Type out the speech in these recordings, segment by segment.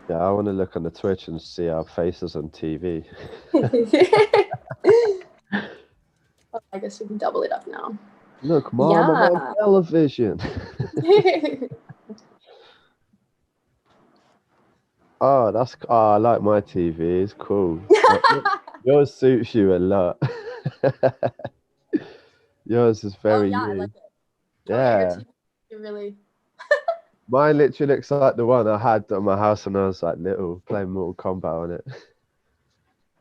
Yeah, I want to look on the Twitch and see our faces on TV. I guess we can double it up now. Look, Mom, I'm on television. Oh, I like my TV. It's cool. Yours suits you a lot. Yours is very I you. like it. Yeah. You really. Mine literally looks like the one I had at my house when I was like little, playing Mortal Kombat on it.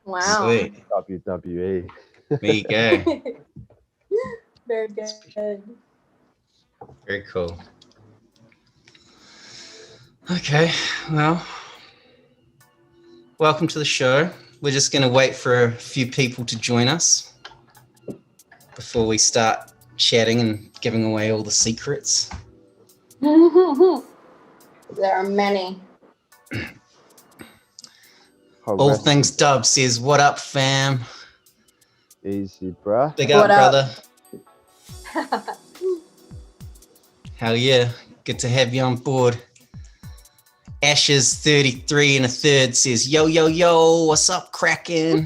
Wow. Sweet. WWE. There you go. Very good. Very cool. Okay, well, welcome to the show. We're just going to wait for a few people to join us before we start chatting and giving away all the secrets. There are many. All Things Dub says, what up, fam? Easy, bruh. Big up, brother. Hell yeah. Good to have you on board. Ashes 33 and a third says, yo, yo, yo, what's up, crackin'?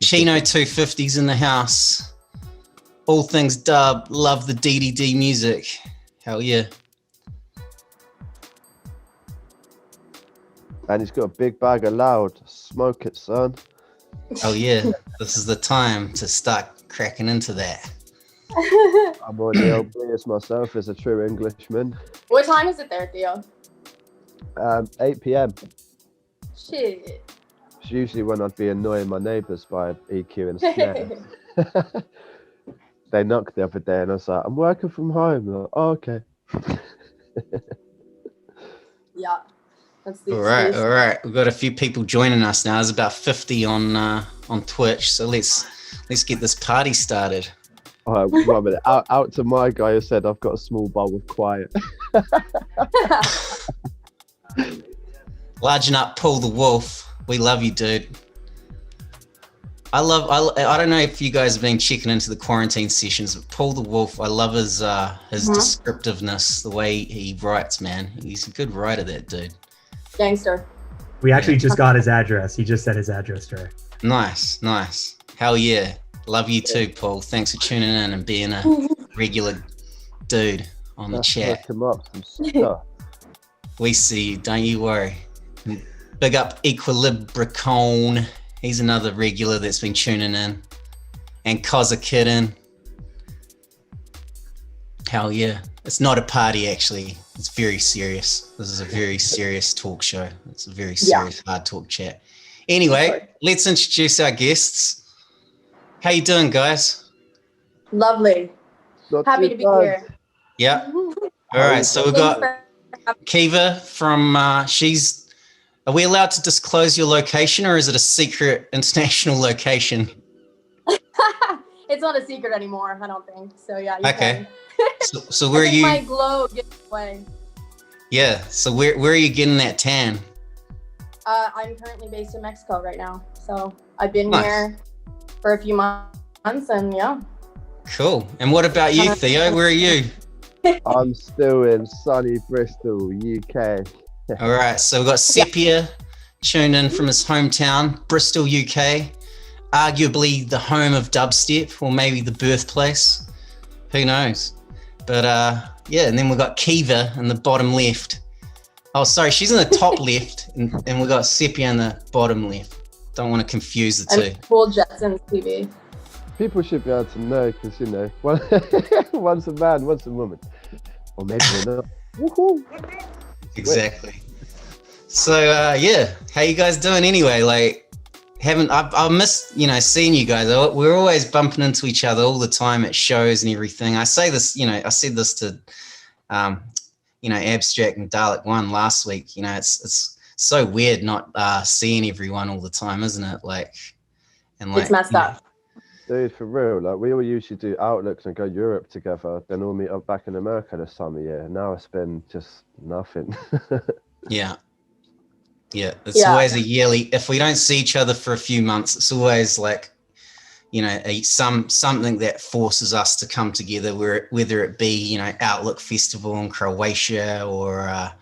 Chino 250's in the house. All Things Dub, love the DDD music. Hell yeah. And he's got a big bag of loud. Smoke it, son. Oh yeah, this is the time to start cracking into that. I'm on the LB myself as a true Englishman. What time is it there, Theo? 8 p.m. Shit. It's usually when I'd be annoying my neighbours by EQ and snare. They knocked the other day and I was like, I'm working from home. They're like, oh, okay. Yeah. All right. We've got a few people joining us now. There's about 50 on Twitch. So let's get this party started. All right, 1 minute. Out to my guy who said I've got a small bowl of quiet. Largen up, Paul the Wolf. We love you, dude. I don't know if you guys have been checking into the quarantine sessions, but Paul the Wolf, I love his descriptiveness, the way he writes, man. He's a good writer, that dude. Gangster. We actually just got his address. He just said his address, Trey. Nice. Hell yeah. Love you too, Paul. Thanks for tuning in and being a regular dude on the chat. Him up some stuff. We see you, don't you worry. Big up Equilibricone. He's another regular that's been tuning in. And Koza Kitten. Hell yeah. It's not a party, actually. It's very serious. This is a very serious talk show. It's a very serious, hard talk chat. Anyway, let's introduce our guests. How you doing, guys? Lovely. Happy to be here. Yeah. All right. So we've got Khiva from, are we allowed to disclose your location or is it a secret international location? It's not a secret anymore, I don't think. So yeah. Okay. So where are you? My glow gets away. Yeah. So where are you getting that tan? I'm currently based in Mexico right now. So I've been here for a few months and yeah. Cool. And what about you, Theo? Where are you? I'm still in sunny Bristol, UK. All right. So we've got Sepia tuned in from his hometown, Bristol, UK. Arguably the home of dubstep or maybe the birthplace. Who knows? But yeah, and then we've got Khiva in the bottom left. Oh, sorry, she's in the top left, and we've got Sepia in the bottom left. Don't want to confuse the two. Full Jetsons TV. People should be able to know because, you know, one's a man, one's a woman. Or maybe they're not. Woohoo! Exactly. So, yeah, how you guys doing anyway? Like, I've missed, you know, seeing you guys. We're always bumping into each other all the time at shows and everything. I say this, you know, I said this to, you know, Abstract and Dalek One last week. You know, it's so weird not seeing everyone all the time, isn't it? Like, and like, it's messed up. Dude, for real, like we all usually do outlooks and go Europe together, then all meet up back in America this time of year. Now it's been just nothing. Yeah. It's always a yearly. If we don't see each other for a few months, it's always like, you know, something that forces us to come together. Whether it be, you know, Outlook Festival in Croatia or,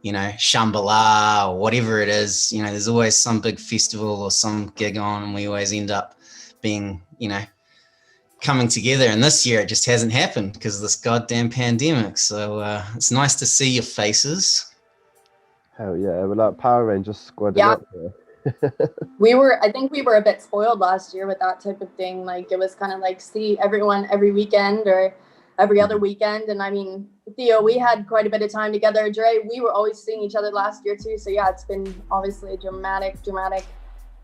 you know, Shambhala or whatever it is, you know, there's always some big festival or some gig on, and we always end up being, you know, coming together. And this year it just hasn't happened because of this goddamn pandemic. So it's nice to see your faces. Hell yeah, we're like Power Rangers squadding up here. I think we were a bit spoiled last year with that type of thing. Like, it was kind of like see everyone every weekend or every other weekend. And I mean, Theo, we had quite a bit of time together. Dre, we were always seeing each other last year too. So yeah, it's been obviously a dramatic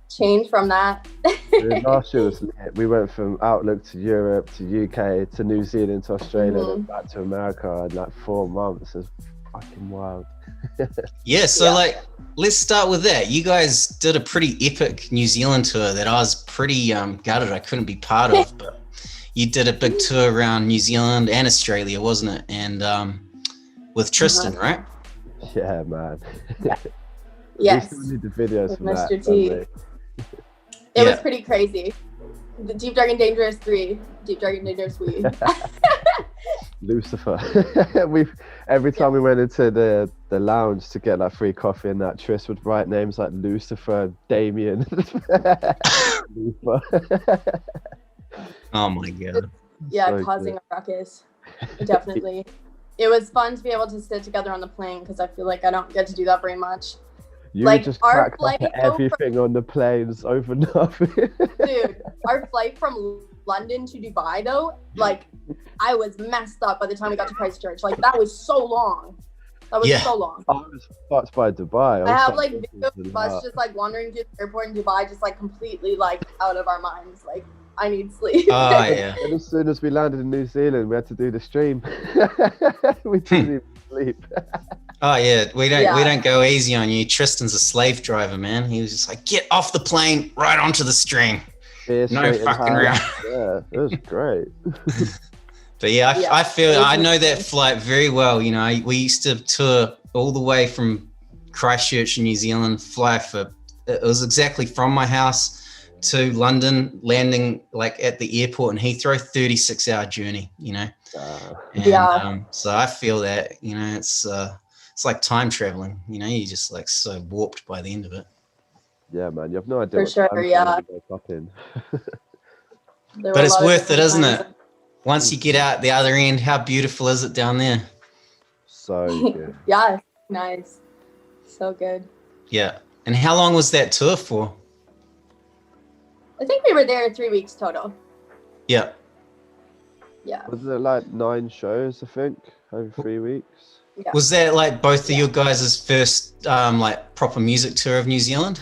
change from that. Dude, last year was lit. We went from Outlook to Europe to UK to New Zealand to Australia and back to America in like 4 months. It's fucking wild. Yeah, so like, let's start with that. You guys did a pretty epic New Zealand tour that I was pretty gutted I couldn't be part of, but you did a big tour around New Zealand and Australia, wasn't it? And with Tristan, right? Yeah, man. Yes. We still need the videos with from Mr. that. T. It was pretty crazy. The Deep Dragon Dangerous 3, Deep Dragon Dangerous Wii. Lucifer. Every time we went into the lounge to get like free coffee and that, Tris would write names like Lucifer, Damien. Oh my god. Yeah, So causing good. a ruckus. Definitely. It was fun to be able to sit together on the plane because I feel like I don't get to do that very much. You like, just our cracked flight up at everything on the planes over nothing. Dude, our flight from London to Dubai though, like, I was messed up by the time we got to Christchurch. Like, that was so long. That was so long. I was fucked by Dubai. I have like videos of us just like wandering through the airport in Dubai, just like completely like out of our minds. Like, I need sleep. Oh yeah. And as soon as we landed in New Zealand, we had to do the stream. We didn't even sleep. Oh yeah, we don't go easy on you. Tristan's a slave driver, man. He was just like, get off the plane, right onto the stream. Beer No straight in fucking hand. around. Yeah, it was great. But I know that flight very well. You know, we used to tour all the way from Christchurch in New Zealand, it was exactly from my house to London, landing like at the airport in Heathrow, 36-hour journey, you know. So I feel that, you know, it's like time traveling, you know, you're just like so warped by the end of it. Yeah, man, you have no idea. For sure, But it's worth it, isn't it? Once you get out the other end, how beautiful is it down there? So good. Yeah, nice. So good. Yeah. And how long was that tour for? I think we were there 3 weeks total. Yeah. Yeah. Was it like 9 shows, I think, over 3 weeks? Yeah. Was that like both of your guys' first like proper music tour of New Zealand?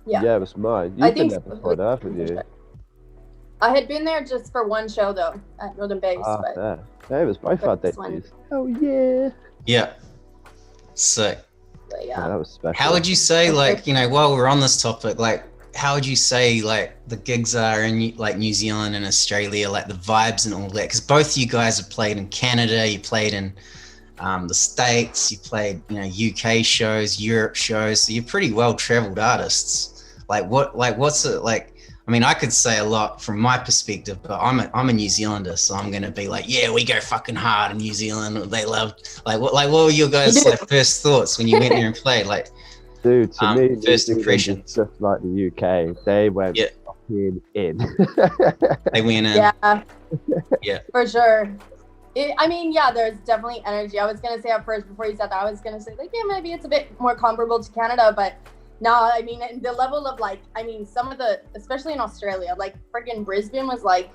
Yeah, it was mine. I You've been think there before, haven't you? I had been there just for one show though at Northern Base. But Yeah, it was both our this one. days. Oh yeah. Yeah. Sick. But Yeah, that was special. How would you say, like, you know, while we're on this topic, like, how would you say, like, the gigs are in, like, New Zealand and Australia, like, the vibes and all that? Because both of you guys have played in Canada, you played in the States, you played, you know, UK shows, Europe shows, so you're pretty well-traveled artists. Like, what's it, like, I mean, I could say a lot from my perspective, but I'm a New Zealander, so I'm gonna be like, yeah, we go fucking hard in New Zealand. They love, what were your guys' like first thoughts when you went there and played? Like, dude, to me, first New Zealand impressions. is just like the UK. They went fucking in. They went in. Yeah. Yeah. For sure. I mean, yeah, there's definitely energy. I was gonna say at first before you said that, I was gonna say like, yeah, maybe it's a bit more comparable to Canada, but no, I mean, the level of like, I mean, some of the, especially in Australia, like freaking Brisbane was like,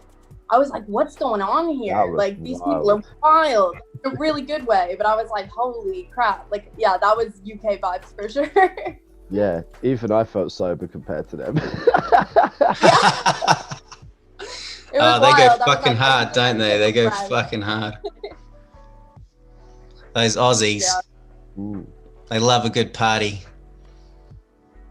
I was like, what's going on here? Like, these people are wild in a really good way. But I was like, holy crap. Like, yeah, that was UK vibes for sure. Yeah, even I felt sober compared to them. They go fucking hard, don't they? They go fucking hard. Those Aussies, they love a good party.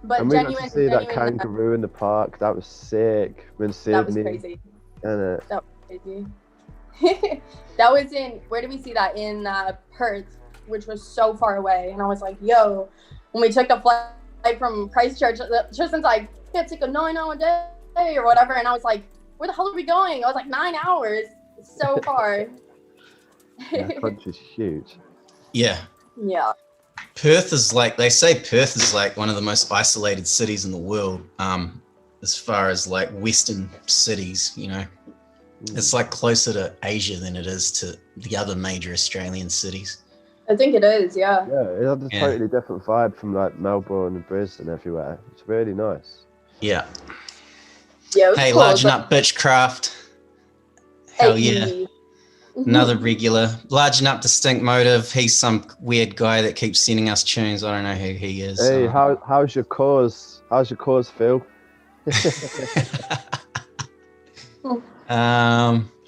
But and we got to see that kangaroo in the park. That was sick. In Sydney. That was crazy. That was crazy. That was in, where did we see that? In Perth, which was so far away. And I was like, yo, when we took the flight from Christchurch, Tristan's like, yeah, it's like a 9-hour day or whatever. And I was like, where the hell are we going? I was like, 9 hours. It's so far. country's huge. Yeah. Yeah. Perth is like, they say Perth is like one of the most isolated cities in the world, as far as like Western cities, you know. It's like closer to Asia than it is to the other major Australian cities. I think it is, yeah. Yeah, it has a totally different vibe from like Melbourne and Brisbane everywhere. It's really nice. Yeah. Yeah. It was Hey, cool. large nut bitchcraft. Hell yeah. Hey. Another regular. Large Up Distinct Motive. He's some weird guy that keeps sending us tunes. I don't know who he is. Hey, how's your cause? How's your cause, Phil?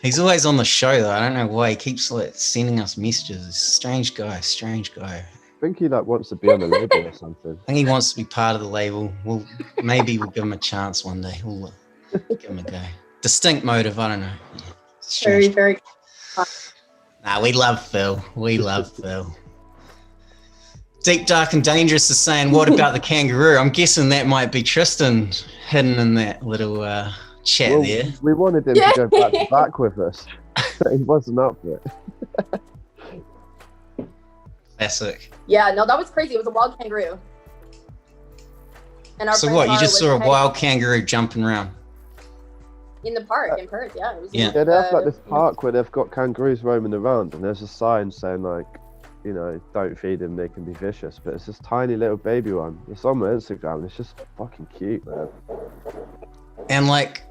He's always on the show though. I don't know why he keeps like sending us messages. Strange guy. I think he like wants to be on the label or something. I think he wants to be part of the label. Maybe we'll give him a chance one day. We'll give him a go. Distinct Motive. I don't know. Very, very. Nah, we love Phil. Deep, Dark and Dangerous is saying, what about the kangaroo? I'm guessing that might be Tristan hidden in that little chat there. We wanted him to go back with us. He wasn't up for it. Classic. Yeah, no, that was crazy. It was a wild kangaroo. And So what, you just saw a wild kangaroo jumping around? In the park in Perth, yeah. It was Yeah. Yeah, they have like this park where they've got kangaroos roaming around, and there's a sign saying like, you know, don't feed them, they can be vicious. But it's this tiny little baby one. It's on my Instagram. It's just fucking cute, man. And like,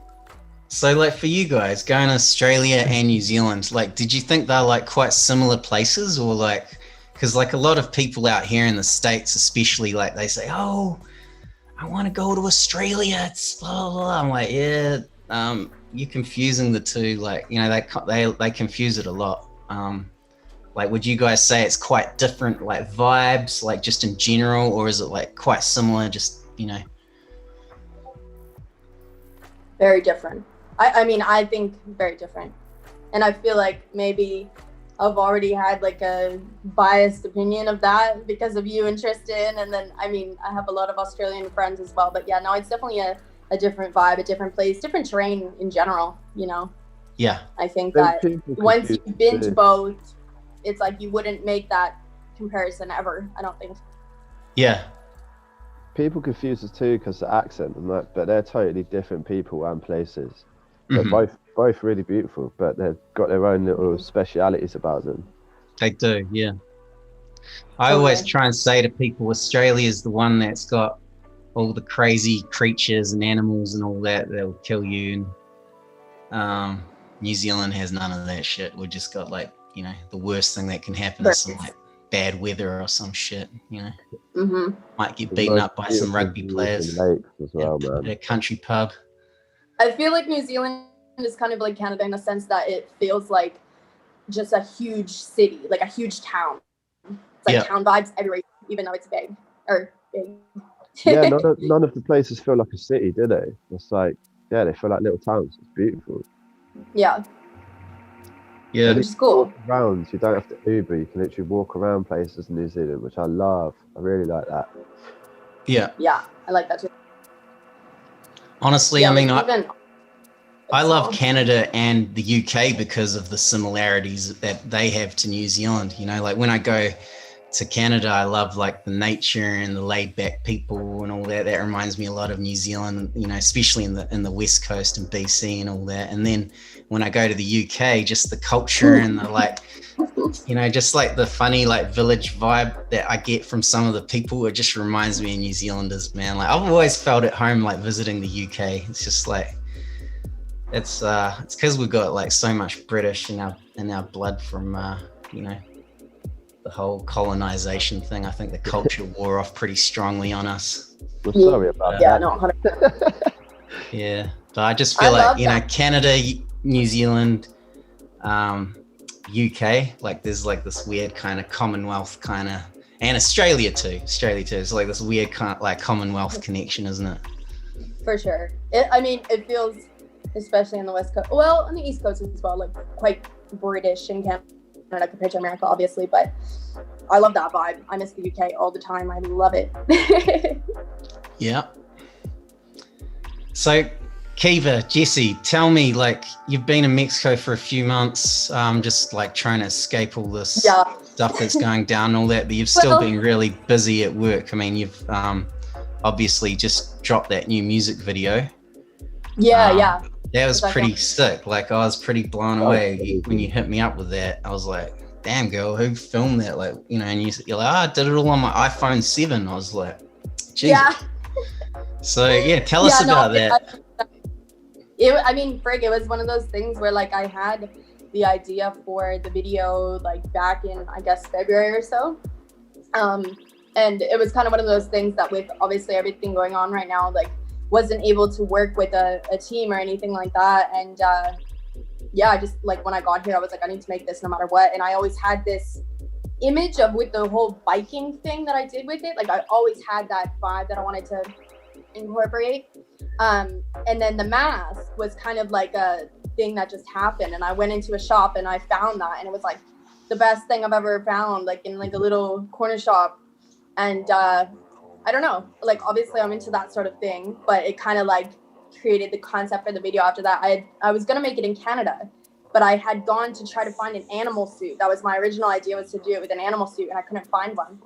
so like for you guys going to Australia and New Zealand, like, did you think they're like quite similar places, or like, because like a lot of people out here in the States, especially, like they say, oh, I want to go to Australia. It's blah, blah, blah. I'm like, yeah. You're confusing the two, like, you know, they confuse it a lot. Like, would you guys say it's quite different, like vibes, like just in general, or is it like quite similar, just, you know? very different. I mean, I think very different. And I feel like maybe I've already had like a biased opinion of that because of you and Tristan. And then, I mean, I have a lot of Australian friends as well. But yeah, no, it's definitely a different vibe, a different place, different terrain in general, you know? Yeah. I think that once you've been to both, it's like you wouldn't make that comparison ever, I don't think. Yeah. People confuse us too because the accent and that, but they're totally different people and places. They're both really beautiful, but they've got their own little specialities about them. They do, yeah. I always try and say to people, Australia is the one that's got all the crazy creatures and animals and all that will kill you. And New Zealand has none of that shit. We've just got like, you know, the worst thing that can happen is some like bad weather or some shit, you know. Might get beaten up by some rugby players Lakes as well, man. at a country pub. I feel like New Zealand is kind of like Canada in the sense that it feels like just a huge city, like a huge town. It's like town vibes everywhere, even though it's big. Yeah, none of the places feel like a city, do they? It's like, yeah, they feel like little towns. It's beautiful. Yeah. Yeah. Which is cool. Around, you don't have to Uber. You can literally walk around places in New Zealand, which I love. I really like that. Yeah. Yeah, I like that too. Honestly, Yeah, I mean, like I love Canada and the UK because of the similarities that they have to New Zealand. You know, like when I go to Canada, I love like the nature and the laid back people and all that. That reminds me a lot of New Zealand, you know, especially in the West Coast and BC and all that. And then when I go to the UK, just the culture and the like, you know, just like the funny like village vibe that I get from some of the people, it just reminds me of New Zealanders, man. Like I've always felt at home like visiting the UK. It's just like it's because we've got like so much British in our blood from you know, the whole colonization thing. I think the culture wore off pretty strongly on us. We're sorry about that. Yeah, no, 100%. Yeah, but I just feel like, you know, Canada, New Zealand, UK, like there's like this weird kind of Commonwealth kind of, and Australia too. It's like this weird kind of like Commonwealth connection, isn't it? For sure. I mean, it feels, especially on the West Coast, well, on the East Coast as well, like quite British in Canada compared to America, obviously, but I love that vibe. I miss the UK all the time. I love it. Yeah. So, Khiva, Jesse, tell me, like, you've been in Mexico for a few months, just like trying to escape all this stuff that's going down and all that, but you've still been really busy at work. I mean, you've obviously just dropped that new music video. Yeah. That was pretty sick. Like, I was pretty blown away when you hit me up with that. I was like, damn, girl, who filmed that? Like, you know, and you're like, I did it all on my iPhone 7. I was like, Jesus. Yeah. So, yeah, tell us about that. I mean, frig, it was one of those things where, like, I had the idea for the video, like, back in, I guess, February or so. And it was kind of one of those things that with, obviously, everything going on right now, like, wasn't able to work with a team or anything like that. And I just, like, when I got here, I was like, I need to make this no matter what. And I always had this image of with the whole biking thing that I did with it. Like, I always had that vibe that I wanted to incorporate. And then the mask was kind of like a thing that just happened. And I went into a shop and I found that. And it was like the best thing I've ever found, like in like a little corner shop. And I don't know, like, obviously I'm into that sort of thing, but it kind of like created the concept for the video after that. I was going to make it in Canada, but I had gone to try to find an animal suit. That was my original idea, was to do it with an animal suit, and I couldn't find one.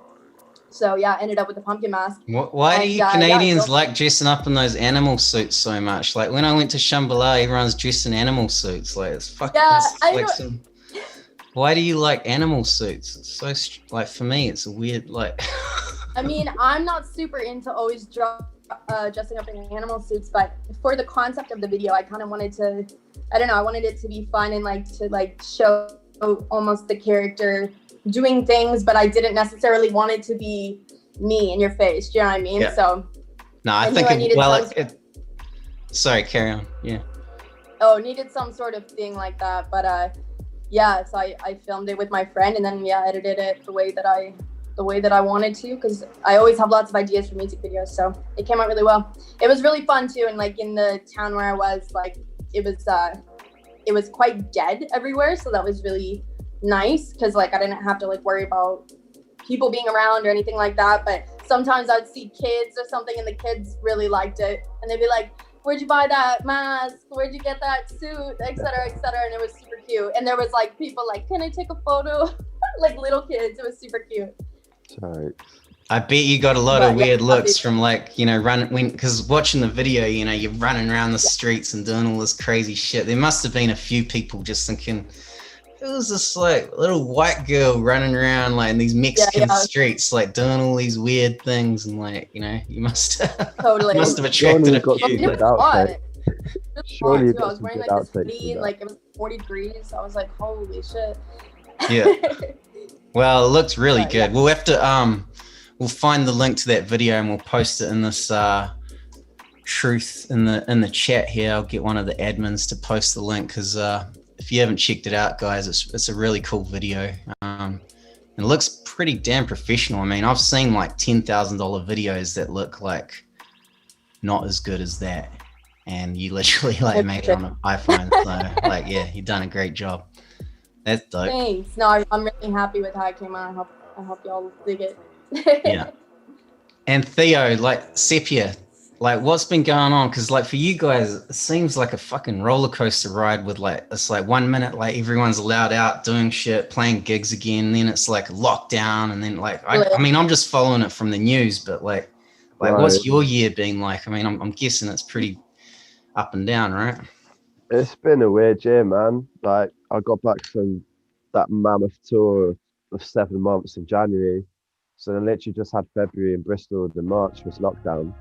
So yeah, I ended up with a pumpkin mask. Why do you Canadians like dressing up in those animal suits so much? Like, when I went to Shambhala, everyone's dressed in animal suits. Like, it's fucking... Why do you like animal suits? It's so, like, for me, it's a weird, like... I mean, I'm not super into always dressing up in animal suits, but for the concept of the video, I kind of wanted to, I don't know, I wanted it to be fun and like to like show almost the character doing things, but I didn't necessarily want it to be me in your face. Do you know what I mean? Yeah. So no, I think sorry, carry on. Yeah. Oh, needed some sort of thing like that, but yeah. So I filmed it with my friend, and then edited it the way that I wanted to, because I always have lots of ideas for music videos, so it came out really well. It was really fun too, and like in the town where I was, like it was quite dead everywhere, so that was really nice, because like I didn't have to like worry about people being around or anything like that. But sometimes I'd see kids or something, and the kids really liked it, and they'd be like, where'd you buy that mask, where'd you get that suit, etc., and it was super cute. And there was like people like, can I take a photo? Like little kids. It was super cute. Sorry. I bet you got a lot of weird looks from like, you know, because watching the video, you know, you're running around the streets and doing all this crazy shit. There must have been a few people just thinking, it was this like little white girl running around like in these Mexican streets, like doing all these weird things, and like, you know, you must have attracted a few. Surely you I was wearing like this hoodie, like it was 40 degrees. I was like, holy shit. Yeah. Well, it looks really good. Yeah. We'll have to we'll find the link to that video and we'll post it in this truth in the chat here. I'll get one of the admins to post the link, because if you haven't checked it out, guys, it's a really cool video. It looks pretty damn professional. I mean, I've seen like $10,000 videos that look like not as good as that, and you literally like made it on an iPhone. So like, yeah, you've done a great job. That's dope. Thanks. No, I'm really happy with how it came out. I hope y'all dig it. Yeah. And Theo, like Sepia, like what's been going on? Because like for you guys, it seems like a fucking roller coaster ride with like, it's like 1 minute, like everyone's allowed out doing shit, playing gigs again. Then it's like lockdown. And then like, I mean, I'm just following it from the news, but like what's your year been like? I mean, I'm guessing it's pretty up and down, right? It's been a weird year, man. Like, I got back from that mammoth tour of 7 months in January. So then literally just had February in Bristol, then March was lockdown.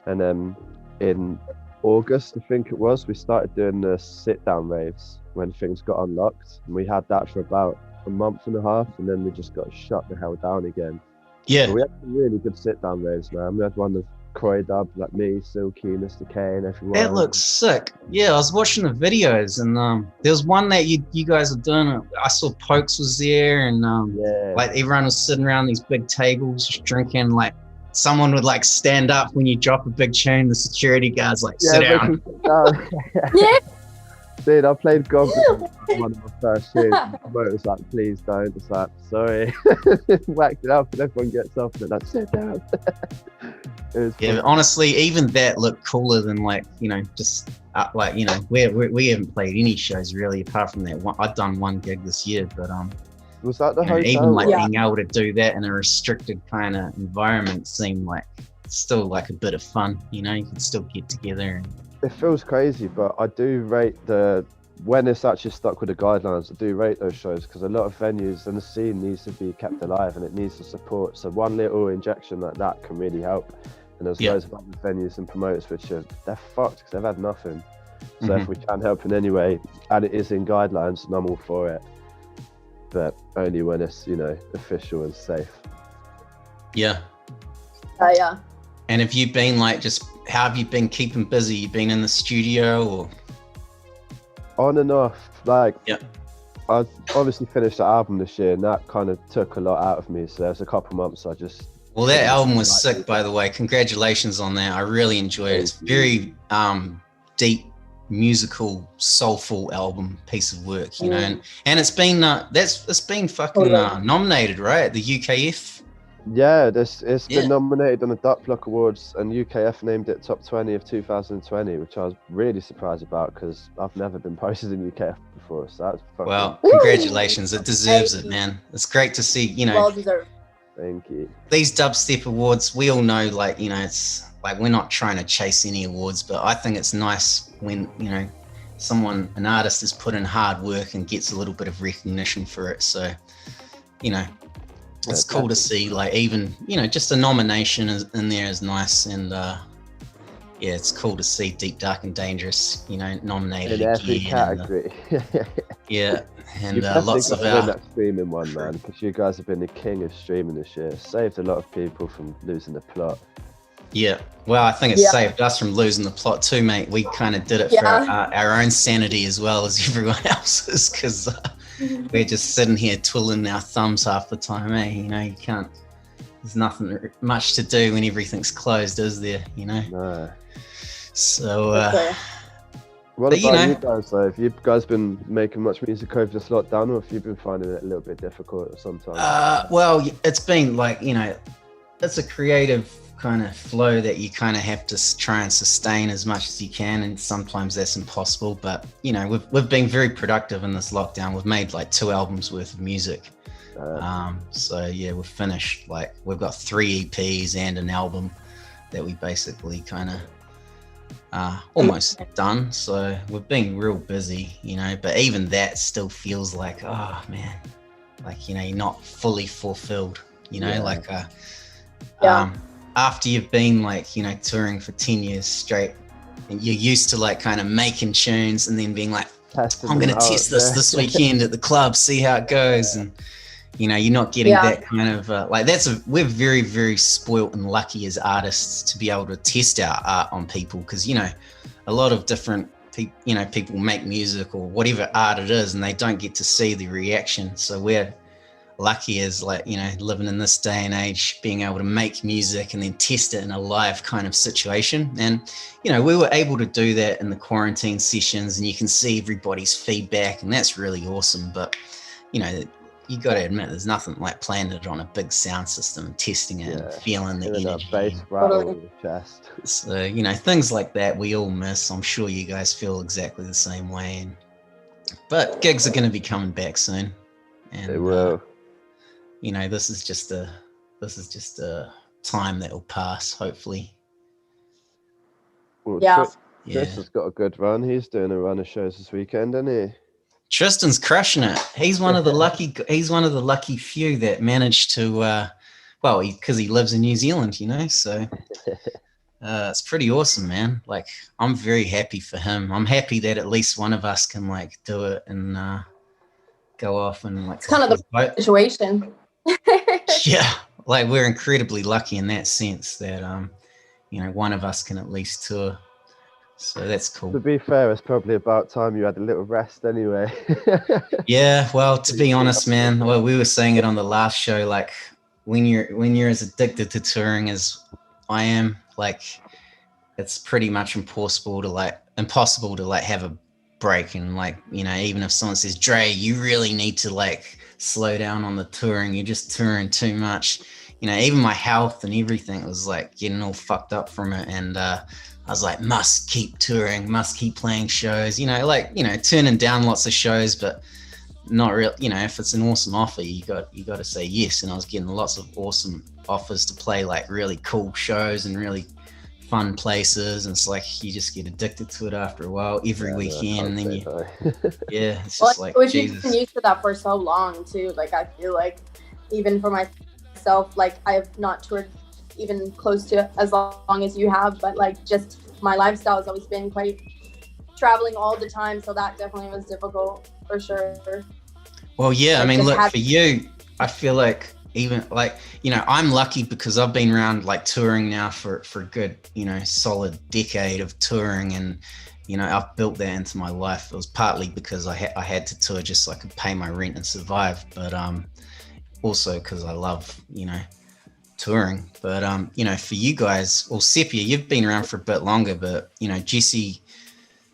And then in August, I think it was, we started doing the sit-down raves when things got unlocked. And we had that for about a month and a half, and then we just got shut the hell down again. Yeah. But we had some really good sit-down raves, man. We had one of Croy Dub, like me, Silky, Mr. K, and everyone. That looks sick. Yeah, I was watching the videos, and there was one that you guys were doing. I saw Pokes was there, and like everyone was sitting around these big tables just drinking. Like someone would like stand up when you drop a big tune. The security guards like sit down. Yeah. Dude, I played Goblin one of my first tunes. The promoter was like, please don't. It's like, sorry. Whacked it up, and everyone gets off and like, sit down. Yeah, honestly, even that looked cooler than like, you know, just like, you know, we haven't played any shows really apart from that one. I've done one gig this year, but Was that the You know, hotel? even like Yeah. being able to do that in a restricted kind of environment seemed like still like a bit of fun. You know, you could still get together. And, It feels crazy, but I do rate when it's actually stuck with the guidelines. I do rate those shows because a lot of venues and the scene needs to be kept alive and it needs the support. So one little injection like that can really help. And there's loads of other venues and promoters they're fucked because they've had nothing. So if we can help in any way, and it is in guidelines, and I'm all for it. But only when it's, you know, official and safe. yeah. Yeah. And have you been like how have you been keeping busy? You been in the studio or? On and off, like, Yeah. I obviously finished the album this year, and that kind of took a lot out of me. So there's a couple months I just. Well, that album was sick, by the way. Congratulations on that. I really enjoyed it. It's very deep, musical, soulful album, piece of work, you know. And it's been it's been fucking nominated, right? The UKF. Yeah, it's been nominated on the Duck Block Awards, and UKF named it top 20 of 2020, which I was really surprised about because I've never been posted in UKF before. So that's fucking. Well, congratulations! It deserves it, man. It's great to see, you know. Well deserved. Thank you. These dubstep awards, we all know, like, you know, it's like we're not trying to chase any awards, but I think it's nice when, you know, an artist has put in hard work and gets a little bit of recognition for it. So, you know, it's cool to see, like, even, you know, just a nomination in there is nice. And yeah, it's cool to see Deep, Dark and Dangerous, you know, nominated in every again. category. Yeah, and You've lots of win that streaming one, man, because you guys have been the king of streaming this year. Saved a lot of people from losing the plot. Yeah, well, I think it's saved us from losing the plot too, mate. We kind of did it for our own sanity as well as everyone else's, because we're just sitting here twiddling our thumbs half the time, eh? You know, you can't. There's nothing much to do when everything's closed, is there? You know. No. So. What about you guys though? Have you guys been making much music over this lockdown, or have you been finding it a little bit difficult sometimes? Well, it's been like, you know, it's a creative kind of flow that you kind of have to try and sustain as much as you can, and sometimes that's impossible. But you know, we've been very productive in this lockdown. We've made like 2 albums worth of music. So yeah, we've finished, like, we've got 3 EPs and an album that we basically kind of almost done. So we've been real busy, you know, but even that still feels like, oh man, like, you know, you're not fully fulfilled, you know, like after you've been, like, you know, touring for 10 years straight, and you're used to like kind of making tunes and then being like, I'm gonna test this weekend at the club, see how it goes. And you know, you're not getting that kind of like, we're very, very spoilt and lucky as artists to be able to test our art on people, because, you know, a lot of different people make music or whatever art it is, and they don't get to see the reaction. So we're lucky as, like, you know, living in this day and age, being able to make music and then test it in a live kind of situation. And, you know, we were able to do that in the quarantine sessions, and you can see everybody's feedback, and that's really awesome. But, you know, you got to admit, there's nothing like playing it on a big sound system and testing it and feeling the energy. Bass rattle in your chest. So, you know, things like that we all miss. I'm sure you guys feel exactly the same way. But gigs are going to be coming back soon. And, they will. You know, this is just a time that will pass, hopefully. Well, Chris has got a good run. He's doing a run of shows this weekend, isn't he? Tristan's crushing it. He's one of the lucky few that managed to, because he lives in New Zealand, you know. So it's pretty awesome, man. Like, I'm very happy for him. I'm happy that at least one of us can, like, do it and go off and, like, it's kind of the situation. Yeah, like, we're incredibly lucky in that sense that you know, one of us can at least tour. So that's cool. To be fair, it's probably about time you had a little rest anyway. Yeah, well, to be honest, man, well, we were saying it on the last show, like, when you're as addicted to touring as I am, like, it's pretty much impossible to have a break. And, like, you know, even if someone says, Dre, you really need to, like, slow down on the touring, you're just touring too much, you know, even my health and everything was, like, getting all fucked up from it. And I was like, must keep touring, must keep playing shows, you know, like, you know, turning down lots of shows, but not real, you know, if it's an awesome offer, you got to say yes. And I was getting lots of awesome offers to play like really cool shows and really fun places, and it's like you just get addicted to it after a while every weekend, and then yeah, it's just like Jesus. You've been used to that for so long too. Like I feel like even for myself, like I have not toured even close to as long as you have, but like just my lifestyle has always been quite traveling all the time, so that definitely was difficult for sure. Well, yeah, I mean, look, for you, I feel like even like, you know, I'm lucky because I've been around like touring now for a good, you know, solid decade of touring, and you know, I've built that into my life. It was partly because I had to tour just so I could pay my rent and survive, but also because I love, you know, touring. But you know, for you guys, well, Sepia, you've been around for a bit longer, but you know, Jesse,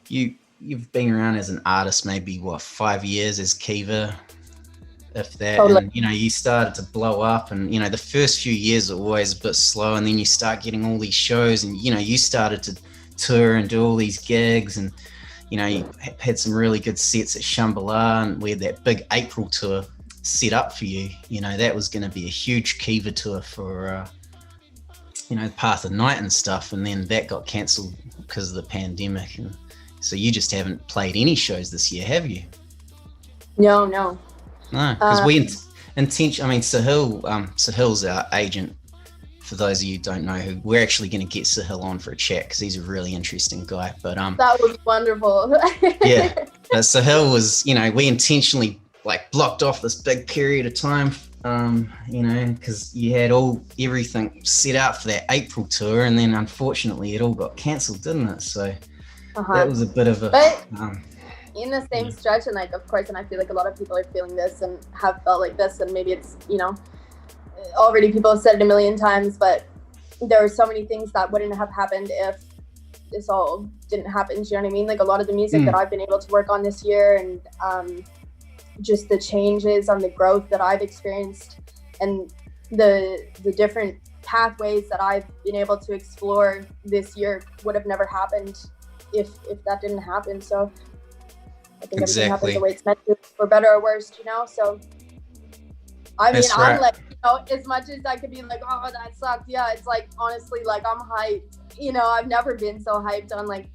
you've been around as an artist maybe what, 5 years as Khiva, if that. Totally. And you know, you started to blow up, and you know, the first few years are always a bit slow, and then you start getting all these shows, and you know, you started to tour and do all these gigs, and you know, you had some really good sets at Shambhala, and we had that big April tour set up for you. You know, that was going to be a huge Khiva tour for you know, Path of Night and stuff, and then that got cancelled because of the pandemic, and so you just haven't played any shows this year, have you? No, because we intention. I mean, Sahil's our agent. For those of you who don't know, who we're actually going to get Sahil on for a chat because he's a really interesting guy. But that would be wonderful. Yeah, but Sahil was, you know, we intentionally like blocked off this big period of time, you know, because you had everything set out for that April tour, and then unfortunately it all got cancelled, didn't it? So that was a bit of a. But in the same stretch, and like, of course, and I feel like a lot of people are feeling this and have felt like this, and maybe it's, you know, already people have said it a million times, but there are so many things that wouldn't have happened if this all didn't happen. Do you know what I mean? Like a lot of the music that I've been able to work on this year, and just the changes and the growth that I've experienced, and the different pathways that I've been able to explore this year would have never happened if that didn't happen. So I think everything happens the way it's meant to, for better or worse, you know? So I mean, I'm like, you know, as much as I could be like, oh, that sucked. Yeah, it's like, honestly, like I'm hyped. You know, I've never been so hyped on like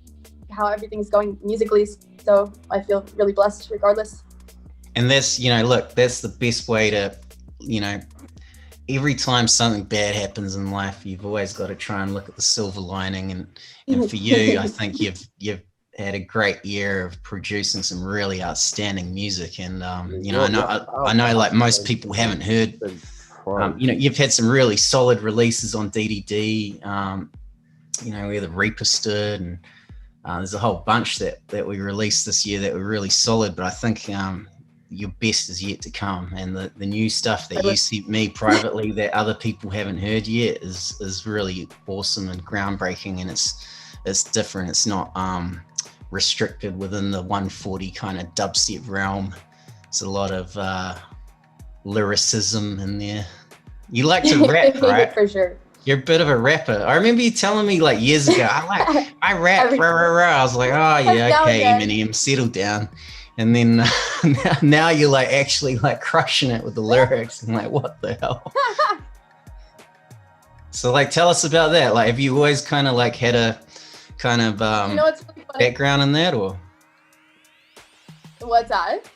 how everything's going musically. So I feel really blessed regardless. And that's, you know, look, that's the best way to, you know, every time something bad happens in life, you've always got to try and look at the silver lining. And for you, I think you've had a great year of producing some really outstanding music. And, you know, I know like most people haven't heard, you know, you've had some really solid releases on DDD, you know, where the Reaper stood, and there's a whole bunch that we released this year that were really solid, but I think your best is yet to come, and the new stuff that you sent me privately that other people haven't heard yet is really awesome and groundbreaking, and it's different. It's not restricted within the 140 kind of dubstep realm. It's a lot of lyricism in there. You like to rap, right? For sure. You're a bit of a rapper. I rember you telling me like years ago, I rap, I was like, oh yeah, okay, Eminem, settle down. And then now you're like actually like crushing it with the lyrics. I'm like, what the hell? So like, tell us about that. Like, have you always kind of like had a kind of you know, it's really funny. Background in that, or? What's that?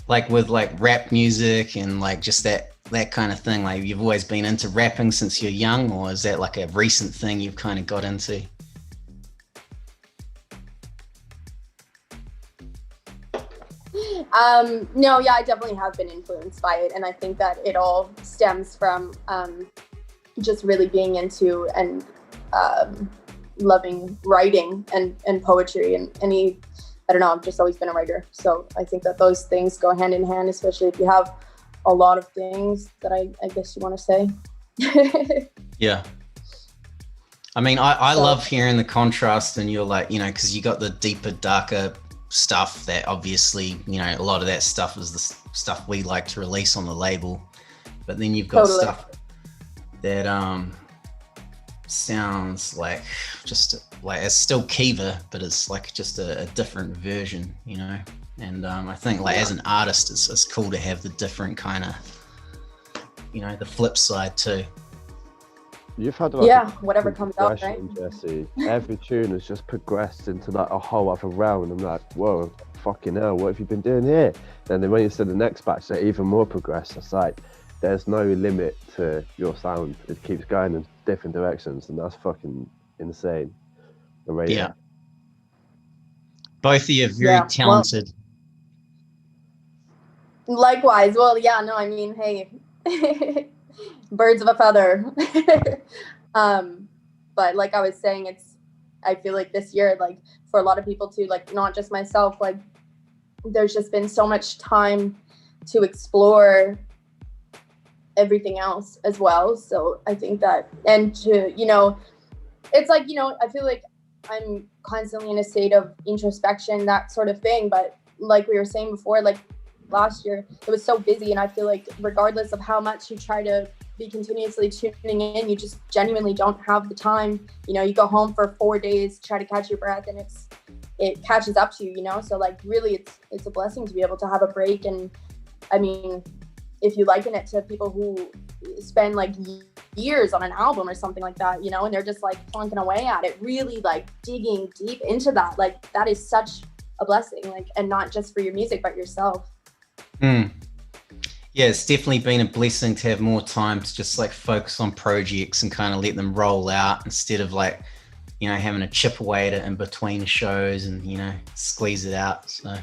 Like with like rap music and like just that kind of thing. Like you've always been into rapping since you're young, or is that like a recent thing you've kind of got into? No, yeah, I definitely have been influenced by it, and I think that it all stems from just really being into and loving writing and poetry and I don't know, I've just always been a writer. So I think that those things go hand in hand, especially if you have a lot of things that I guess you want to say. Yeah. I mean, I love hearing the contrast, and you're like, you know, because you got the deeper, darker stuff that obviously, you know, a lot of that stuff is the stuff we like to release on the label, but then you've got stuff that sounds like just like it's still Khiva, but it's like just a different version, you know. And I think like as an artist, it's cool to have the different kind of, the flip side too. You've had like whatever comes out, right? Jesse. Every tune has just progressed into like a whole other realm. I'm like, whoa, fucking hell, what have you been doing here? And then when you see the next batch, they're even more progressed. It's like there's no limit to your sound. It keeps going in different directions, and that's fucking insane. Yeah. Both of you are very talented. Well, likewise. Well, yeah, no, I mean, hey, birds of a feather. But like I was saying, I feel like this year, like for a lot of people too, like not just myself, like there's just been so much time to explore everything else as well. So I think that, and to, it's like, I feel like I'm constantly in a state of introspection, that sort of thing. But like we were saying before, like last year, it was so busy. And I feel like regardless of how much you try to be continuously tuning in, you just genuinely don't have the time. You go home for 4 days, try to catch your breath, and it catches up to you, So like really it's a blessing to be able to have a break. And I mean, if you liken it to people who spend like years on an album or something like that, and they're just like plunking away at it, really like digging deep into that, like that is such a blessing, like, and not just for your music, but yourself. Yeah, it's definitely been a blessing to have more time to just like focus on projects and kind of let them roll out instead of like, having to chip away at it in between shows and, squeeze it out. So.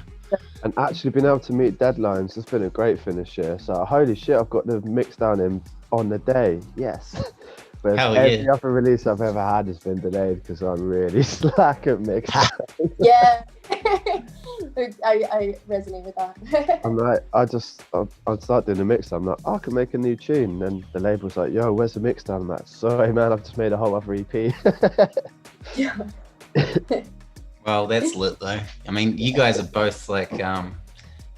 And actually being able to meet deadlines has been a great finish here. So holy shit, I've got the mix down in on the day. Yes. But every other release I've ever had has been delayed because I'm really slack at mix. Yeah. I resonate with that. I'm like, I'd start doing the mix. I'm like, I can make a new tune. And the label's like, yo, where's the mix down? I'm like, sorry, man, I've just made a whole other EP. Yeah. Well, that's lit though. I mean, you guys are both like,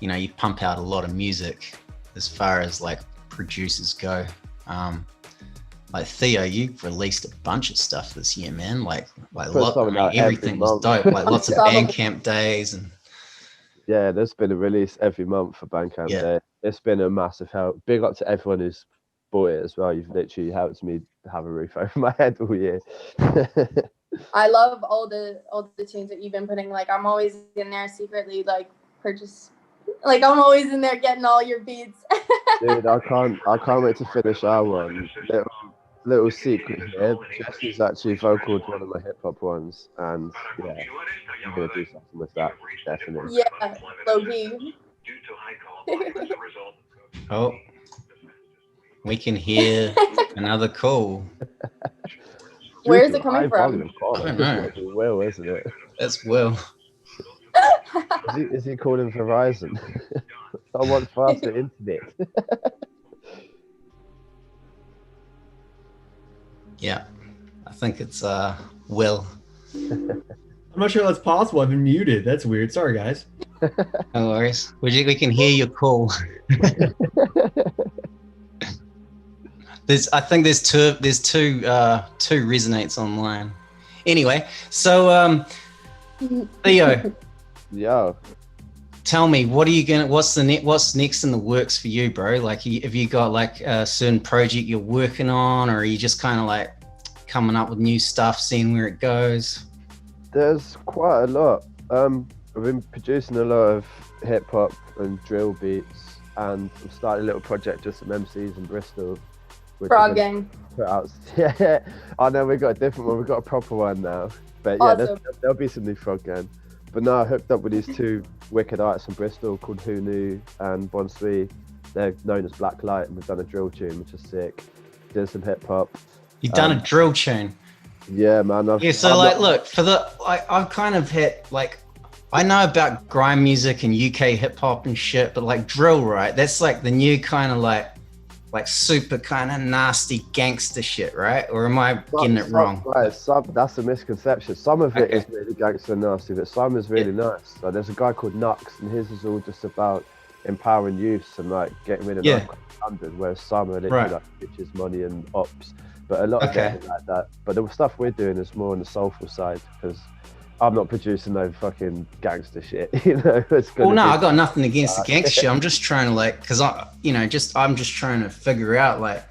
you pump out a lot of music as far as like producers go. Like Theo, you released a bunch of stuff this year, man. Everything was dope. Like lots of Bandcamp days and. Yeah, there's been a release every month for Bandcamp Day. It's been a massive help. Big up to everyone who's bought it as well. You've literally helped me have a roof over my head all year. I love all the tunes that you've been putting. Like I'm always in there secretly, like I'm always in there getting all your beats. Dude, I can't wait to finish our one. Little secret here. Jesse's actually vocaled one of my hip hop ones, and yeah, I'm gonna do something with that, definitely. Yeah, low key. Oh, we can hear another call. Where is it coming from? I don't know. Will, isn't it? That's Will. Is he calling Verizon? I want faster internet. Yeah, I think it's Will. I'm not sure that's possible. I've been muted. That's weird. Sorry, guys. No worries. We can hear your call. I think there's two resonates online. Anyway, so Theo. Yo. Tell me, what's next in the works for you, bro? Like, have you got like a certain project you're working on, or are you just kind of like coming up with new stuff, seeing where it goes? There's quite a lot. I've been producing a lot of hip hop and drill beats, and I've started a little project, just some MCs in Bristol. Frog Gang. Put out. Yeah, I know we got a different one. We got a proper one now. But yeah, awesome. There'll be some new Frog Gang. But now I hooked up with these two wicked artists from Bristol called Who Knew and Bon Sui. They're known as Black Light, and we've done a drill tune, which is sick. Did some hip hop. You've done a drill tune. Yeah, man. Look, I've kind of hit like, I know about grime music and UK hip hop and shit, but like drill, right? That's like the new kind of like super kind of nasty gangster shit, right? Or am I getting it wrong? Right, that's a misconception. Some of it is really gangster and nasty, but some is really nice. So there's a guy called Nux, and his is all just about empowering youths and like getting rid of 900, whereas some are literally like bitches, money and ops. But a lot of it is like that. But the stuff we're doing is more on the soulful side, because I'm not producing no fucking gangster shit. You know, it's gonna Well, no, be I got nothing against the gangster shit. I'm just trying to like, cause I'm just trying to figure out like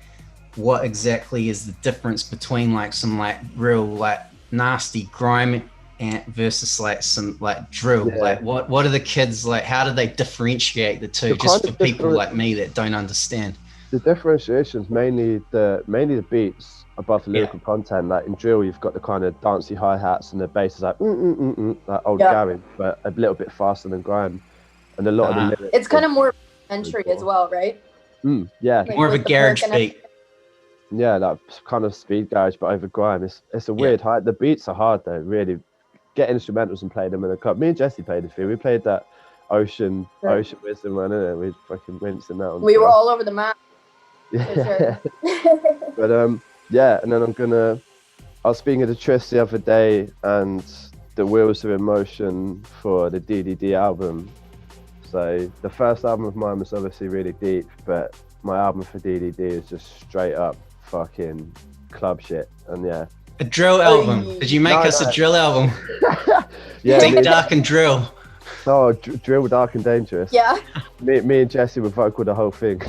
what exactly is the difference between like some like real like nasty grime and versus like some like drill. Yeah. Like what are the kids like? How do they differentiate the two? The Just kind for of people like me that don't understand. The differentiation's mainly the beats above the Yeah. lyrical content. Like in drill, you've got the kind of dancey hi hats and the bass is like like old Yeah. garage, but a little bit faster than grime. And a lot of the lyrics. It's kind of more entry as well, right? Yeah, Like More of a with the garage perk and beat. yeah, like kind of speed garage, but over grime. It's a weird height. The beats are hard though. Really, get instrumentals and play them in a club. Me and Jesse played a few. We played that Ocean Wisdom one, innit? We fucking rinsing that on. We were all over the map. Yeah. Sure. But yeah, and then I was speaking to Triss the other day, and the wheels are in motion for the DDD album. So the first album of mine was obviously really deep, but my album for DDD is just straight up fucking club shit. And yeah, A drill album. Did you make us a drill album? yeah, Deep, dark, and drill. oh, drill, dark and dangerous. Yeah. Me and Jesse would vocal the whole thing.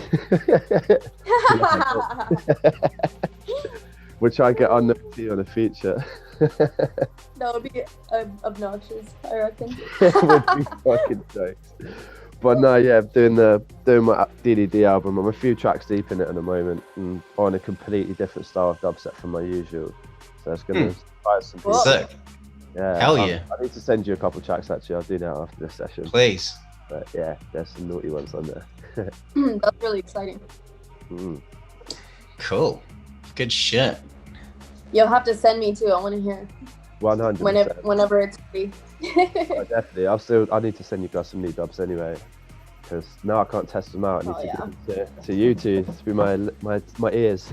We'll try and get on a feature. That would be obnoxious, I reckon. It would be fucking jokes. But no, yeah, doing my DDD album. I'm a few tracks deep in it at the moment, and on a completely different style of dubstep from my usual. So it's gonna inspire some people. Sick. Yeah, Hell yeah. I need to send you a couple tracks actually. I'll do that after this session. Please. But yeah, there's some naughty ones on there. That's really exciting. Cool. Good shit. You'll have to send me too. I want to hear 100%. whenever it's free. Oh, definitely. I need to send you guys some new dubs anyway, because now I can't test them out. I need to give them to you two to be my ears.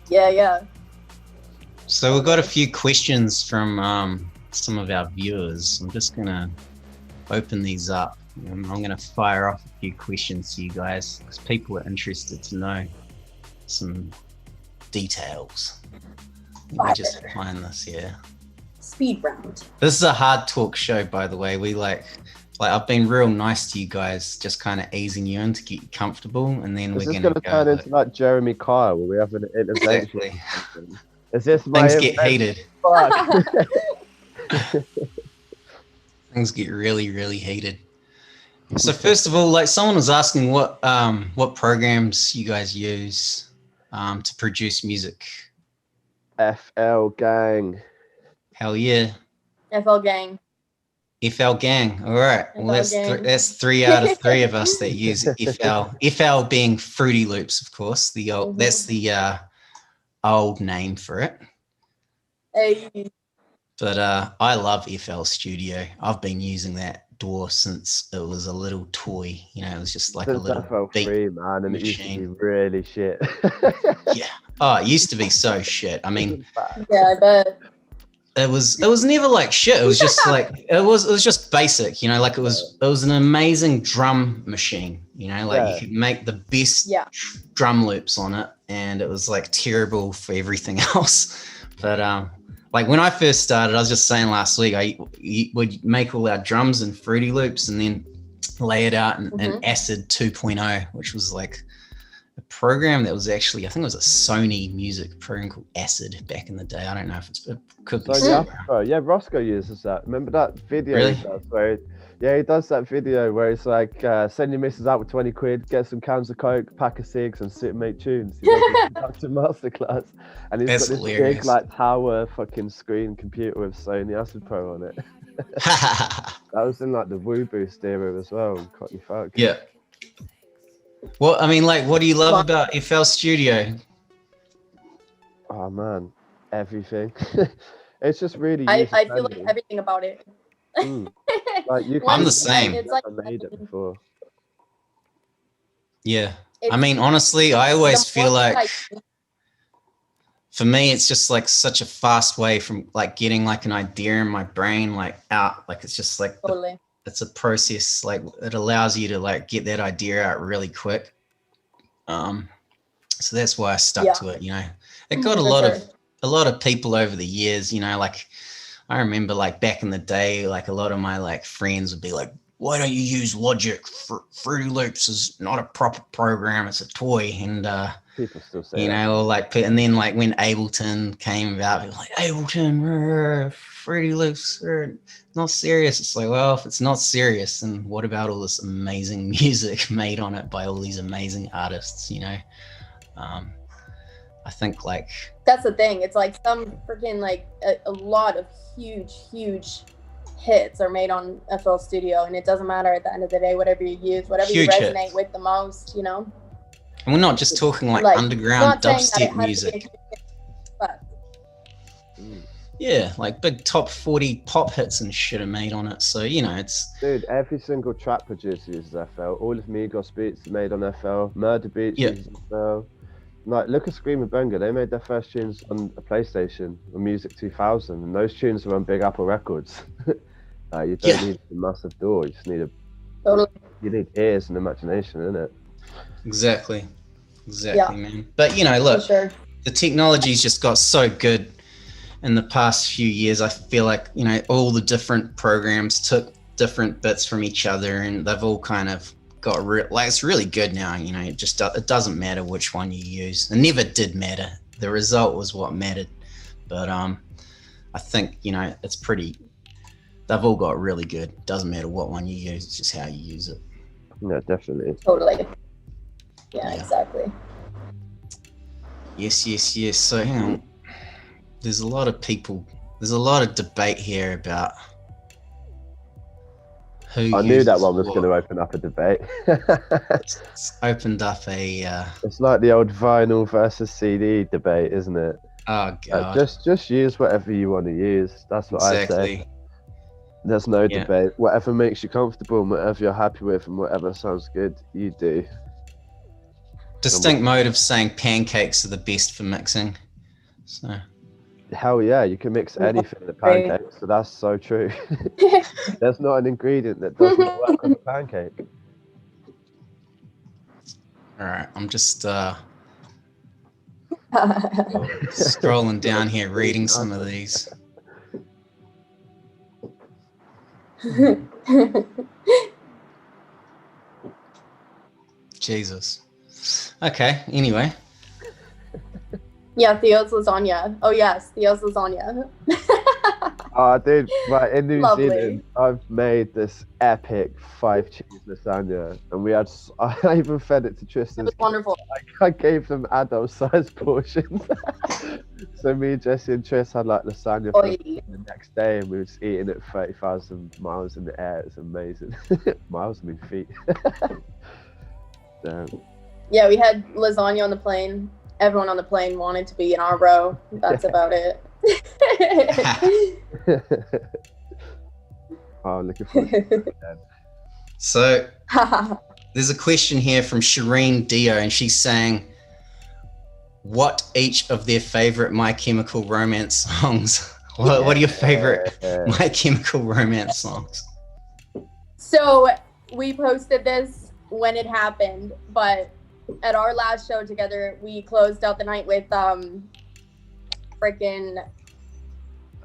Yeah. So we've got a few questions from some of our viewers. I'm just gonna open these up. I'm gonna fire off a few questions to you guys because people are interested to know some details. Let me just find this here. Speed round. This is a hard talk show, by the way. We like I've been real nice to you guys, just kind of easing you in to get you comfortable, and then Is we're this gonna gonna go. turn into like Jeremy Kyle, where we have an intervention? Exactly. Is this my Things get heated. Fuck. Things get really, really heated. So first of all, like someone was asking what programs you guys use to produce music. FL Gang. Hell yeah. FL Gang. FL Gang. All right. Well, FL Gang. that's 3 out of 3 of us that use FL. FL being Fruity Loops, of course. The old, that's the old name for it. Hey. But I love FL Studio. I've been using that DAW since it was a little toy. You know, it was just like Since a little FL3, man, and it used to be machine. really shit. Yeah. Oh, it used to be so shit. I mean, Yeah, I bet. it was never like shit. It was just like it was just basic, you know, like it was an amazing drum machine, you know, like you could make the best drum loops on it, and it was like terrible for everything else. But like when I first started, I was just saying last week, I would make all our drums in Fruity Loops and then lay it out in Acid 2.0, which was like a program that was actually, I think it was a Sony music program called Acid back in the day. I don't know if it could be. Yeah, Roscoe uses that. Remember that video? Really? He does where he does that video where it's like, send your missus out with 20 quid, get some cans of Coke, pack of cigs, and sit and make tunes. He does a production masterclass. And he's That's got this hilarious. big like tower fucking screen computer with Sony Acid Pro on it. That was in like the Woo Boost era as well. Cockney folk. Yeah. Well, I mean, like, what do you love about FL Studio? Oh man, everything. It's just really. I feel like everything about it. Like you I'm the same. It's like never made it before. Yeah. I mean, honestly, I always feel like I- for me, it's just like such a fast way from like getting like an idea in my brain, like out, like it's just like totally. it's a process. Like it allows you to like get that idea out really quick. So that's why I stuck to it. You know, it got a For lot sure. of a lot of people over the years, you know, like I remember like back in the day, like a lot of my like friends would be like, why don't you use Logic? Fruity Loops is not a proper program, it's a toy. And People still say you that. know, or like, and then like when Ableton came about, people were like, Ableton, Fruity Loops, not serious. It's like, well, if it's not serious, then what about all this amazing music made on it by all these amazing artists, you know? I think like That's the thing. It's like some freaking like a lot of huge hits are made on FL Studio, and it doesn't matter at the end of the day, whatever you use, whatever you Huge resonate hits. with the most, you know? and we're not just talking like underground not saying that it dubstep has to be music. a huge hit, but Yeah, like big top 40 pop hits and shit are made on it. So, you know, it's Dude, every single track producer uses FL. All of Migos beats are made on FL. Murder beats Yeah. uses FL. Like, look at Screamer Benga. They made their first tunes on a PlayStation, on Music 2000, and those tunes were on Big Apple Records. You don't need a massive door. You just need totally. you need ears and imagination, innit? exactly, Yeah. man. But, you know, For look, sure. the technology's just got so good in the past few years. I feel like, you know, all the different programs took different bits from each other, and they've all kind of got like it's really good now. You know, it doesn't matter which one you use. It never did matter. The result was what mattered. But I think, you know, it's pretty. They've all got really good. Doesn't matter what one you use. It's just how you use it. Yeah, definitely. Totally. Yeah, Yeah. exactly. Yes. So hang on. There's a lot of people. There's a lot of debate here about who. I knew that one was uses going to what. open up a debate. It's opened up a. It's like the old vinyl versus CD debate, isn't it? Oh god. Just use whatever you want to use. That's what I say. Exactly. There's no Yeah. debate. Whatever makes you comfortable and whatever you're happy with and whatever sounds good, you do. Distinct mode of saying pancakes are the best for mixing. So Hell yeah, you can mix anything in a pancake, so that's so true. There's not an ingredient that doesn't work on a pancake. all right, I'm just scrolling down here, reading some of these. Jesus. Okay. Anyway. Yeah, Theo's lasagna. Oh yes, Theo's lasagna. Oh, dude, right, in New Lovely. Zealand, I've made this epic 5-cheese lasagna, and we had, I even fed it to It Tristan. was wonderful. I gave them adult-sized portions. So me, Jesse, and Tris had like lasagna for Oy. the next day, and we were just eating it 30,000 miles in the air. It's amazing. Miles, I mean feet. Damn. Yeah, we had lasagna on the plane. Everyone on the plane wanted to be in our row. That's about it. Oh, looking forward to it again. So there's a question here from Shireen Dio, and she's saying, what each of their favorite My Chemical Romance songs? What are your favorite My Chemical Romance songs? So we posted this when it happened, but at our last show together, we closed out the night with freaking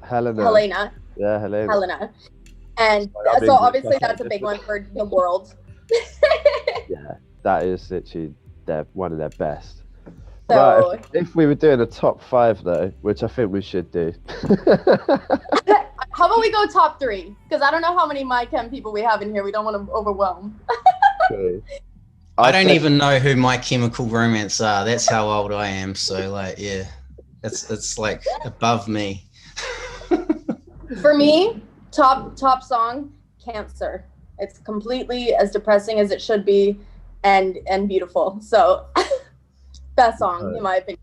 Helena. Yeah, Helena. And I've been so good. obviously that's a big one for the world. Yeah, that is literally one of their best. So Right, if we were doing a top 5 though, which I think we should do. how about we go top 3? Because I don't know how many My Chem people we have in here. We don't want to overwhelm. Okay. I don't even know who My Chemical Romance are. That's how old I am. So like, yeah, it's like above me. For me, top song, Cancer. It's completely as depressing as it should be, and beautiful. So, best song in my opinion.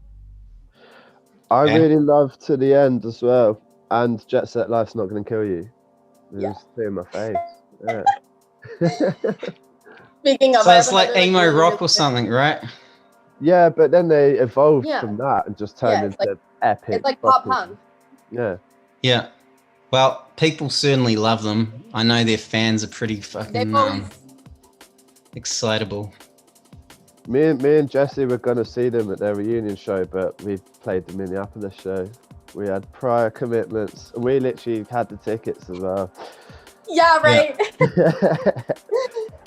I Yeah. really love To the End as well, and Jet Set Life's Not Gonna Kill You. Yeah. Just two in my face. Yeah. Speaking of, So I have it's like another, emo really rock good- or something, right? Yeah, but then they evolved Yeah. from that and just turned it's into epic. It's like pop fucking- punk. Yeah. Yeah. Well, people certainly love them. I know their fans are pretty fucking They've always excitable. Me and Jesse were gonna see them at their reunion show, but we played the Minneapolis show. We had prior commitments. We literally had the tickets as well. Yeah, right.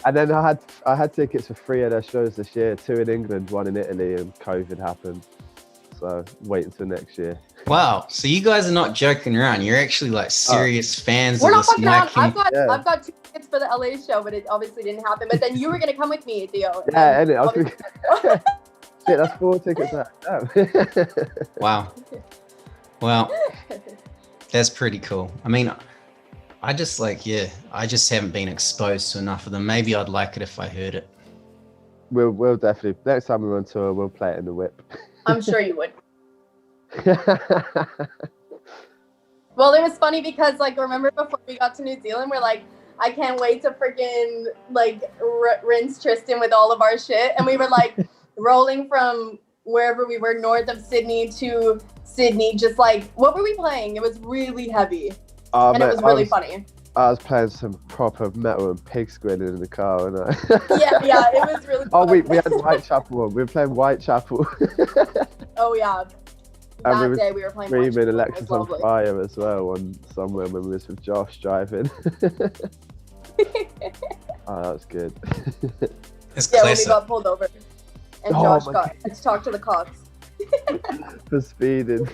And then I had tickets for 3 of their shows this year, 2 in England, 1 in Italy, and COVID happened. So wait until next year. Wow. So you guys are not joking around. You're actually like serious fans We're of not this fucking around. Nike. I've got 2 tickets for the LA show, but it obviously didn't happen. But then you were gonna come with me, Theo. Yeah, and I was thinking, shit, that's 4 tickets out. Wow. Well, that's pretty cool. I mean, I just I just haven't been exposed to enough of them. Maybe I'd like it if I heard it. We'll definitely, next time we're on tour, we'll play it in the whip. I'm sure you would. Well, it was funny because like remember before we got to New Zealand, we're like, I can't wait to freaking like rinse Tristan with all of our shit, and we were like rolling from wherever we were north of Sydney to Sydney, just like what were we playing? It was really heavy, and it was really funny. I was playing some proper metal and pig squid in the car, and yeah, it was really. Oh, we had Whitechapel on. We were playing Whitechapel. Oh yeah. That day we were playing Screaming Alexis on Fire as well on somewhere when we was with Josh driving. Oh, that was good. It's when we classic. got pulled over and Josh got to talk to the cops. For speeding.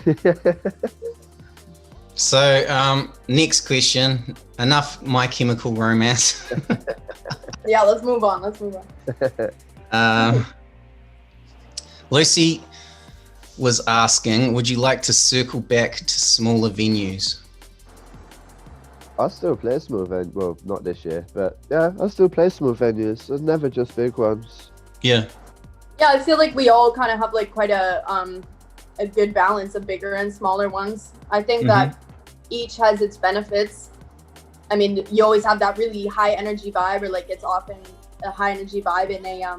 So, next question. Enough My Chemical Romance. Yeah, let's move on. Lucy was asking, would you like to circle back to smaller venues? I still play small venues. Well, not this year, but yeah, I still play small venues. There's never just big ones. Yeah. Yeah, I feel like we all kind of have like quite a good balance of bigger and smaller ones. I think that each has its benefits. I mean, you always have that really high energy vibe, or like it's often a high energy vibe in a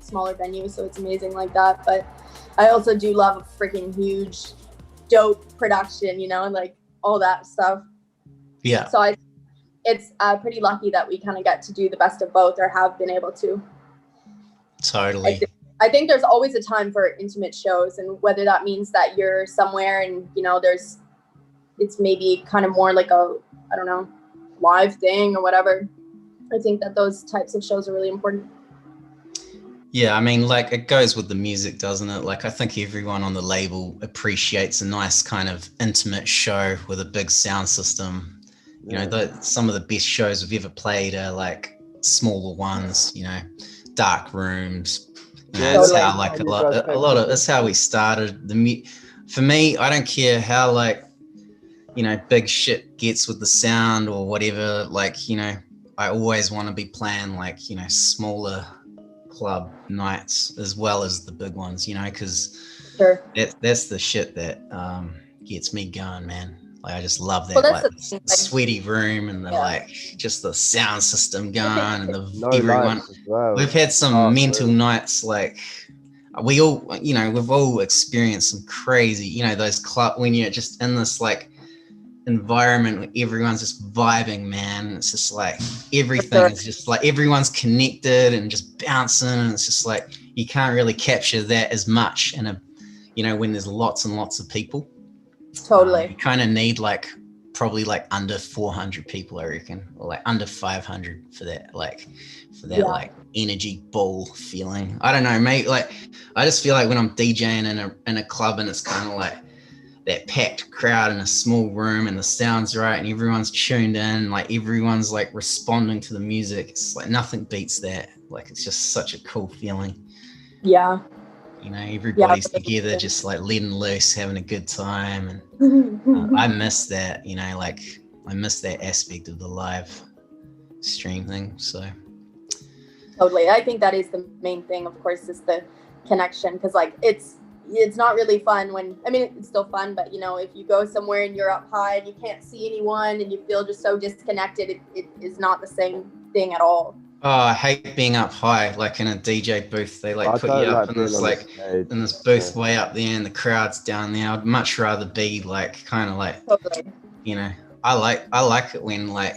smaller venue, so it's amazing like that. But I also do love a freaking huge, dope production, you know, and like all that stuff. Yeah. So it's pretty lucky that we kind of get to do the best of both, or have been able to. Totally. I think there's always a time for intimate shows, and whether that means that you're somewhere and, you know, it's maybe kind of more like a, I don't know, live thing or whatever. I think that those types of shows are really important. Yeah, I mean, like it goes with the music, doesn't it? Like I think everyone on the label appreciates a nice kind of intimate show with a big sound system. You know, some of the best shows we've ever played are like smaller ones, you know, dark rooms. You know, it's how like a lot of that's how we started. For me, I don't care how like, you know, big shit gets with the sound or whatever. Like, you know, I always want to be playing like, you know, smaller club nights as well as the big ones, you know, because that's the shit that gets me going, man. Like I just love that, like the sweaty room and the like just the sound system going and the everyone. Well. We've had some mental nights, like we all, you know, we've all experienced some crazy, you know, those club when you're just in this like environment where everyone's just vibing, man. It's just like everything is just like everyone's connected and just bouncing, and it's just like you can't really capture that as much in a, you know, when there's lots and lots of people. Totally. You kind of need like probably like under 400 people, I reckon, or like under 500 for that like like energy ball feeling. I don't know, mate. Like I just feel like when I'm DJing in a club and it's kind of like that packed crowd in a small room and the sound's right and everyone's tuned in, like everyone's like responding to the music. It's like nothing beats that. Like it's just such a cool feeling. Yeah. You know, everybody's together, just like letting loose, having a good time. And I miss that, you know, like I miss that aspect of the live stream thing. So totally. I think that is the main thing, of course, is the connection. Cause like it's not really fun when, I mean, it's still fun, but you know, if you go somewhere and you're up high and you can't see anyone and you feel just so disconnected, it is not the same thing at all. Oh, I hate being up high, like in a DJ booth. They like put you up in this like in this booth way up there, and the crowd's down there. I'd much rather be like kind of like, you know, I like it when like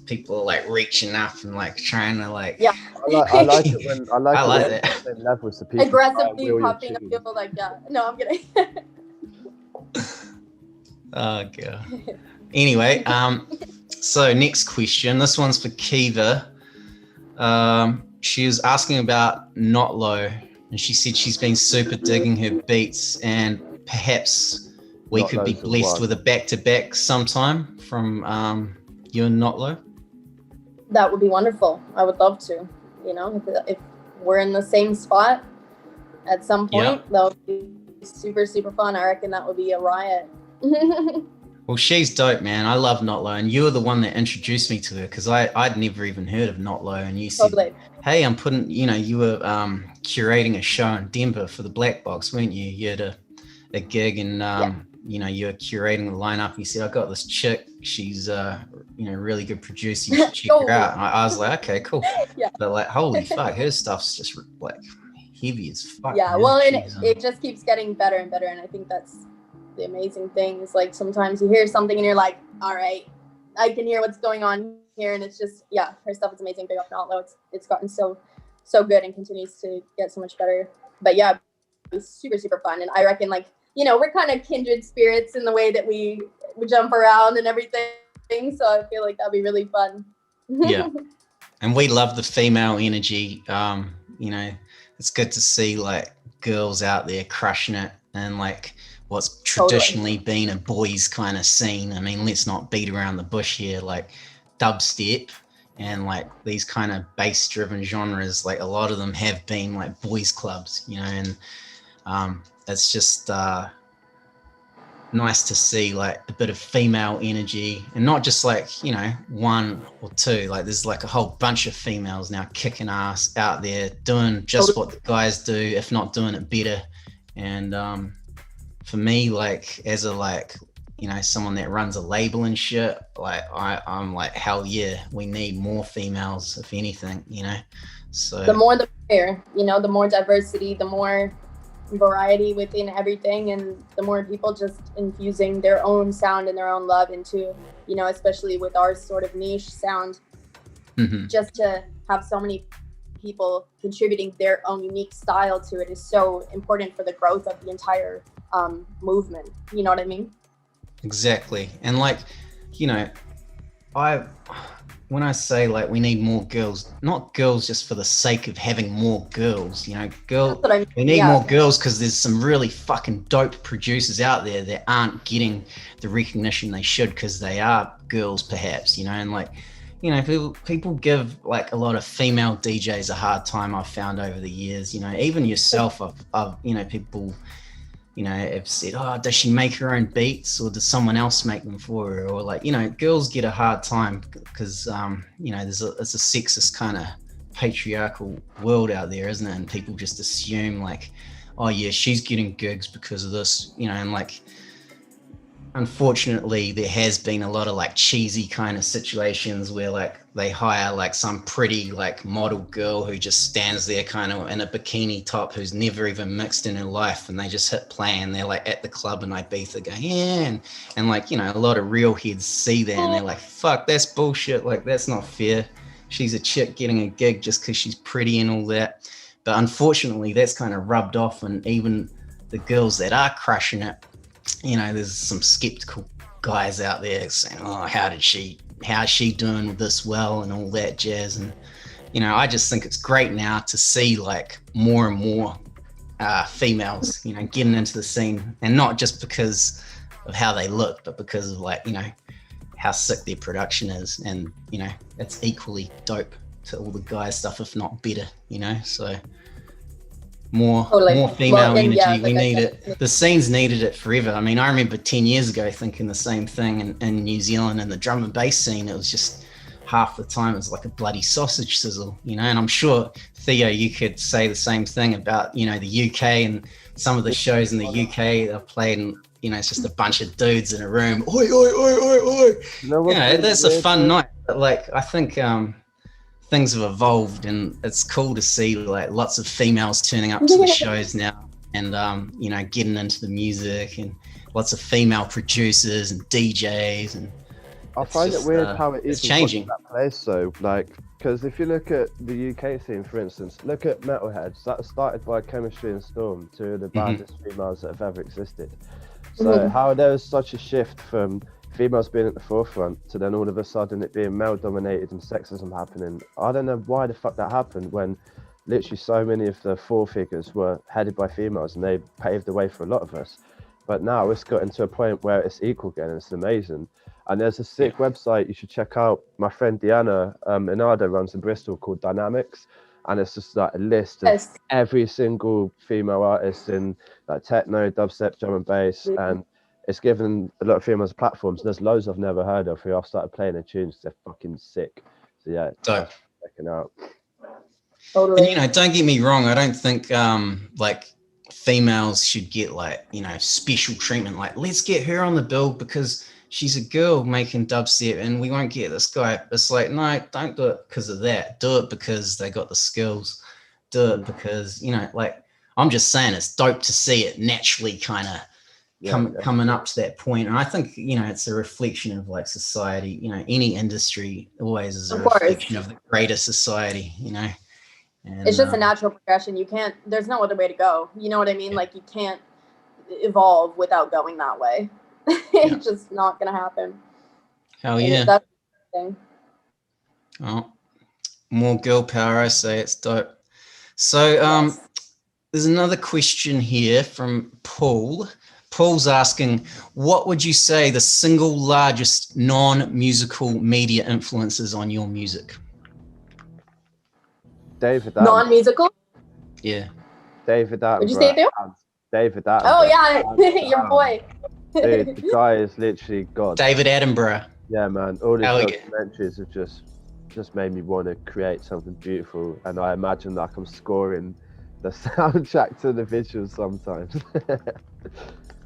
people are like reaching up and like trying to like. Yeah. I like it when I like like it when that. it's the same level, so people Aggressively will popping up, tune. people like that. No, I'm kidding. Oh god. Anyway, so next question. This one's for Khiva. She was asking about Not Low, and she said she's been super digging her beats, and perhaps we Not could be Low's the blessed one. with a back-to-back sometime from you and Not Low. That would be wonderful. I would love to. You know, if we're in the same spot at some point, that would be super, super fun. I reckon that would be a riot. Well, she's dope, man. I love Not Low, and you were the one that introduced me to her because I'd never even heard of Not Low, and you said, Totally. "Hey, I'm putting," you were curating a show in Denver for the Black Box, weren't you? You had a gig, and you were curating the lineup. And you said, "I got this chick. She's really good producer. You should check her out." And I was like, "Okay, cool." Yeah. But like, holy fuck, her stuff's just like heavy as fuck. Yeah. Man. Well, and She's, it just keeps getting better and better, and I think that's the amazing thing. Is like sometimes you hear something and you're like, all right, I can hear what's going on here, and it's just her stuff is amazing. Big up Not Low. It's gotten so good and continues to get so much better. But yeah, it's super, super fun, and I reckon like we're kind of kindred spirits in the way that we jump around and everything. So I feel like that'd be really fun. Yeah. And we love the female energy. It's good to see like girls out there crushing it, and like what's traditionally been a boys kind of scene. I mean, let's not beat around the bush here. Like dubstep and like these kind of bass driven genres, like a lot of them have been like boys clubs, and it's just nice to see like a bit of female energy, and not just like one or two. Like there's like a whole bunch of females now kicking ass out there doing just what the guys do, if not doing it better. And for me, like as a someone that runs a label and shit, like I'm like, hell yeah, we need more females, if anything. So the more the better. The more diversity, the more variety within everything, and the more people just infusing their own sound and their own love into, especially with our sort of niche sound, just to have so many people contributing their own unique style to it is so important for the growth of the entire movement. You know what I mean? Exactly. And like, when I say like we need more girls, not girls just for the sake of having more girls, we need more girls because there's some really fucking dope producers out there that aren't getting the recognition they should because they are girls perhaps, and like, people give like a lot of female DJs a hard time, I've found over the years, even yourself, I've people have said, oh, does she make her own beats or does someone else make them for her? Or like, girls get a hard time because, it's a sexist kind of patriarchal world out there, isn't it? And people just assume like, oh yeah, she's getting gigs because of this, and like, unfortunately there has been a lot of like cheesy kind of situations where like they hire like some pretty like model girl who just stands there kind of in a bikini top who's never even mixed in her life, and they just hit play and they're like at the club in Ibiza going yeah, and like a lot of real heads see that and they're like, fuck, that's bullshit, like that's not fair, she's a chick getting a gig just because she's pretty and all that. But unfortunately that's kind of rubbed off, and even the girls that are crushing it, there's some skeptical guys out there saying, oh, how's she doing this well and all that jazz. And I just think it's great now to see like more and more females getting into the scene, and not just because of how they look, but because of like how sick their production is, and it's equally dope to all the guys stuff, if not better, so more female energy. We need it. The scene's needed it forever. I mean, I remember 10 years ago thinking the same thing in New Zealand, in the drum and bass scene. It was just half the time it was like a bloody sausage sizzle, and I'm sure Theo, you could say the same thing about the UK and some of the shows in the UK they've played, and it's just a bunch of dudes in a room, oi oi oi oi oi. That's a fun night. But like, I think things have evolved, and it's cool to see like lots of females turning up to the shows now, and getting into the music, and lots of female producers and DJs. And I It's find it just, weird how it it's even got to changing. that place. So, like, because if you look at the UK scene, for instance, look at Metalheads. That was started by Chemistry and Storm, two of the baddest females that have ever existed. So, how there was such a shift from females being at the forefront to then all of a sudden it being male dominated and sexism happening. I don't know why the fuck that happened when literally so many of the four figures were headed by females and they paved the way for a lot of us. But now it's gotten to a point where it's equal again, and it's amazing. And there's a sick website you should check out. My friend Deanna Inada runs in Bristol called Dynamics, and it's just like a list of every single female artist in like techno, dubstep, drum and bass, and it's given a lot of females platforms. There's loads I've never heard of who I've started playing their tunes. They're fucking sick. So yeah, Dope. checking out. And you know, don't get me wrong. I don't think like females should get like, you know, special treatment. Like, let's get her on the bill because she's a girl making dubstep, and we won't get this guy. It's like, no, don't do it because of that. Do it because they got the skills. Do it because, you know, like, I'm just saying, it's dope to see it naturally kind of coming up to that point. And I think, you know, it's a reflection of like society. You know, any industry always is a reflection of the greater society. You know. And, it's just a natural progression. You can't, there's no other way to go. You know what I mean? Like, you can't evolve without going that way. It's just not going to happen. Hell yeah. That's the thing. Oh, more girl power, I say. It's dope. So there's another question here from Paul. Paul's asking, what would you say the single largest non-musical media influences on your music? David Attenborough. Non-musical? Yeah. David Attenborough. What'd you say, Theo? David Attenborough. Oh, yeah. Your boy. Dude, the guy is literally God. David Attenborough. Yeah, man. All his documentaries have just made me want to create something beautiful. And I imagine like I'm scoring the soundtrack to the visuals sometimes.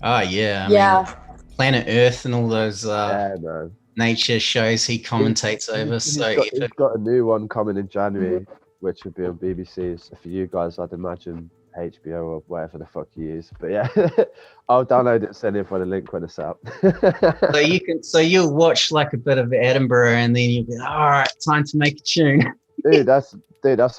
Oh, yeah. I mean, Planet Earth and all those nature shows he commentates over. He's got a new one coming in January, which would be on BBC. So for you guys, I'd imagine HBO or whatever the fuck you use. But yeah, I'll download it and send it for the link when it's out. So you'll watch like a bit of Attenborough and then you'll be like, all right, time to make a tune. Dude, that's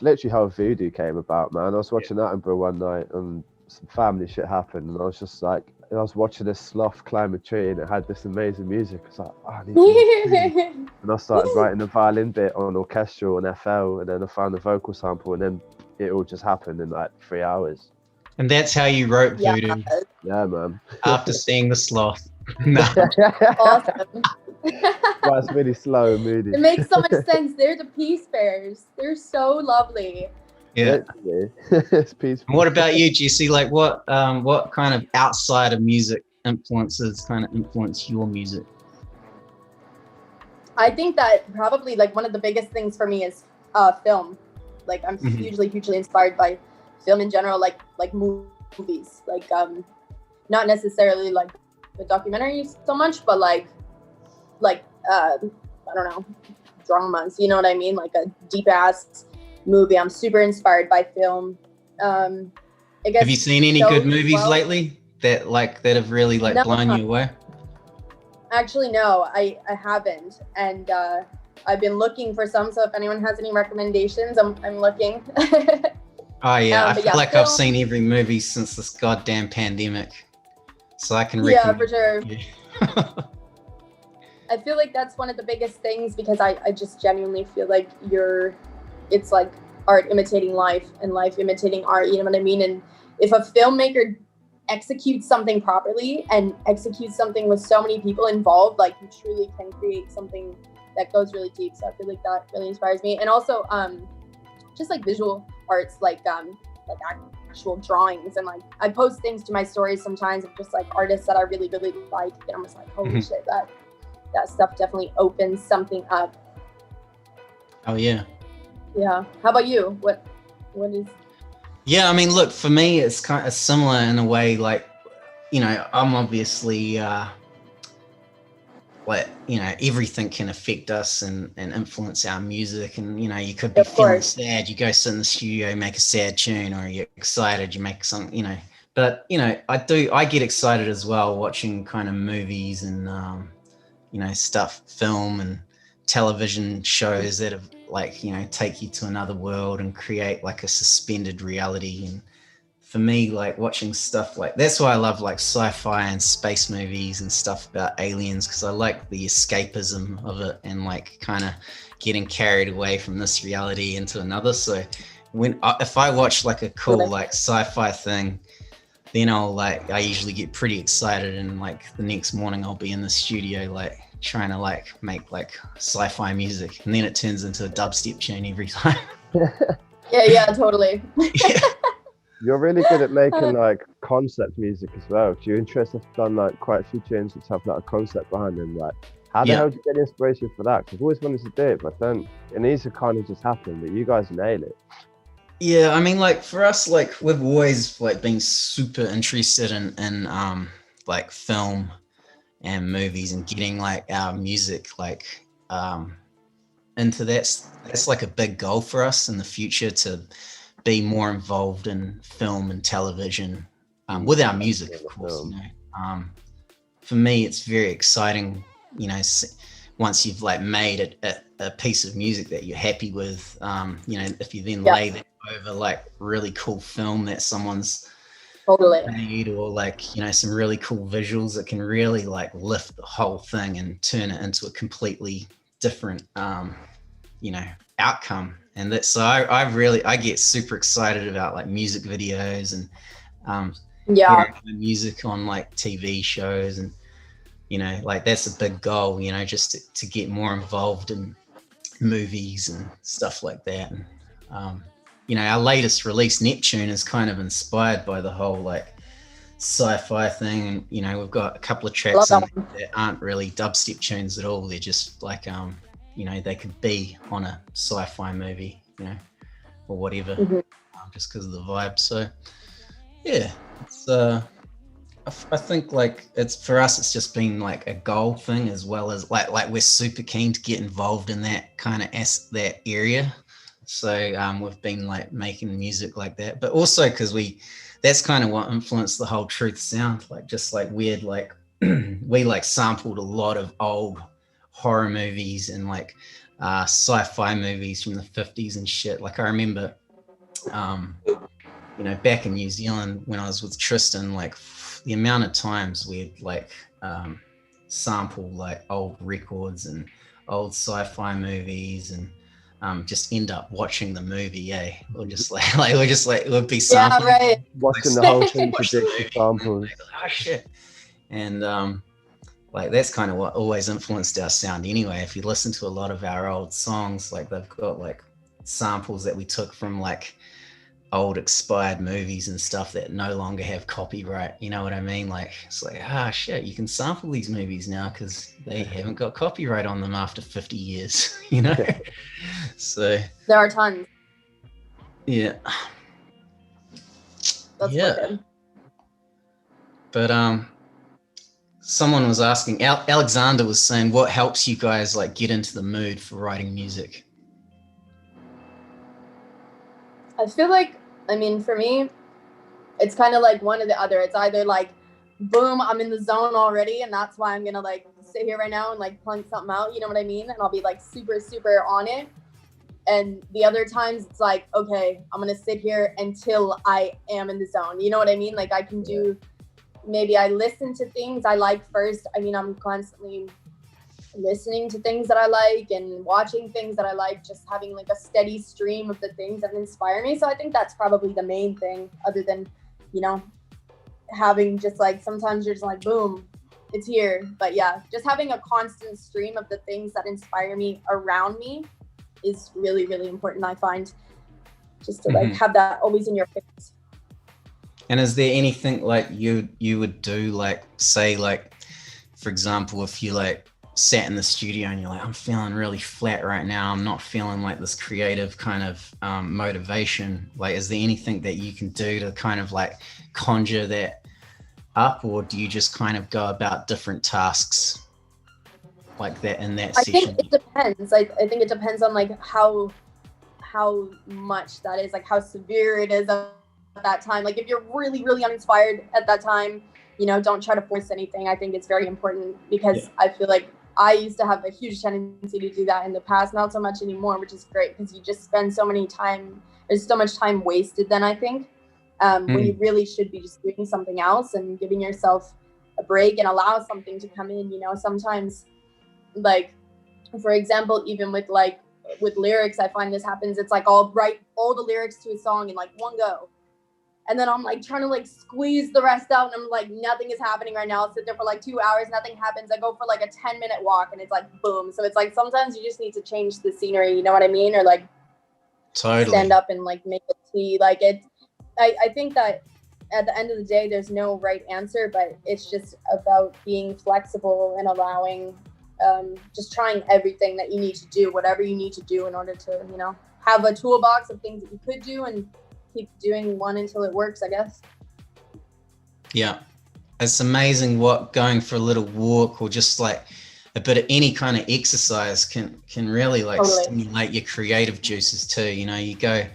literally how Voodoo came about, man. I was watching Attenborough one night and some family shit happened, and I was just like, I was watching this sloth climb a tree and it had this amazing music. I was like, oh, I need to and I started writing a violin bit on orchestral and FL, and then I found the vocal sample, and then it all just happened in like 3 hours. And that's how you wrote Voodoo? Yeah, man. After seeing the sloth. No. Awesome. Well, it's really slow and moody. It makes so much sense. They're the peace bears. They're so lovely. Yeah. It's peaceful. What about you, Jesse? Like, what kind of outside of music influences kind of influence your music? I think that probably like one of the biggest things for me is film. Like, I'm hugely inspired by film in general, like movies, like not necessarily like the documentaries so much, but like I don't know, dramas. You know what I mean? Like a deep ass movie. I'm super inspired by film. I guess. Have you seen any good movies lately that have really blown you away? Actually, no, I haven't, and I've been looking for some. So if anyone has any recommendations, I'm looking. Oh yeah, I feel like film. I've seen every movie since this goddamn pandemic, so I can recommend. Yeah, for sure. Yeah. I feel like that's one of the biggest things, because I just genuinely feel like it's like art imitating life and life imitating art, you know what I mean? And if a filmmaker executes something properly and executes something with so many people involved, like, you truly can create something that goes really deep. So I feel like that really inspires me. And also just like visual arts, like actual drawings, and like I post things to my stories sometimes of just like artists that I really like, and I'm just like, holy shit, that stuff definitely opens something up. Oh yeah. Yeah. How about you? What is? Yeah, I mean, look, for me, it's kind of similar in a way. Like, you know, I'm obviously, everything can affect us and influence our music. And, you know, you could be feeling sad, you go sit in the studio, make a sad tune, or you're excited, you make some, you know. But, you know, I get excited as well watching kind of movies and, you know, stuff, film and television shows that have like, you know, take you to another world and create like a suspended reality. And for me, like watching stuff like, that's why I love like sci-fi and space movies and stuff about aliens, because I like the escapism of it and like kind of getting carried away from this reality into another. So if I watch like a cool like sci-fi thing, then I usually get pretty excited, and like the next morning I'll be in the studio like trying to like make like sci-fi music, and then it turns into a dubstep tune every time. Yeah, totally. Yeah. You're really good at making like concept music as well. Do you interest? I've done like quite a few tunes which have like a concept behind them. Like, how the hell do you get inspiration for that? Because I've always wanted to do it, but don't. It needs to kind of just happen. But you guys nail it. Yeah, I mean, like for us, like we've always like been super interested in like film and movies and getting like our music like into that. That's like a big goal for us in the future, to be more involved in film and television with our music, of course. You know, for me, it's very exciting. You know, once you've like made a piece of music that you're happy with, you know, if you then lay that over like really cool film that someone's made, or like, you know, some really cool visuals that can really like lift the whole thing and turn it into a completely different, you know, outcome. And that, so I get super excited about like music videos and hearing music on like TV shows, and you know, like that's a big goal, you know, just to get more involved in movies and stuff like that. And you know, our latest release, Neptune, is kind of inspired by the whole like sci-fi thing. And you know, we've got a couple of tracks in there that aren't really dubstep tunes at all. They're just like you know, they could be on a sci-fi movie, you know, or whatever, just because of the vibe. So yeah, it's I think like it's, for us, it's just been like a goal thing, as well as like we're super keen to get involved in that kind of that area. So we've been like making music like that, but also because that's kind of what influenced the whole Truth sound, like just like weird, like we like sampled a lot of old horror movies and like sci-fi movies from the 50s and shit. Like I remember you know, back in New Zealand when I was with Tristan, like the amount of times we'd like sample like old records and old sci-fi movies, and just end up watching the movie, or just like we're just like, we'd be sampling, watching the whole thing, predicting samples. Oh shit. And like that's kind of what always influenced our sound anyway. If you listen to a lot of our old songs, like they've got like samples that we took from like old expired movies and stuff that no longer have copyright, you know what I mean? Like it's like, shit, you can sample these movies now because they haven't got copyright on them after 50 years, you know. So there are tons. Yeah. That's good. But someone was asking, Alexander was saying, what helps you guys like get into the mood for writing music? I feel like, I mean, for me, it's kind of like one or the other. It's either like, boom, I'm in the zone already, and that's why I'm gonna like sit here right now and like plunk something out, you know what I mean? And I'll be like super, super on it. And the other times it's like, okay, I'm gonna sit here until I am in the zone. You know what I mean? Like I can do, maybe I listen to things I like first. I mean, I'm constantly listening to things that I like and watching things that I like, just having like a steady stream of the things that inspire me. So I think that's probably the main thing, other than, you know, having just like, sometimes you're just like, boom, it's here. But yeah, just having a constant stream of the things that inspire me around me is really, really important, I find, just to like have that always in your face. And is there anything like you would do, like say, like for example, if you like sat in the studio and you're like, I'm feeling really flat right now, I'm not feeling like this creative kind of motivation, like is there anything that you can do to kind of like conjure that up, or do you just kind of go about different tasks like that in that session? I think it depends. I think it depends on like how much that is, like how severe it is at that time. Like if you're really, really uninspired at that time, you know, don't try to force anything. I think it's very important, because I feel like I used to have a huge tendency to do that in the past, not so much anymore, which is great because you just spend so much time wasted then, I think, when you really should be just doing something else and giving yourself a break and allow something to come in, you know. Sometimes, like, for example, even with lyrics, I find this happens. It's like I'll write all the lyrics to a song in like one go. And then I'm like trying to like squeeze the rest out, and I'm like, nothing is happening right now. I'll sit there for like 2 hours, nothing happens. I go for like a 10-minute walk, and it's like boom. So it's like sometimes you just need to change the scenery, you know what I mean? Or like stand up and like make a tea. Like I think that at the end of the day, there's no right answer, but it's just about being flexible and allowing, just trying everything that you need to do, whatever you need to do in order to, you know, have a toolbox of things that you could do and keep doing one until it works, I guess. Yeah. It's amazing what going for a little walk or just like a bit of any kind of exercise can really like stimulate your creative juices too. You know, you're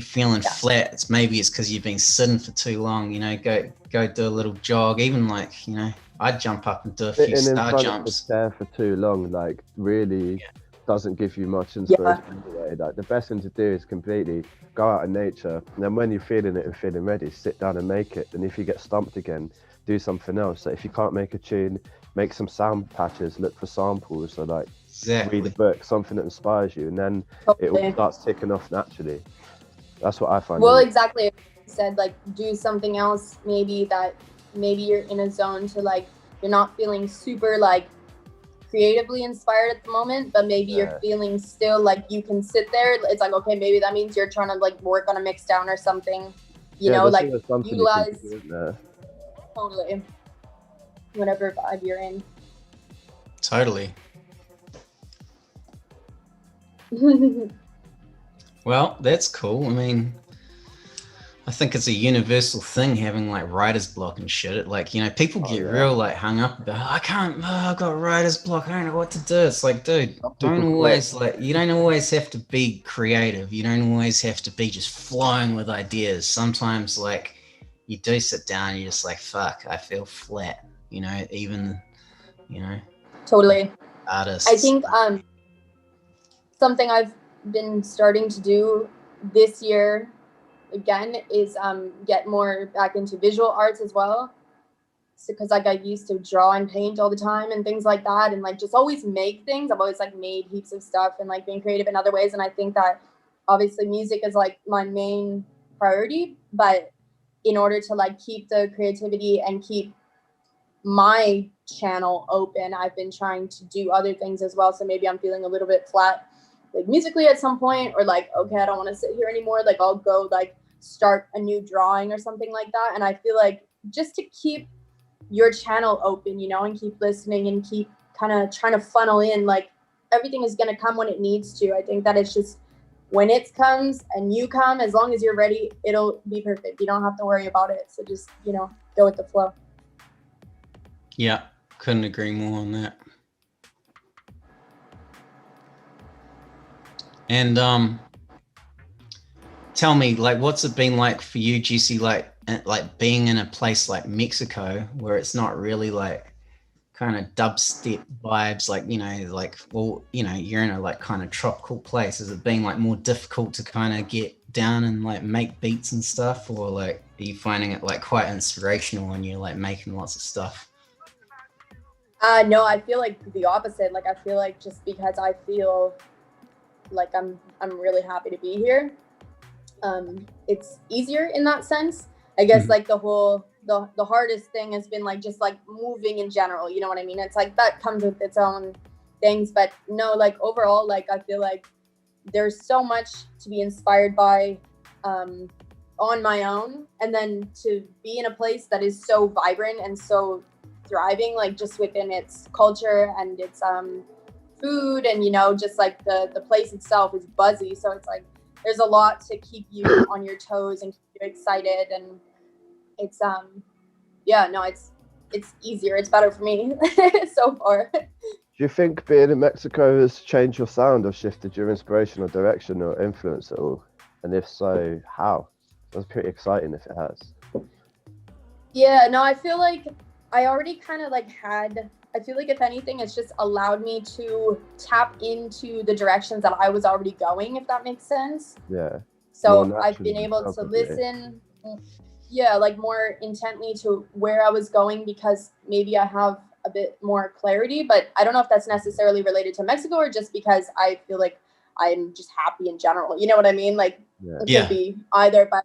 feeling flat. It's because you've been sitting for too long, you know, go do a little jog, even like, you know, I'd jump up and do a few star jumps. There for too long, like really doesn't give you much inspiration anyway. Like the best thing to do is completely go out in nature, and then when you're feeling it and feeling ready, sit down and make it. And if you get stumped again, do something else. So if you can't make a tune, make some sound patches, look for samples, or like read a book, something that inspires you, and then it all starts ticking off naturally. That's what I find. Well, exactly. Like you said, like do something else. Maybe you're in a zone to like you're not feeling super like creatively inspired at the moment, but maybe you're feeling still like you can sit there. It's like, okay, maybe that means you're trying to like work on a mix down or something, you know, like utilize totally whatever vibe you're in. Totally. Well, that's cool. I mean, I think it's a universal thing having like writer's block and shit. Like, you know, people get real like hung up about, I've got writer's block, I don't know what to do. It's like, dude, you don't always have to be creative. You don't always have to be just flowing with ideas. Sometimes like you do sit down and you're just like, fuck, I feel flat, you know, even, you know. Totally. Artists. I think something I've been starting to do this year again is get more back into visual arts as well, because like I used to draw and paint all the time and things like that, and like just always make things. I've always like made heaps of stuff and like being creative in other ways, and I think that obviously music is like my main priority, but in order to like keep the creativity and keep my channel open, I've been trying to do other things as well. So maybe I'm feeling a little bit flat like musically at some point, or like, okay, I don't want to sit here anymore, like I'll go like start a new drawing or something like that. And I feel like just to keep your channel open, you know, and keep listening and keep kind of trying to funnel in, like everything is going to come when it needs to. I think that it's just when it comes and you come, as long as you're ready, it'll be perfect. You don't have to worry about it. So just, you know, go with the flow. Yeah, couldn't agree more on that. And tell me, like, what's it been like for you, Jesse, like being in a place like Mexico where it's not really like kind of dubstep vibes, like, you know, like, well, you know, you're in a like kind of tropical place. Has it been like more difficult to kind of get down and like make beats and stuff, or like are you finding it like quite inspirational when you're like making lots of stuff? No, I feel like the opposite. Like I feel like just because I feel like I'm really happy to be here, it's easier in that sense. I guess like the hardest thing has been like just like moving in general, you know what I mean? It's like that comes with its own things, but no, like overall, like I feel like there's so much to be inspired by on my own, and then to be in a place that is so vibrant and so thriving, like just within its culture and its food, and you know, just like the place itself is buzzy, so it's like there's a lot to keep you on your toes and keep you excited, and it's it's easier, it's better for me so far. Do you think being in Mexico has changed your sound or shifted your inspiration or direction or influence at all? And if so, how? That's pretty exciting if it has. Yeah, no, I feel like I already kind of like had, I feel like if anything, it's just allowed me to tap into the directions that I was already going, if that makes sense. Yeah. So I've been able to listen, yeah, like more intently to where I was going, because maybe I have a bit more clarity, but I don't know if that's necessarily related to Mexico or just because I feel like I'm just happy in general. You know what I mean? Like it could be either, but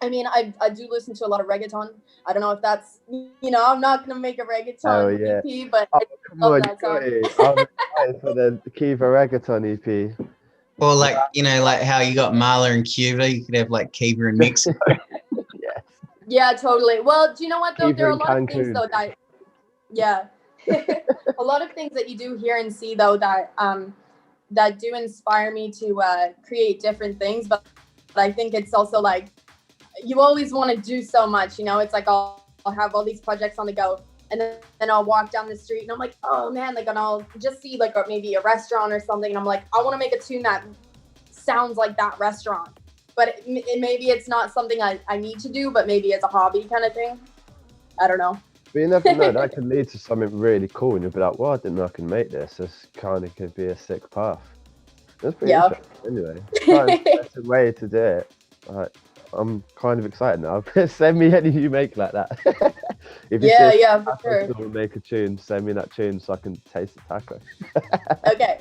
I mean, I do listen to a lot of reggaeton. I don't know if that's, you know, I'm not going to make a reggaeton EP, but I love that song. I'm excited for the Khiva reggaeton EP. Or like, you know, like how you got Marla in Cuba, you could have like Khiva in Mexico. Yeah, totally. Well, do you know what though? Khiva There are a lot of things though that, a lot of things that you do hear and see though that that do inspire me to create different things. But I think it's also like, you always want to do so much, you know. It's like I'll have all these projects on the go, and then I'll walk down the street and I'm like, oh man, like, and I'll just see like maybe a restaurant or something, and I'm like, I want to make a tune that sounds like that restaurant, but maybe it's not something I need to do, but maybe it's a hobby kind of thing. I don't know. But you never know, that could lead to something really cool, and you'll be like, well, I didn't know I can make this. This kind of could be a sick path. That's pretty interesting. Anyway, that's a way to do it. I'm kind of excited now. Send me any you make like that. If you for sure. We'll make a tune. Send me that tune so I can taste the taco. Okay.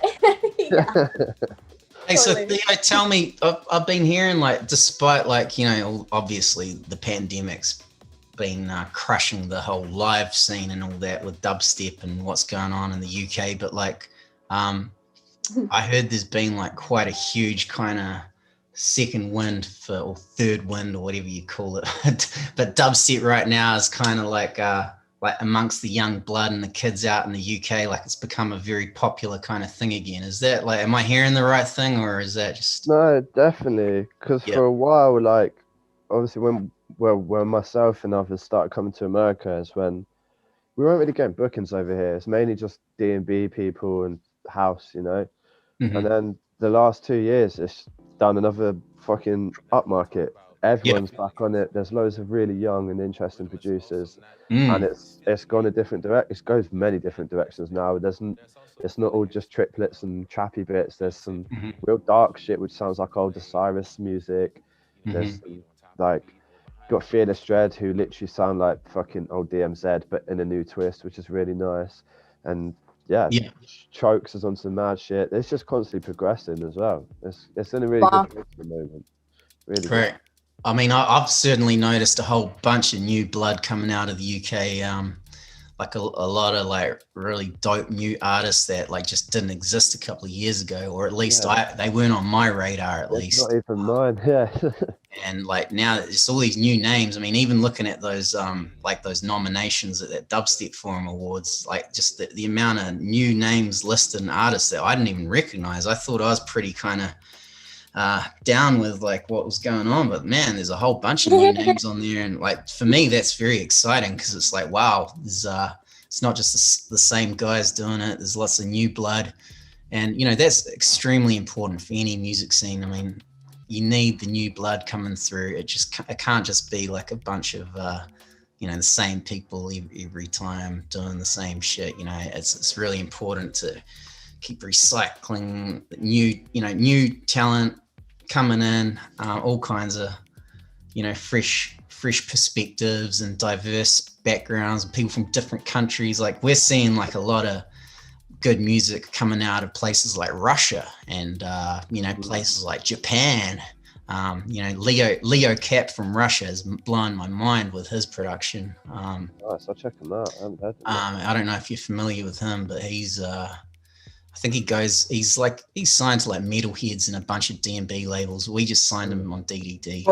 Hey, so Theo, tell me, I've been hearing like, despite like, you know, obviously the pandemic's been crushing the whole live scene and all that with dubstep and what's going on in the UK, but like, I heard there's been like quite a huge kind of second wind or third wind or whatever you call it, but dubstep right now is kind of like amongst the young blood and the kids out in the UK, like it's become a very popular kind of thing again. Is that like, am I hearing the right thing, or is that just? No, definitely, because for a while, like obviously when myself and others started coming to America is when we weren't really getting bookings over here. It's mainly just D&B people and house, you know. And then the last 2 years, it's done another fucking upmarket. Everyone's back on it. There's loads of really young and interesting producers, and it's gone a different direction. It goes many different directions now. It's not all just triplets and trappy bits. There's some real dark shit which sounds like old Osiris music. There's some, like, got Fearless Dread who literally sound like fucking old DMZ but in a new twist, which is really nice. And Chokes is on some mad shit. It's just constantly progressing as well. It's in a really good place at the moment. Really great. I mean, I've certainly noticed a whole bunch of new blood coming out of the UK. Like a lot of like really dope new artists that like just didn't exist a couple of years ago, or at least they weren't on my radar at least. Not even mine, And like now it's all these new names. I mean, even looking at those like those nominations at that Dubstep Forum Awards, like just the amount of new names listed and artists that I didn't even recognize. I thought I was pretty kind of down with like what was going on, but man, there's a whole bunch of new names on there, and like for me that's very exciting because it's like, wow, there's it's not just the same guys doing it. There's lots of new blood, and you know that's extremely important for any music scene. I mean, you need the new blood coming through. It can't just be like a bunch of you know, the same people every time doing the same shit. You know, it's really important to keep recycling new talent coming in, all kinds of, you know, fresh perspectives and diverse backgrounds and people from different countries. Like we're seeing like a lot of good music coming out of places like Russia and, you know, places like Japan. You know, Leo Cap from Russia has blown my mind with his production. Nice, I'll check him out. I haven't heard him. I don't know if you're familiar with him, but he's I think he's signed to like Metalheads and a bunch of D&B labels. We just signed him on DDD. He's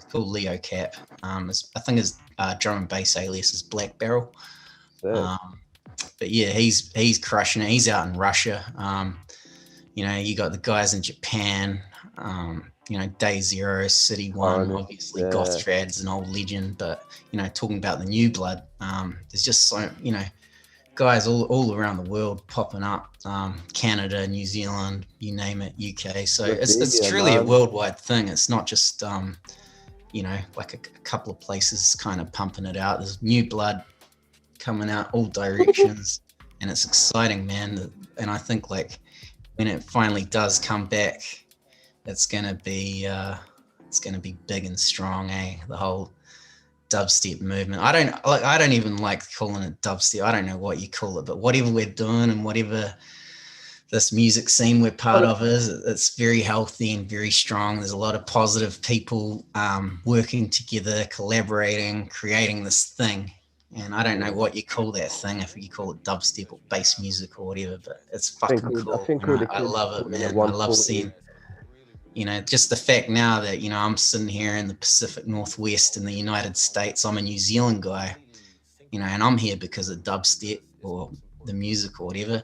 called Leo Cap. I think his drum and bass alias is Black Barrel. But yeah, he's crushing it. He's out in Russia. You know, you got the guys in Japan. You know, Day Zero, City One, obviously Goth Thread's an old legend. But you know, talking about the new blood, there's just so, you know, guys all around the world popping up, Canada, New Zealand, you name it, UK. So it's truly a worldwide thing. It's not just you know, like a couple of places kind of pumping it out. There's new blood coming out all directions, and it's exciting, man. And I think like when it finally does come back, it's gonna be big and strong, the whole dubstep movement. I don't even like calling it dubstep. I don't know what you call it, but whatever we're doing and whatever this music scene we're part of is, it's very healthy and very strong. There's a lot of positive people working together, collaborating, creating this thing. And I don't know what you call that thing, if you call it dubstep or bass music or whatever, but it's fucking cool. I love it, man. I love seeing, just the fact now that, I'm sitting here in the Pacific Northwest in the United States. I'm a New Zealand guy, and I'm here because of dubstep or the music or whatever.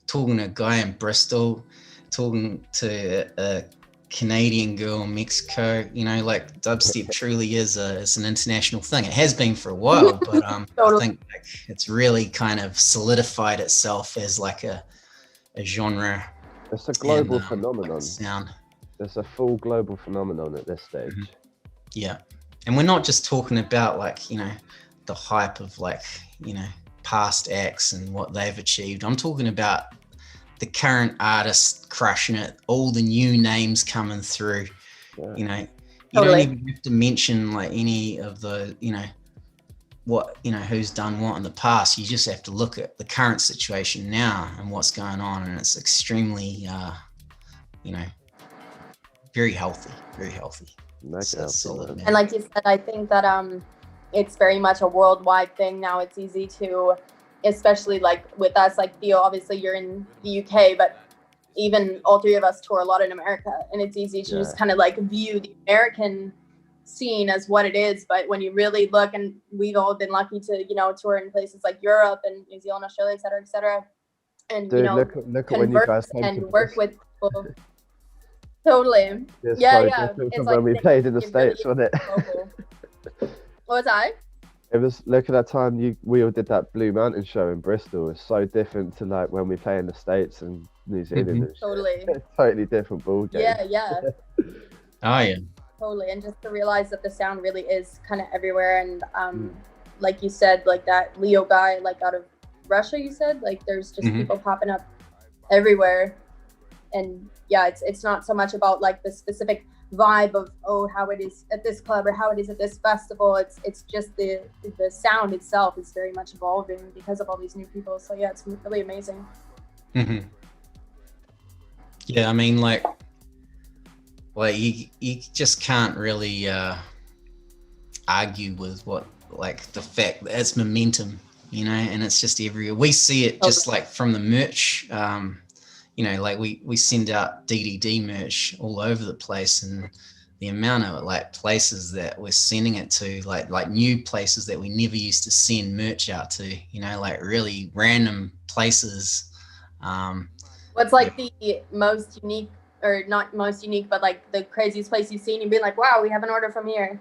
Talking to a guy in Bristol, talking to a Canadian girl in Mexico, like dubstep truly is it's an international thing. It has been for a while, but I think like, it's really kind of solidified itself as like a genre. It's a global phenomenon. Sound. It's a full global phenomenon at this stage. Mm-hmm. Yeah. And we're not just talking about like, the hype of like, past acts and what they've achieved. I'm talking about the current artists crushing it, all the new names coming through. You don't even have to mention like any of the what who's done what in the past. You just have to look at the current situation now and what's going on, and it's extremely very healthy solid, man. And like you said, I think that it's very much a worldwide thing now. It's easy to, especially like with us, like Theo, obviously you're in the UK, but even all three of us tour a lot in America, and it's easy to just kind of like view the American scene as what it is. But when you really look, and we've all been lucky to, tour in places like Europe and New Zealand, Australia, et cetera, and dude, look at when you guys came and to work with people. Totally. It's yeah. Different It's from like when we played in the States, really wasn't it? What was that? It was, look at that time we all did that Blue Mountain show in Bristol. It's so different to like when we play in the States and New Zealand. Mm-hmm. And shit. Totally. It's totally different ball game. Yeah. Oh yeah. Totally. And just to realize that the sound really is kind of everywhere. And like you said, like that Leo guy, like out of Russia, you said, like there's just people popping up everywhere. And yeah, it's not so much about like the specific vibe of how it is at this club or how it is at this festival. It's just the sound itself is very much evolving because of all these new people. So yeah, it's really amazing. Yeah, I mean like you just can't really argue with what, like the fact that it's momentum, and it's just everywhere. We see it just like from the merch. Like we send out DDD merch all over the place, and the amount of like places that we're sending it to, like new places that we never used to send merch out to, like really random places. What's like the most unique, or not most unique, but like the craziest place you've seen and been like, wow, we have an order from here?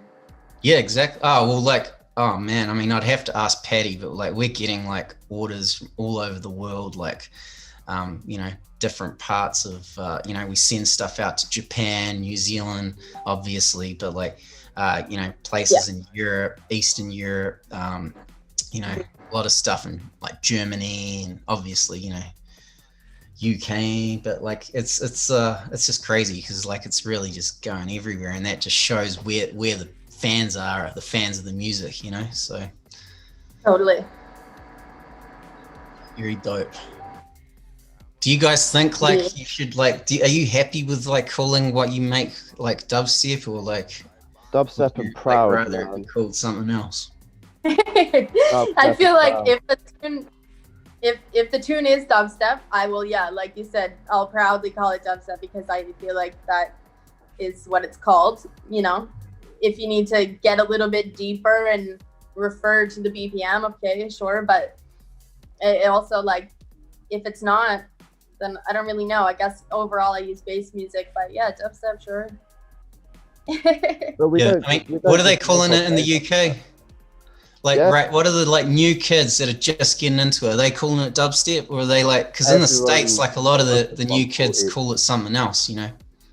Yeah, exactly. Oh man, I mean, I'd have to ask Patty, but like we're getting like orders from all over the world, like different parts of we send stuff out to Japan, New Zealand, obviously, but like places in Europe, Eastern Europe, a lot of stuff in like Germany, and obviously UK. But like it's just crazy because like it's really just going everywhere, and that just shows where the fans are, the fans of the music, so totally very dope. Do you guys think like you should like? Are you happy with like calling what you make like dubstep, or like dubstep and proud? Like, rather it be called something else? I feel like if the tune is dubstep, I will, like you said, I'll proudly call it dubstep because I feel like that is what it's called. If you need to get a little bit deeper and refer to the BPM, okay, sure, but it also like if it's not, then I don't really know. I guess overall I use bass music, but yeah, dubstep, sure. But what are they calling it in the UK? Like, right, what are the like new kids that are just getting into it? Are they calling it dubstep, or are they like? Because in the States, like a lot of the new kids call it something else.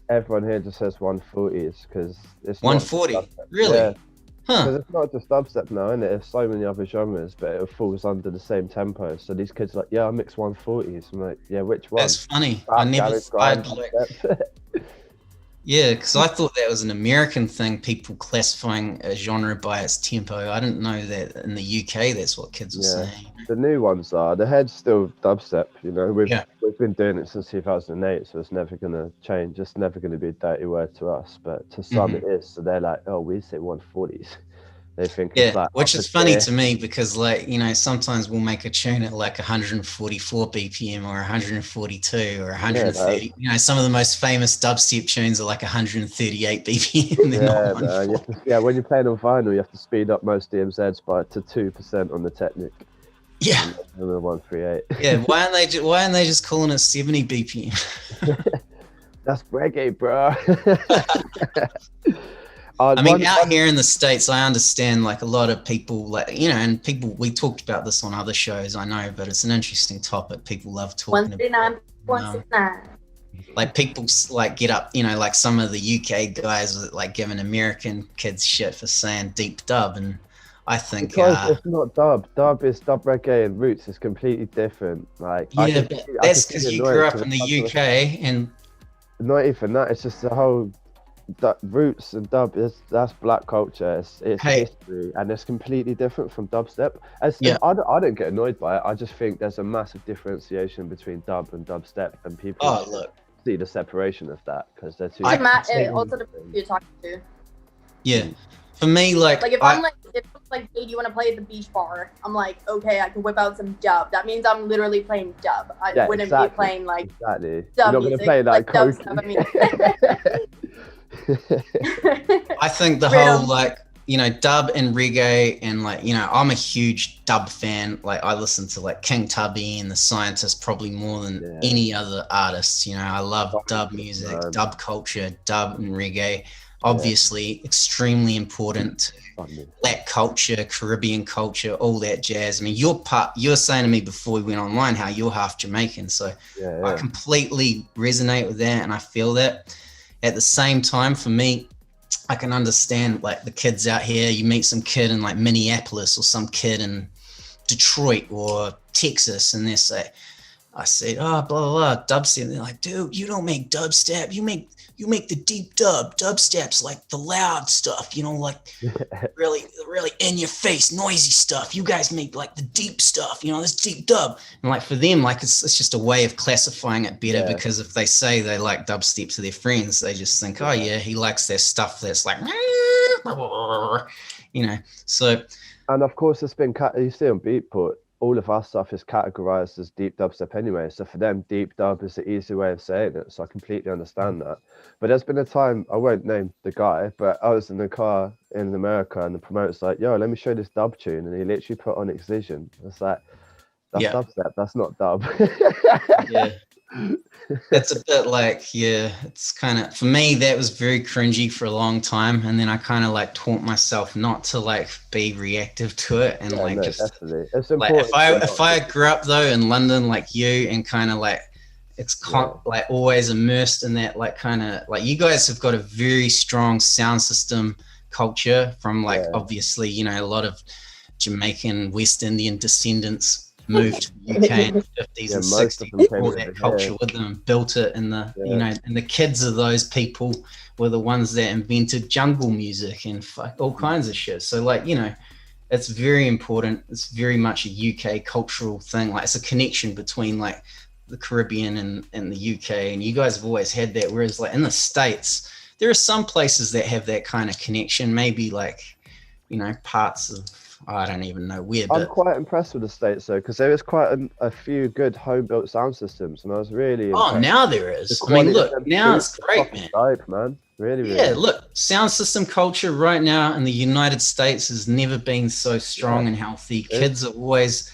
Everyone here just says 140s because it's 140. Really? Huh. Because it's not just dubstep now, innit? There's so many other genres, but it falls under the same tempo. So these kids are like, yeah, I mix 140s. I'm like, yeah, which one? That's funny. Rap, I never garage, I'd grime, like dubstep. Yeah, because I thought that was an American thing, people classifying a genre by its tempo. I didn't know that in the UK that's what kids were Yeah. saying. The new ones are. The head's still dubstep, you know. We've Yeah. been doing it since 2008, so it's never gonna change. It's never gonna be a dirty word to us, but to some it is. So they're like, oh, we say 140s. They think it's Yeah, like which upper is funny tier. to me because, like, you know, sometimes we'll make a tune at like 144 BPM or 142 or 130. You know, some of the most famous dubstep tunes are like 138 BPM. They're Yeah, not man. You have to, yeah, when you're playing on vinyl, you have to speed up most DMZs by to 2% on the Technic. Yeah. And the 138. Yeah, why aren't they just calling it 70 BPM? That's reggae, bro. I mean, out here in the States, I understand like a lot of people, like, you know, and people, we talked about this on other shows, I know, but it's an interesting topic. People love talking about. 169. Like people like get up, you know, like some of the UK guys like giving American kids shit for saying deep dub, and I think because it's not dub. Dub is dub reggae, and roots is completely different. Like yeah, but that's because you grew up in the UK, and not even that. It's just the whole roots and dub that's black culture. It's history, and it's completely different from dubstep. I don't get annoyed by it. I just think there's a massive differentiation between dub and dubstep, and people see the separation of that because they're two. It also depends who you're talking to. Yeah, for me, like if I'm like, hey, do you want to play the beach bar? I'm like, okay, I can whip out some dub. That means I'm literally playing dub. I wouldn't be playing like dub You're not going to play like dubstep. I mean. I think the whole like, you know, dub and reggae, and like, you know, I'm a huge dub fan. Like I listen to like King Tubby and the Scientist probably more than any other artists. You know, I love dub music, dub culture, dub and reggae. Obviously, extremely important to black culture, Caribbean culture, all that jazz. I mean, you were saying to me before we went online how you're half Jamaican, so I completely resonate with that, and I feel that. At the same time, for me, I can understand like the kids out here. You meet some kid in like Minneapolis or some kid in Detroit or Texas, and they say, I said, oh, blah, blah, blah, dubstep. And they're like, dude, you don't make dubstep. You make the deep dub. Dubstep's like the loud stuff, you know, like really, really in your face, noisy stuff. You guys make like the deep stuff, you know, this deep dub. And like for them, like it's just a way of classifying it better because if they say they like dubstep to their friends, they just think, oh yeah, he likes their stuff that's like, you know, so. And of course, it's been you see on Beatport, all of our stuff is categorized as deep dubstep anyway. So for them, deep dub is the easy way of saying it. So I completely understand that. But there's been a time, I won't name the guy, but I was in the car in America and the promoter's like, yo, let me show you this dub tune. And he literally put on Excision. It's like, that's dubstep, that's not dub. Yeah. It's a bit like, it's kind of, for me, that was very cringy for a long time. And then I kind of like taught myself not to like be reactive to it. And definitely. It's like, if I grew up though in London, like you, and kind of like, it's like always immersed in that, like kind of like you guys have got a very strong sound system culture from like, obviously, you know, a lot of Jamaican, West Indian descendants moved to the UK in the 50s and 60s, brought that culture with them, built it, and you know, and the kids of those people were the ones that invented jungle music and all kinds of shit. So like, you know, it's very important. It's very much a UK cultural thing. Like it's a connection between like the Caribbean and the UK, and you guys have always had that. Whereas like in the States, there are some places that have that kind of connection, maybe like, you know, parts of, I don't even know where. I'm quite impressed with the States though, because there is quite a few good home-built sound systems, and I was really impressed. Now there is. I mean, look, now it's great, man. Type, man. Really. Look, sound system culture right now in the United States has never been so strong and healthy. Kids are always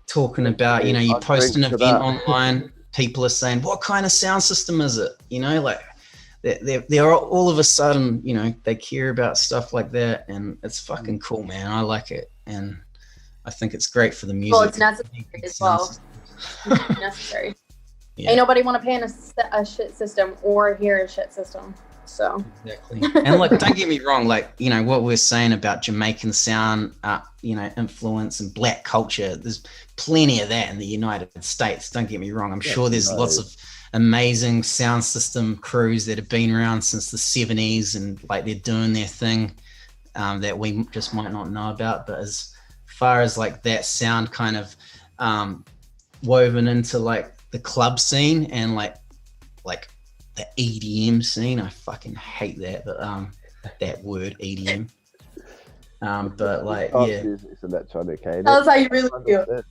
talking about, you know, you post an event online, people are saying, what kind of sound system is it? You know, like they're all of a sudden, you know, they care about stuff like that, and it's fucking cool, man. I like it, and I think it's great for the music. Well, it's necessary as well. Necessary. Ain't nobody want to pay in a shit system or hear a shit system. So Exactly. And like, don't get me wrong, like, you know, what we're saying about Jamaican sound, you know, influence and black culture, there's plenty of that in the United States. Don't get me wrong. I'm sure there's lots of amazing sound system crews that have been around since the 70s and like they're doing their thing that we just might not know about. But as far as like that sound kind of woven into like the club scene and like the EDM scene, I fucking hate that, but that word EDM. But like, yeah, It's electronic, eh? Tell us how you really feel.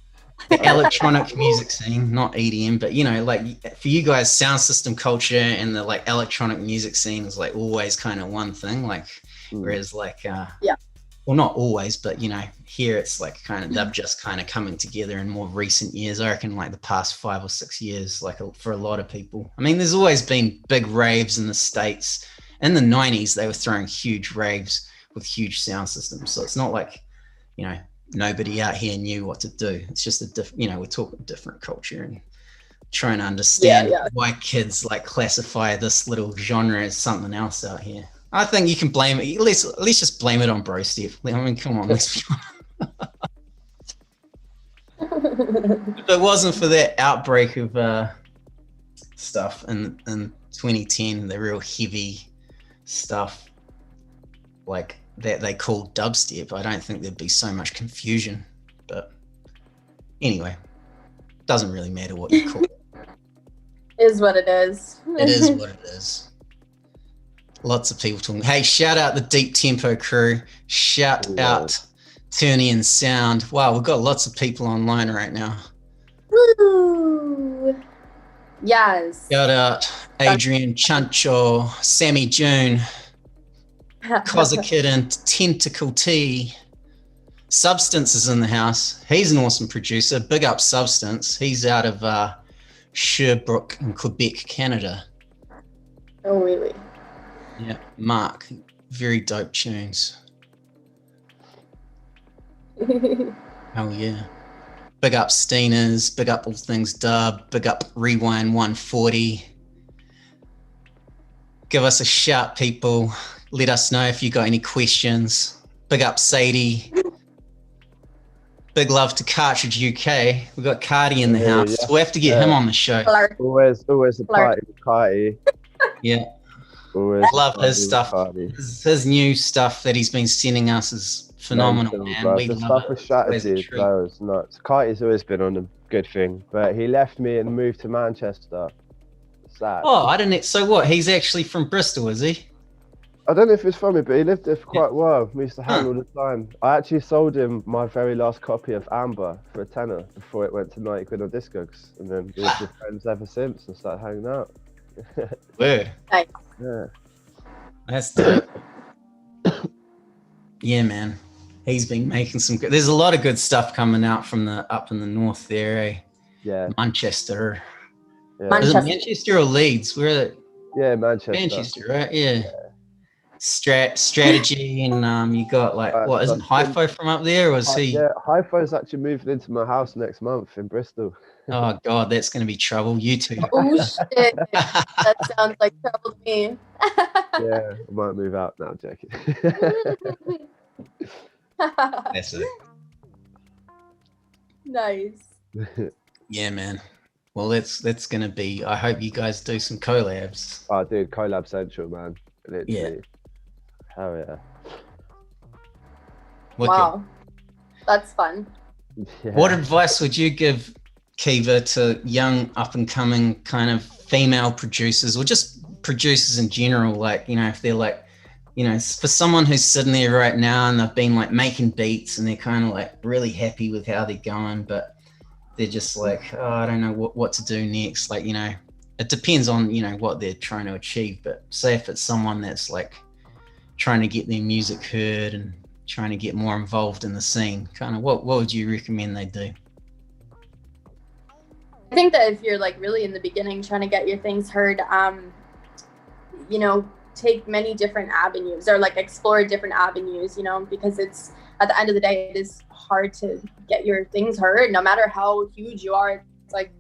electronic music scene, not EDM, but you know, like for you guys, sound system culture and the like electronic music scene is like always kind of one thing. Like, whereas like, well, not always, but you know, here it's like kind of they've just kind of coming together in more recent years. I reckon like the past 5 or 6 years, like for a lot of people. I mean, there's always been big raves in the States. In the 90s, they were throwing huge raves with huge sound systems. So it's not like, you know, nobody out here knew what to do. It's just a different, you know, we're talking different culture and trying to understand why kids like classify this little genre as something else out here. I think you can blame it. At least just blame it on Bro Steve. I mean, come on, let's be honest. If it wasn't for that outbreak of stuff in 2010, the real heavy stuff like that they called dubstep, I don't think there'd be so much confusion. But anyway, doesn't really matter what you call it. Is what it is. It is what it is. Lots of people talking. Hey, shout out the Deep Tempo crew. Shout out Turney and Sound. Wow, we've got lots of people online right now. Woo! Yes. Shout out Adrian Chancho, Sammy June, Cozza Kid and Tentacle T. Substance is in the house. He's an awesome producer. Big up Substance. He's out of Sherbrooke in Quebec, Canada. Oh, really? Yeah, Mark, very dope tunes. Oh yeah. Big up Steeners, big up All Things Dub, big up Rewind 140. Give us a shout, people. Let us know if you got any questions. Big up Sadie. Big love to Cartridge UK. We got Cardi in the house. Yeah. We'll have to get him on the show. Always a party with Cardi. Yeah. Always love his stuff. His new stuff that he's been sending us is phenomenal, man. We the love stuff it. with strategy, that was nuts. Carti's always been on a good thing, but he left me and moved to Manchester. Sad. Oh, I didn't. So what? He's actually from Bristol, is he? I don't know if he's from it, but he lived there for quite a while. We used to hang all the time. I actually sold him my very last copy of Amber for a tenner before it went to 90 quid on Discogs, and then we've been friends ever since and started hanging out. Word. Nice. Yeah. That's dope. Yeah, man. He's been making some good. There's a lot of good stuff coming out from up in the north there, eh? Yeah. Manchester. Yeah. Is it Manchester or Leeds? Where? Yeah, Manchester. Manchester, right? Yeah. Strategy and you got like what isn't Hi-Fi from up there, or was he? Yeah, Hi-Fi's actually moving into my house next month in Bristol. Oh god, that's going to be trouble. You two. Oh shit, that sounds like trouble to me. Yeah, I might move out now, Jackie. That's it. Nice. Yeah, man. Well, that's going to be. I hope you guys do some collabs. Oh, dude, collab central, man. Literally. Yeah. Hell yeah. Wicked. Wow, that's fun. Yeah. What advice would you give, Khiva, to young up-and-coming kind of female producers, or just producers in general? Like, you know, if they're like, you know, for someone who's sitting there right now and they've been like making beats and they're kind of like really happy with how they're going, but they're just like, oh, I don't know what to do next. Like, you know, it depends on, you know, what they're trying to achieve. But say if it's someone that's like trying to get their music heard and trying to get more involved in the scene, kind of what would you recommend they do? I think that if you're like really in the beginning trying to get your things heard, you know, take many different avenues, or like explore different avenues, you know, because it's at the end of the day, it is hard to get your things heard no matter how huge you are. It's like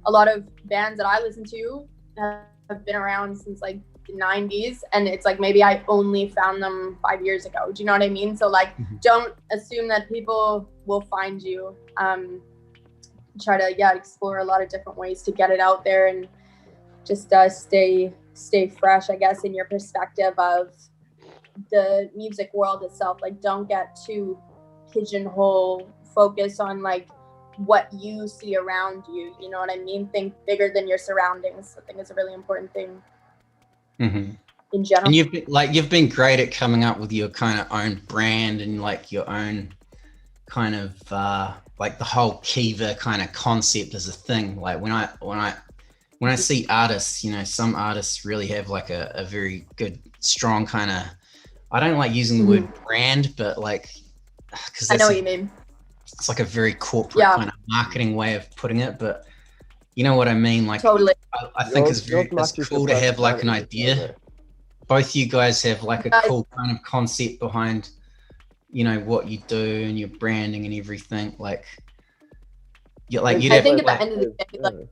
a lot of bands that I listen to have been around since like the 90s, and it's like maybe I only found them 5 years ago. Do you know what I mean? So like, don't assume that people will find you. Try to explore a lot of different ways to get it out there, and just stay fresh, I guess, in your perspective of the music world itself. Like, don't get too pigeonhole focus on like what you see around you. You know what I mean? Think bigger than your surroundings. I think it's a really important thing in general. And you've been great at coming up with your kind of own brand and like your own kind of like the whole Khiva kind of concept as a thing. Like when I see artists, you know, some artists really have like a very good, strong kind of, I don't like using the word brand, but like, because I know what you mean. It's like a very corporate kind of marketing way of putting it, but you know what I mean? Like, totally. I think it's cool to have like an idea. Both you guys have like a cool kind of concept behind, you know, what you do and your branding and everything. Like, I think at the end of the day, like,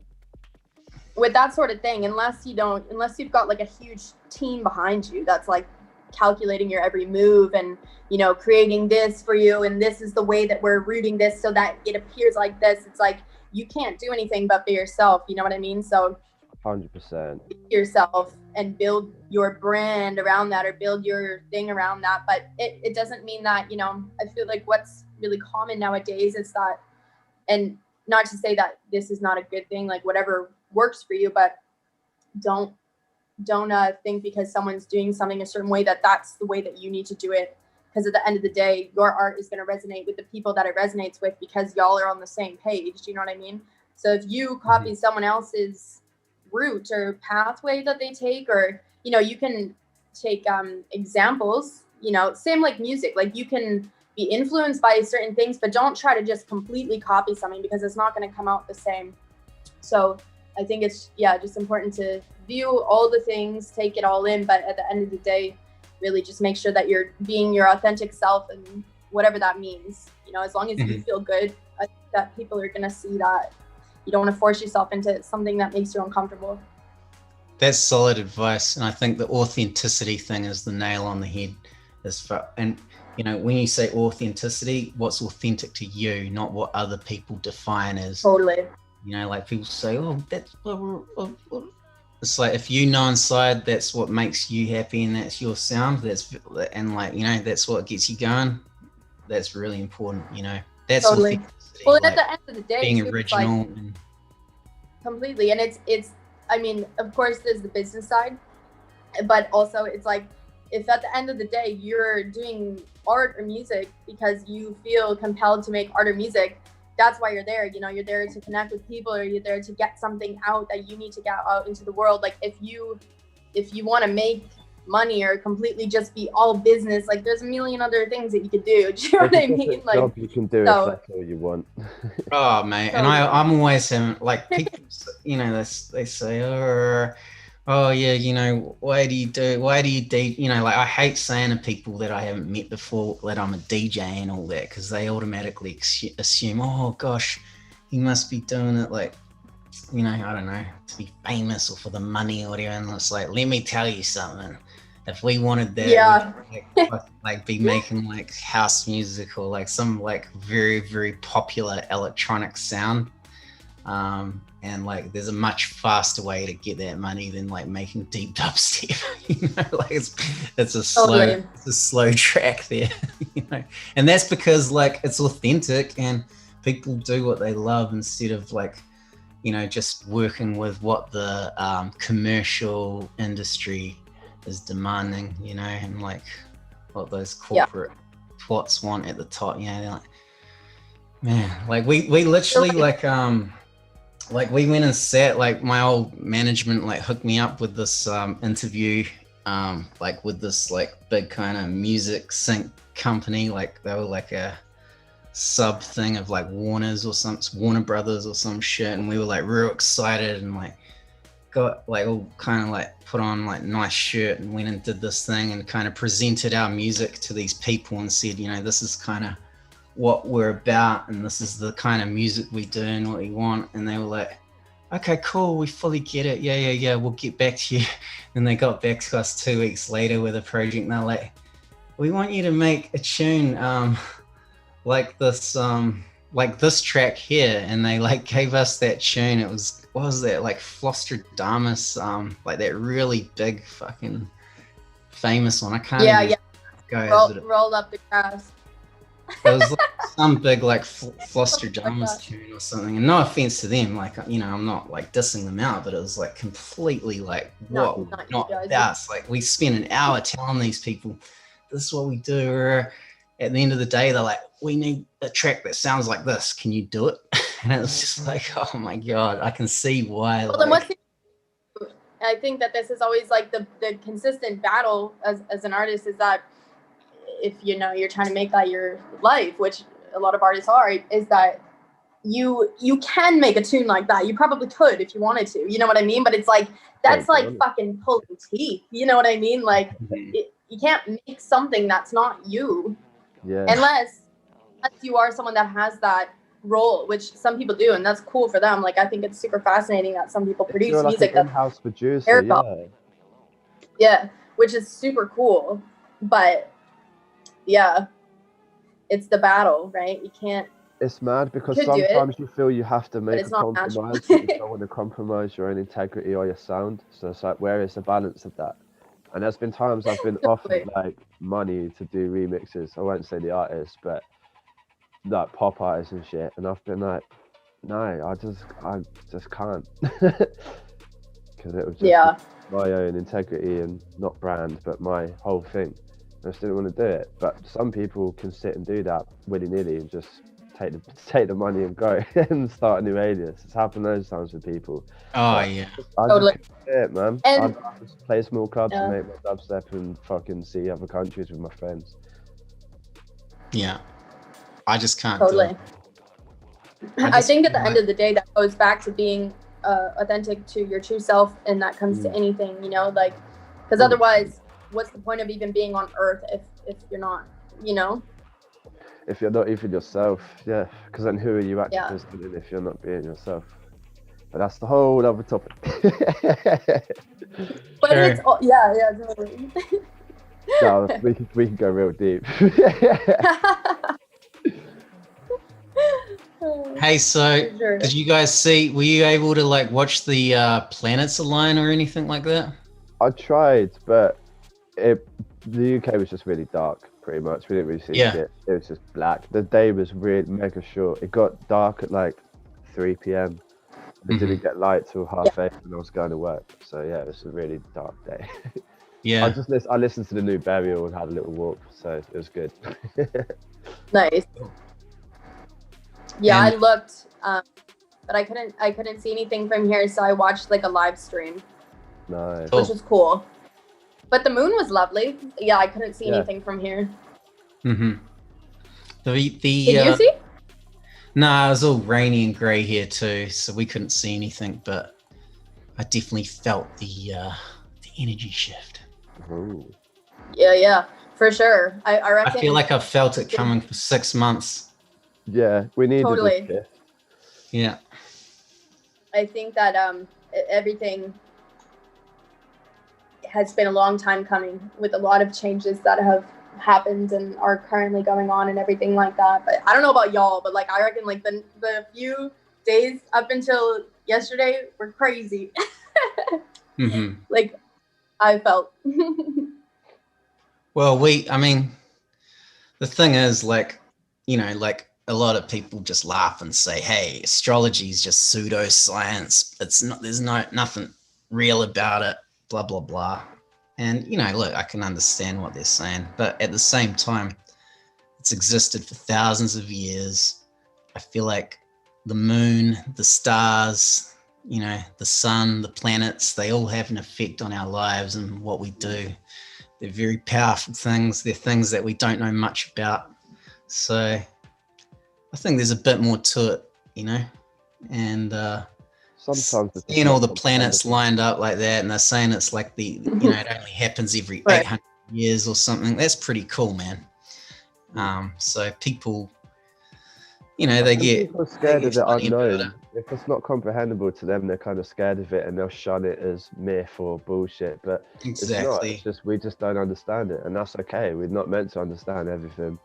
with that sort of thing, unless you've got like a huge team behind you that's like calculating your every move and, you know, creating this for you, and this is the way that we're rooting this so that it appears like this. It's like, you can't do anything but be yourself. You know what I mean? So 100%. yourself and build your brand around that, or build your thing around that. But it doesn't mean that, you know, I feel like what's really common nowadays is that, and not to say that this is not a good thing, like whatever works for you, but don't think because someone's doing something a certain way that that's the way that you need to do it. Because at the end of the day, your art is going to resonate with the people that it resonates with, because y'all are on the same page. Do you know what I mean? So if you copy someone else's route or pathway that they take, or, you know, you can take examples, you know, same like music, like you can be influenced by certain things, but don't try to just completely copy something, because it's not going to come out the same. So I think it's just important to view all the things, take it all in, but at the end of the day, really just make sure that you're being your authentic self, and whatever that means, you know, as long as you feel good, I think that people are going to see that. You don't want to force yourself into something that makes you uncomfortable. That's solid advice. And I think the authenticity thing is the nail on the head. And, you know, when you say authenticity, what's authentic to you, not what other people define as. Totally. You know, like people say, oh, that's, it's like, if you know inside that's what makes you happy and that's your sound, and like, you know, that's what gets you going. That's really important, you know. That's totally. Well, like, at the end of the day, being too, original. like, completely. And it's, I mean, of course there's the business side, but also it's like, if at the end of the day you're doing art or music because you feel compelled to make art or music, that's why you're there. You know, you're there to connect with people, or you're there to get something out that you need to get out into the world. Like if you want to make money or completely just be all business, like there's a million other things that you could do. Do you know what I mean? Like, job you can do if that's all you want. Oh mate, and I'm always having like people, you know, they say, oh yeah, you know, why do you you know, like I hate saying to people that I haven't met before that I'm a DJ and all that, because they automatically assume, oh gosh, he must be doing it like, you know, I don't know, to be famous or for the money or whatever. And it's like, let me tell you something. If we wanted that, we'd like be making like house music or like some like very, very popular electronic sound. And like there's a much faster way to get that money than like making deep dubstep. You know, like it's a slow track there. You know, and that's because like it's authentic and people do what they love instead of like, you know, just working with what the commercial industry is demanding, you know, and like what those corporate twats want at the top. You know, they're like, man, like we literally like we went and sat, like my old management like hooked me up with this interview like with this like big kind of music sync company. Like they were like a sub thing of like Warner Brothers or some shit, and we were like real excited and like got like all kind of like put on like nice shirt and went and did this thing and kind of presented our music to these people and said, you know, this is kind of what we're about and this is the kind of music we do and what we want. And they were like, okay, cool, we fully get it. Yeah, we'll get back to you. And they got back to us 2 weeks later with a project, and they're like, we want you to make a tune like this track here. And they like gave us that tune. It was, what was that, like Flostradamus, like that really big fucking famous one. I can't even roll up the grass. It was like some big like Flostradamus tune or something. And no offense to them, like, you know, I'm not like dissing them out, but it was like completely like not us. Like we spent an hour telling these people this is what we do. Or at the end of the day, they're like, we need a track that sounds like this. Can you do it? And it was just like, oh my God, I can see why. Well, then I think that this is always like the consistent battle as an artist, is that if you know you're trying to make that your life, which a lot of artists are, is that you can make a tune like that. You probably could if you wanted to, you know what I mean? But it's like, that's like fucking pulling teeth, you know what I mean? Like you can't make something that's not you, unless you are someone that has that role, which some people do, and that's cool for them. Like I think it's super fascinating that some people produce like music an in-house producer, yeah, which is super cool. But yeah, it's the battle, right? You can't. It's mad because sometimes you feel you have to make a compromise. You don't want to compromise your own integrity or your sound. So it's like, where is the balance of that? And there's been times I've been offered like money to do remixes. I won't say the artist, but like pop artists and shit. And I've been like, no, I just can't. Because it was just my own integrity and not brand, but my whole thing. I just didn't want to do it. But some people can sit and do that willy-nilly and just take the money and go and start a new alias. It's happened those times with people. Oh yeah. I just do it, man. I just play small clubs and make my dubstep and fucking see other countries with my friends. Yeah. I just can't do it. I think at the end of the day, that goes back to being authentic to your true self, and that comes to anything, you know, like, because otherwise, what's the point of even being on Earth if you're not, you know? If you're not even yourself, because then who are you actually presenting if you're not being yourself? But that's the whole other topic. But it's totally. No, we can go real deep. Hey, so did you guys were you able to like watch the planets align or anything like that? I tried, but the UK was just really dark, pretty much. We didn't really see shit. It was just black. The day was really mega short. It got dark at like 3 p.m. We didn't get light till 8:30 when I was going to work. So yeah, it was a really dark day. Yeah. I listened to the new Burial and had a little walk, so it was good. Nice. Yeah, I looked, but I couldn't see anything from here, so I watched like a live stream. Nice. Which was cool. But the moon was lovely. Yeah, I couldn't see anything from here. Did you see? No, it was all rainy and grey here too, so we couldn't see anything. But I definitely felt the energy shift. Ooh. Yeah, for sure. I reckon. I feel like I've felt it coming for 6 months. Yeah, we needed this shift. Yeah. I think that everything has been a long time coming, with a lot of changes that have happened and are currently going on and everything like that. But I don't know about y'all, but like I reckon like the few days up until yesterday were crazy. Like I felt. Well, I mean, the thing is, like, you know, like a lot of people just laugh and say, hey, astrology is just pseudoscience. It's not, there's nothing real about it, blah, blah, blah. And, you know, look, I can understand what they're saying, but at the same time, it's existed for thousands of years. I feel like the moon, the stars, you know, the sun, the planets, they all have an effect on our lives and what we do. They're very powerful things. They're things that we don't know much about. So I think there's a bit more to it, you know, and sometimes seeing all the planets lined up like that, and they're saying it's like it only happens every 800 years or something. That's pretty cool, man. So people you know, they get People are scared of the funny about it. unknown. If it's not comprehensible to them, they're kind of scared of it and they'll shun it as myth or bullshit. But it's not. Exactly. It's just we just don't understand it, and that's okay. We're not meant to understand everything.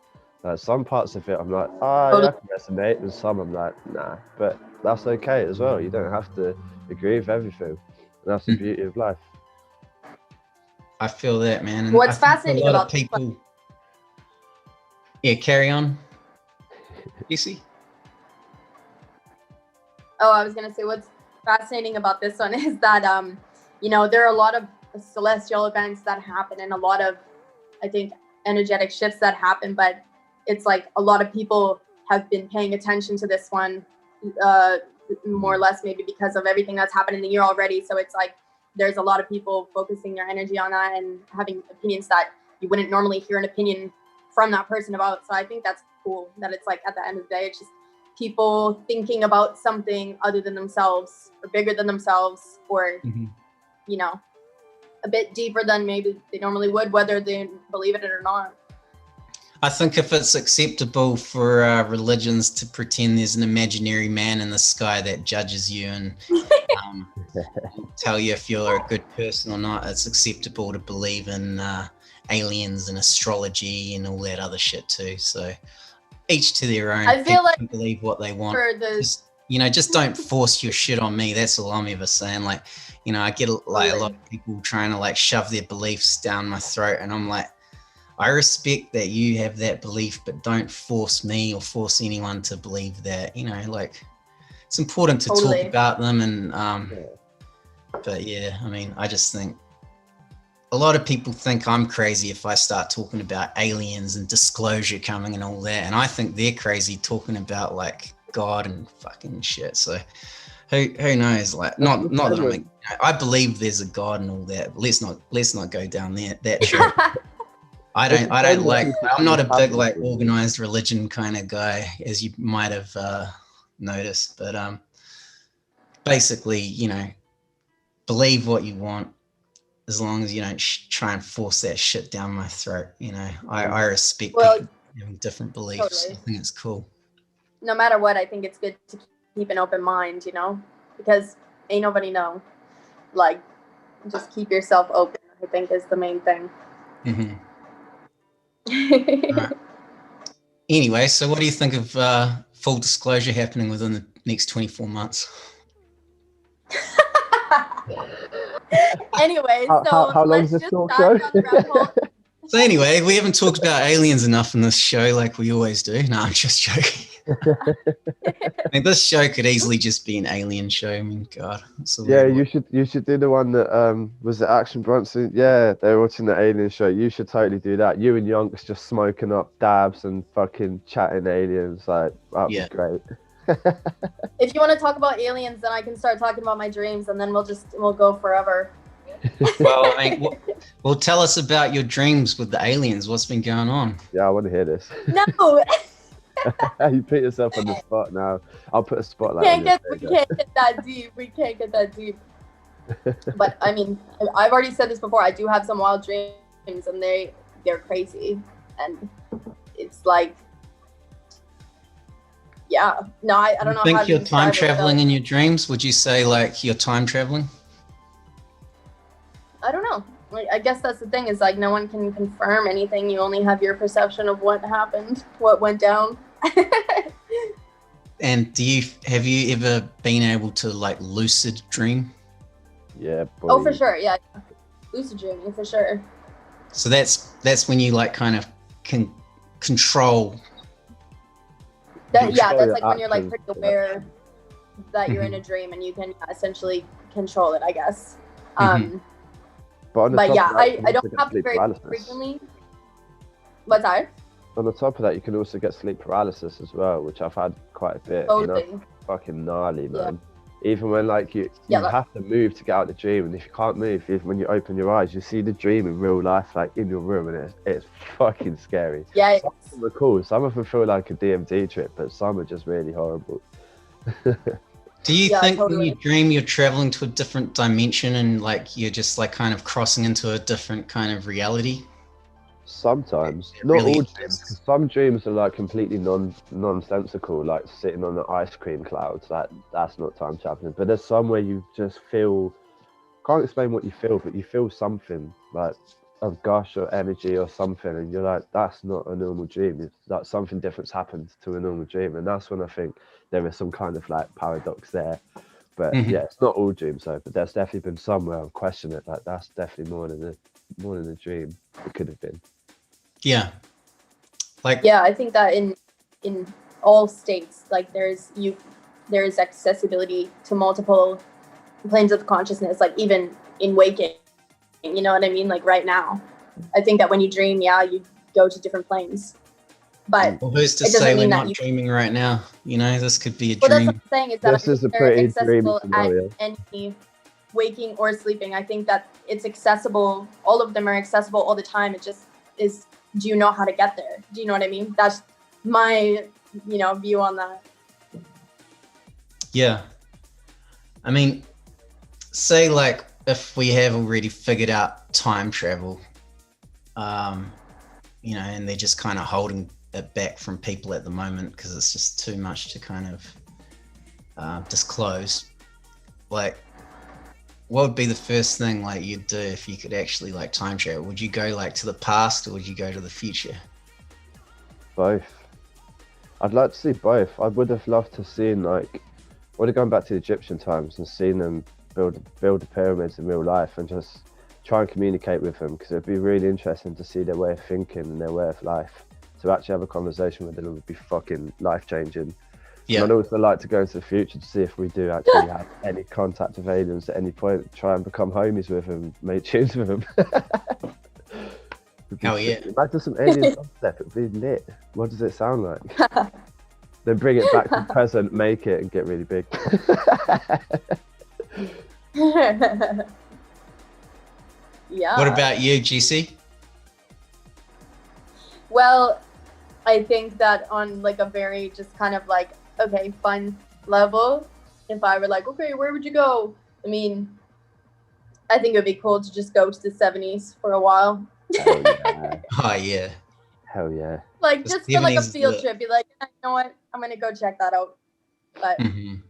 Some parts of it, I'm like, yeah, I can resonate, and some I'm like, nah. But that's okay as well. You don't have to agree with everything, and that's the beauty of life. I feel that, man. And What's I think fascinating a lot about of people. Yeah, carry on. You see? Oh, I was gonna say what's fascinating about this one is that you know, there are a lot of celestial events that happen and a lot of, I think, energetic shifts that happen, but it's like a lot of people have been paying attention to this one more or less maybe because of everything that's happened in the year already. So it's like there's a lot of people focusing their energy on that and having opinions that you wouldn't normally hear an opinion from that person about. So I think that's cool that it's like at the end of the day, it's just people thinking about something other than themselves or bigger than themselves or, you know, a bit deeper than maybe they normally would, whether they believe it or not. I think if it's acceptable for religions to pretend there's an imaginary man in the sky that judges you and tell you if you're a good person or not, it's acceptable to believe in aliens and astrology and all that other shit too. So each to their own. I feel People like can believe what they want. for the Just, you know, just don't force your shit on me. That's all I'm ever saying. Like, you know, I get like a lot of people trying to like shove their beliefs down my throat, and I'm like, I respect that you have that belief, but don't force me or force anyone to believe that. You know, like it's important to talk about them, and but yeah, I mean, I just think a lot of people think I'm crazy if I start talking about aliens and disclosure coming and all that, and I think they're crazy talking about like God and fucking shit. So who knows? Like, not that I'm like, I believe there's a God and all that. But let's not go down that track. I don't like, I'm not a big like organized religion kind of guy, as you might have noticed, but basically, you know, believe what you want as long as you don't try and force that shit down my throat. You know, I respect people having different beliefs. I think it's cool. No matter what, I think it's good to keep an open mind, you know, because ain't nobody know. Like, just keep yourself open, I think, is the main thing. Right. Anyway, so what do you think of full disclosure happening within the next 24 months? Anyway, so how long is this talk show? So anyway, we haven't talked about aliens enough in this show like we always do. No, I'm just joking. I mean, this show could easily just be an alien show. I mean, God. Yeah, you should do the one that was the Action Bronson. Yeah, they were watching the alien show. You should totally do that. You and Yonks just smoking up dabs and fucking chatting aliens. Like, that'd be great. If you want to talk about aliens, then I can start talking about my dreams, and then we'll go forever. Well, I mean, well, tell us about your dreams with the aliens. What's been going on? Yeah, I want to hear this. No. You put yourself on the spot now. I'll put a spotlight. We can't get that deep. We can't get that deep. But I mean, I've already said this before. I do have some wild dreams, and they're crazy, and it's like, yeah. No, I don't know. You think you're time traveling in your dreams? Would you say like you're time traveling? I don't know. I guess that's the thing, is like no one can confirm anything. You only have your perception of what happened, what went down. And have you ever been able to like lucid dream? Yeah. Boy. Oh, for sure. Yeah. Lucid dreaming, for sure. So that's when you like kind of can control. That's like when you're like pretty aware that you're in a dream and you can essentially control it, I guess. But yeah, I don't have to very frequently. What's that? On the top of that, you can also get sleep paralysis as well, which I've had quite a bit. Totally. You know? Fucking gnarly, man. Even when like you have to move to get out of the dream, and if you can't move, when you open your eyes, you see the dream in real life, like in your room, and it's fucking scary. Yeah. Some of them are cool. Some of them feel like a DMT trip, but some are just really horrible. Do you think when you dream you're traveling to a different dimension and like you're just like kind of crossing into a different kind of reality? Sometimes, It not really all is. dreams, because some dreams are like completely nonsensical, like sitting on the ice cream clouds. That's not time traveling. But there's some where you just feel, can't explain what you feel, but you feel something like of gush or energy or something, and you're like, that's not a normal dream. It's like something different's happened to a normal dream, and that's when I think there is some kind of like paradox there. But Mhm. yeah, it's not all dreams though. But there's definitely been some where I've questioned it. Like that's definitely more than a dream. It could have been. Yeah. Like, Yeah, I think that in all states, like there's accessibility to multiple planes of consciousness, like even in waking. You know what I mean? Like right now, I think that when you dream, yeah, you go to different planes, but well, who's to it doesn't say we're mean that not you. dreaming right now? You know, this could be a Well, that's what dream. I'm saying is that This I is think a they're pretty dreamy accessible at scenario. any waking or sleeping. I think that it's accessible. All of them are accessible all the time. It just is. Do you know how to get there? Do you know what I mean? That's my view on that. Yeah. I mean, say like if we have already figured out time travel, you know, and they're just kind of holding it back from people at the moment because it's just too much to kind of disclose. Like, what would be the first thing like you'd do if you could actually like time travel? Would you go like to the past or would you go to the future? Both. I'd like to see both. I would have loved to see like, would have gone back to the Egyptian times and seen them build the pyramids in real life and just try and communicate with them, because it'd be really interesting to see their way of thinking and their way of life. To actually have a conversation with them would be fucking life changing. Yeah. And I'd also like to go into the future to see if we do actually have any contact with aliens at any point, try and become homies with them, make tunes with them. Hell yeah. Imagine some alien dubstep, it'd be lit. What does it sound like? Then bring it back to the present, make it, and get really big. Yeah. What about you, GC? Well, I think that on like a very just kind of like, okay, fun level, if I were like, okay, where would you go? I mean, I think it would be cool to just go to the 70s for a while. Hell yeah. Oh yeah. Hell yeah. Like The just for like a 70s field the- trip. Be like, you know what? I'm gonna go check that out. But Mhm.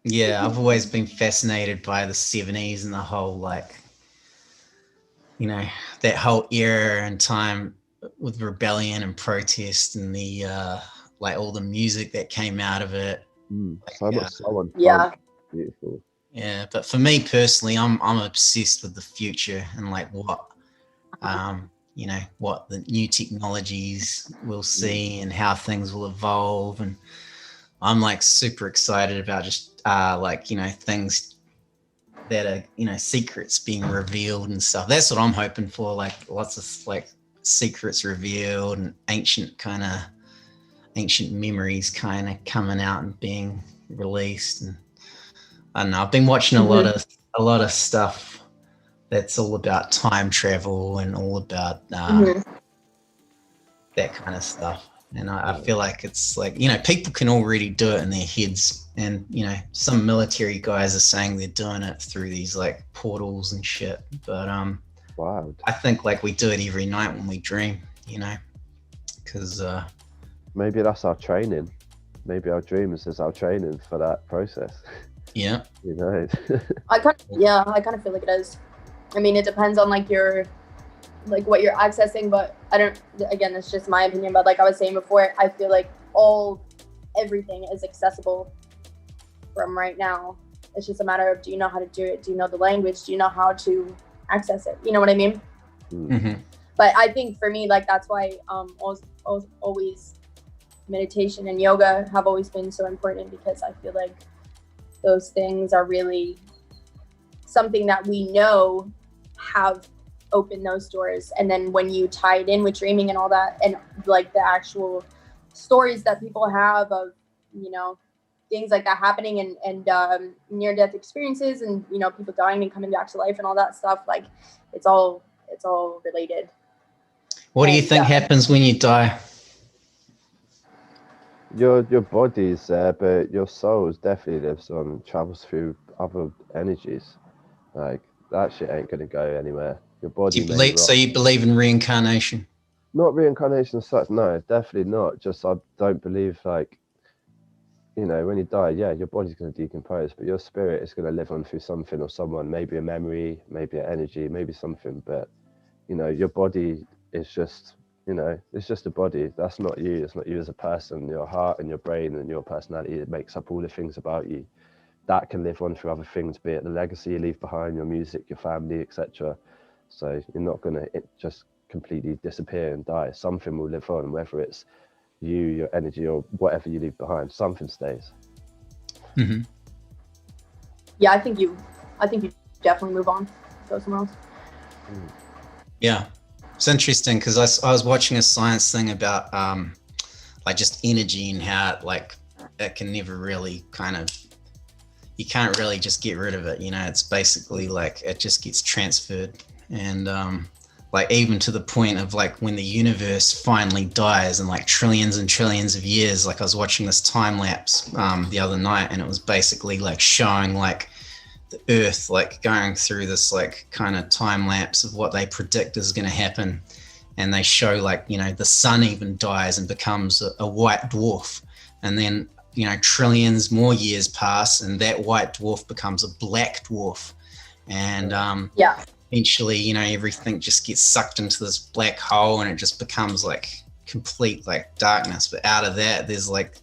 Yeah, I've always been fascinated by the 70s and the whole like, you know, that whole era and time with rebellion and protest and the like all the music that came out of it. So much so on yeah. beautiful. Yeah, but for me personally, I'm obsessed with the future and like what you know, what the new technologies we'll see and how things will evolve, and I'm like super excited about just like, you know, things that are, you know, secrets being revealed and stuff. That's what I'm hoping for, like lots of like secrets revealed and ancient memories kind of coming out and being released. And I don't know, I've been watching a lot of stuff that's all about time travel and all about that kind of stuff. And I feel like it's like, you know, people can already do it in their heads. And, you know, some military guys are saying they're doing it through these like portals and shit. But Wow. I think like we do it every night when we dream, you know, because Maybe that's our training. Maybe our dreams is our training for that process. yeah. You know. I kind of feel like it is. I mean, it depends on like your like what you're accessing, but I don't, again, it's just my opinion, but like I was saying before, I feel like everything is accessible from right now. It's just a matter of, do you know how to do it? Do you know the language? Do you know how to access it? You know what I mean? Mm-hmm. But I think for me, like that's why always meditation and yoga have always been so important, because I feel like those things are really something that we know have opened those doors. And then when you tie it in with dreaming and all that, and like the actual stories that people have of, you know, things like that happening and near-death experiences and, you know, people dying and coming back to life and all that stuff, like it's all related. What do you think happens when you die? Your body's there, but your soul definitely lives on, travels through other energies. Like that shit ain't gonna go anywhere. Your body. So you believe in reincarnation? Not reincarnation as such. No, definitely not. Just I don't believe like, you know, when you die, yeah, your body's going to decompose, but your spirit is going to live on through something or someone, maybe a memory, maybe an energy, maybe something. But, you know, your body is just, you know, it's just a body. That's not you. It's not you as a person. Your heart and your brain and your personality, it makes up all the things about you. That can live on through other things, be it the legacy you leave behind, your music, your family, etc. So you're not going to just completely disappear and die. Something will live on, whether it's you, your energy, or whatever you leave behind. Something stays. Mm-hmm. Yeah, I think you definitely move on, go somewhere else. Yeah, it's interesting because I was watching a science thing about like just energy and how it can never really you can't really just get rid of it. You know, it's basically like it just gets transferred. And like even to the point of like when the universe finally dies in like trillions and trillions of years, like I was watching this time lapse the other night, and it was basically like showing like the earth like going through this like kind of time lapse of what they predict is going to happen. And they show like, you know, the sun even dies and becomes a white dwarf, and then, you know, trillions more years pass and that white dwarf becomes a black dwarf. And eventually, you know, everything just gets sucked into this black hole and it just becomes like complete like darkness. But out of that, there's like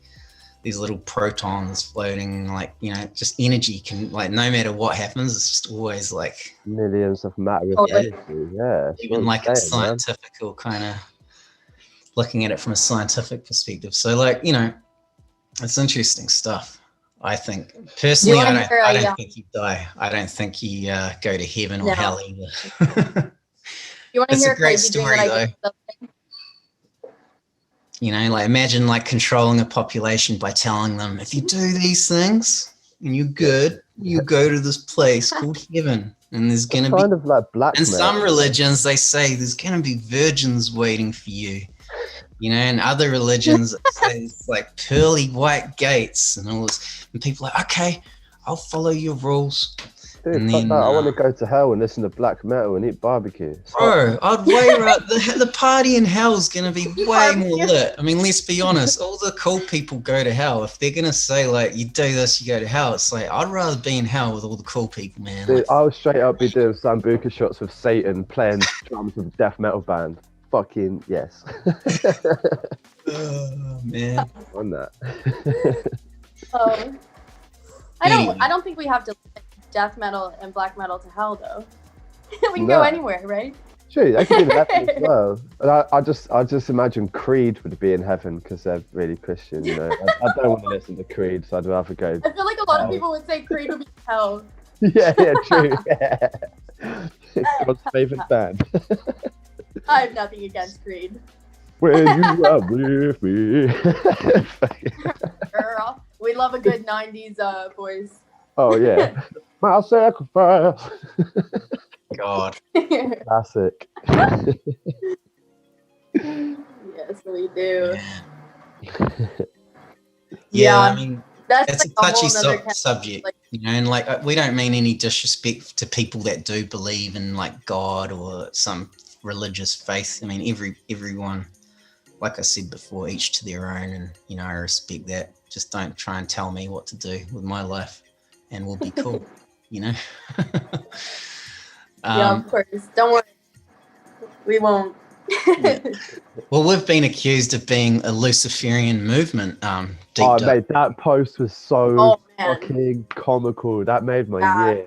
these little protons floating, like, you know, just energy can, like, no matter what happens, it's just always like millions of matter of energy. Yeah, even like a scientific kind of looking at it from a scientific perspective. So like, you know, it's interesting stuff. I think personally, I don't think you die. I don't think you go to heaven or hell either. You want to hear a great crazy story though. You know, like imagine like controlling a population by telling them, if you do these things and you're good, you go to this place called heaven, and there's gonna be kind of like blackmail. In some religions, they say there's gonna be virgins waiting for you. You know, and other religions say it's like pearly white gates and all this, and people are like, okay, I'll follow your rules. Dude, and fuck then, that. I want to go to hell and listen to black metal and eat barbecue. Bro, I'd way the party in hell is gonna be way more lit. I mean, let's be honest, all the cool people go to hell. If they're gonna say like, you do this, you go to hell, it's like, I'd rather be in hell with all the cool people, man. Dude, like, I would straight up be doing sambuca shots with Satan, playing drums with a death metal band. Fucking yes. Oh man. On that. I don't think we have to limit death metal and black metal to hell though. We can go anywhere, right? True, they could do that as well. And I just imagine Creed would be in heaven because they're really Christian, you know. I don't want to listen to Creed, so I'd rather go. I feel like a lot of people would say Creed would be hell. Yeah, true. Yeah. God's favorite band. I have nothing against Creed. When you are with me. Girl, we love a good 90s boys. Oh yeah. My sacrifice. God. Classic. Yes, we do. Yeah, I mean, that's it's like a touchy subject, subject, you know, and like we don't mean any disrespect to people that do believe in like God or some religious faith. I mean, everyone, like I said before, each to their own, and you know, I respect that. Just don't try and tell me what to do with my life, and we'll be cool, you know. Yeah, of course. Don't worry, we won't. Yeah. Well, we've been accused of being a Luciferian movement. Mate, that post was so fucking comical. That made my year.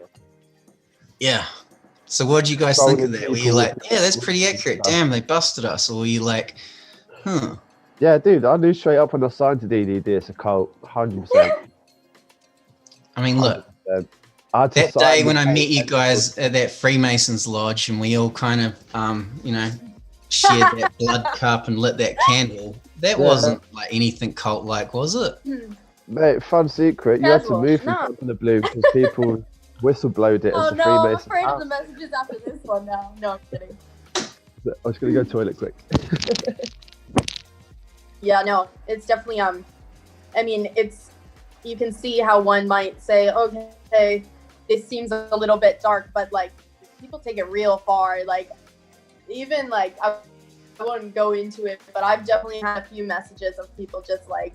Yeah. So what did you guys think of that? Were you like, yeah, that's pretty accurate. Damn, they busted us. Or were you like, huh? Yeah, dude, I knew straight up when I signed to DDD, it's a cult, 100%. I mean, look, that day when I met you guys at that Freemasons Lodge and we all kind of, you know, shared that blood cup and lit that candle, that wasn't like anything cult-like, was it? Mate, fun secret, you had to move from the blue because people whistleblowed it as the Freemasons. I'm afraid of the messages after this one now. No, I'm kidding. I was going to go toilet quick. Yeah, no, it's definitely, I mean, you can see how one might say, okay, this seems a little bit dark, but like, people take it real far. Like, even like I wouldn't go into it, but I've definitely had a few messages of people just like,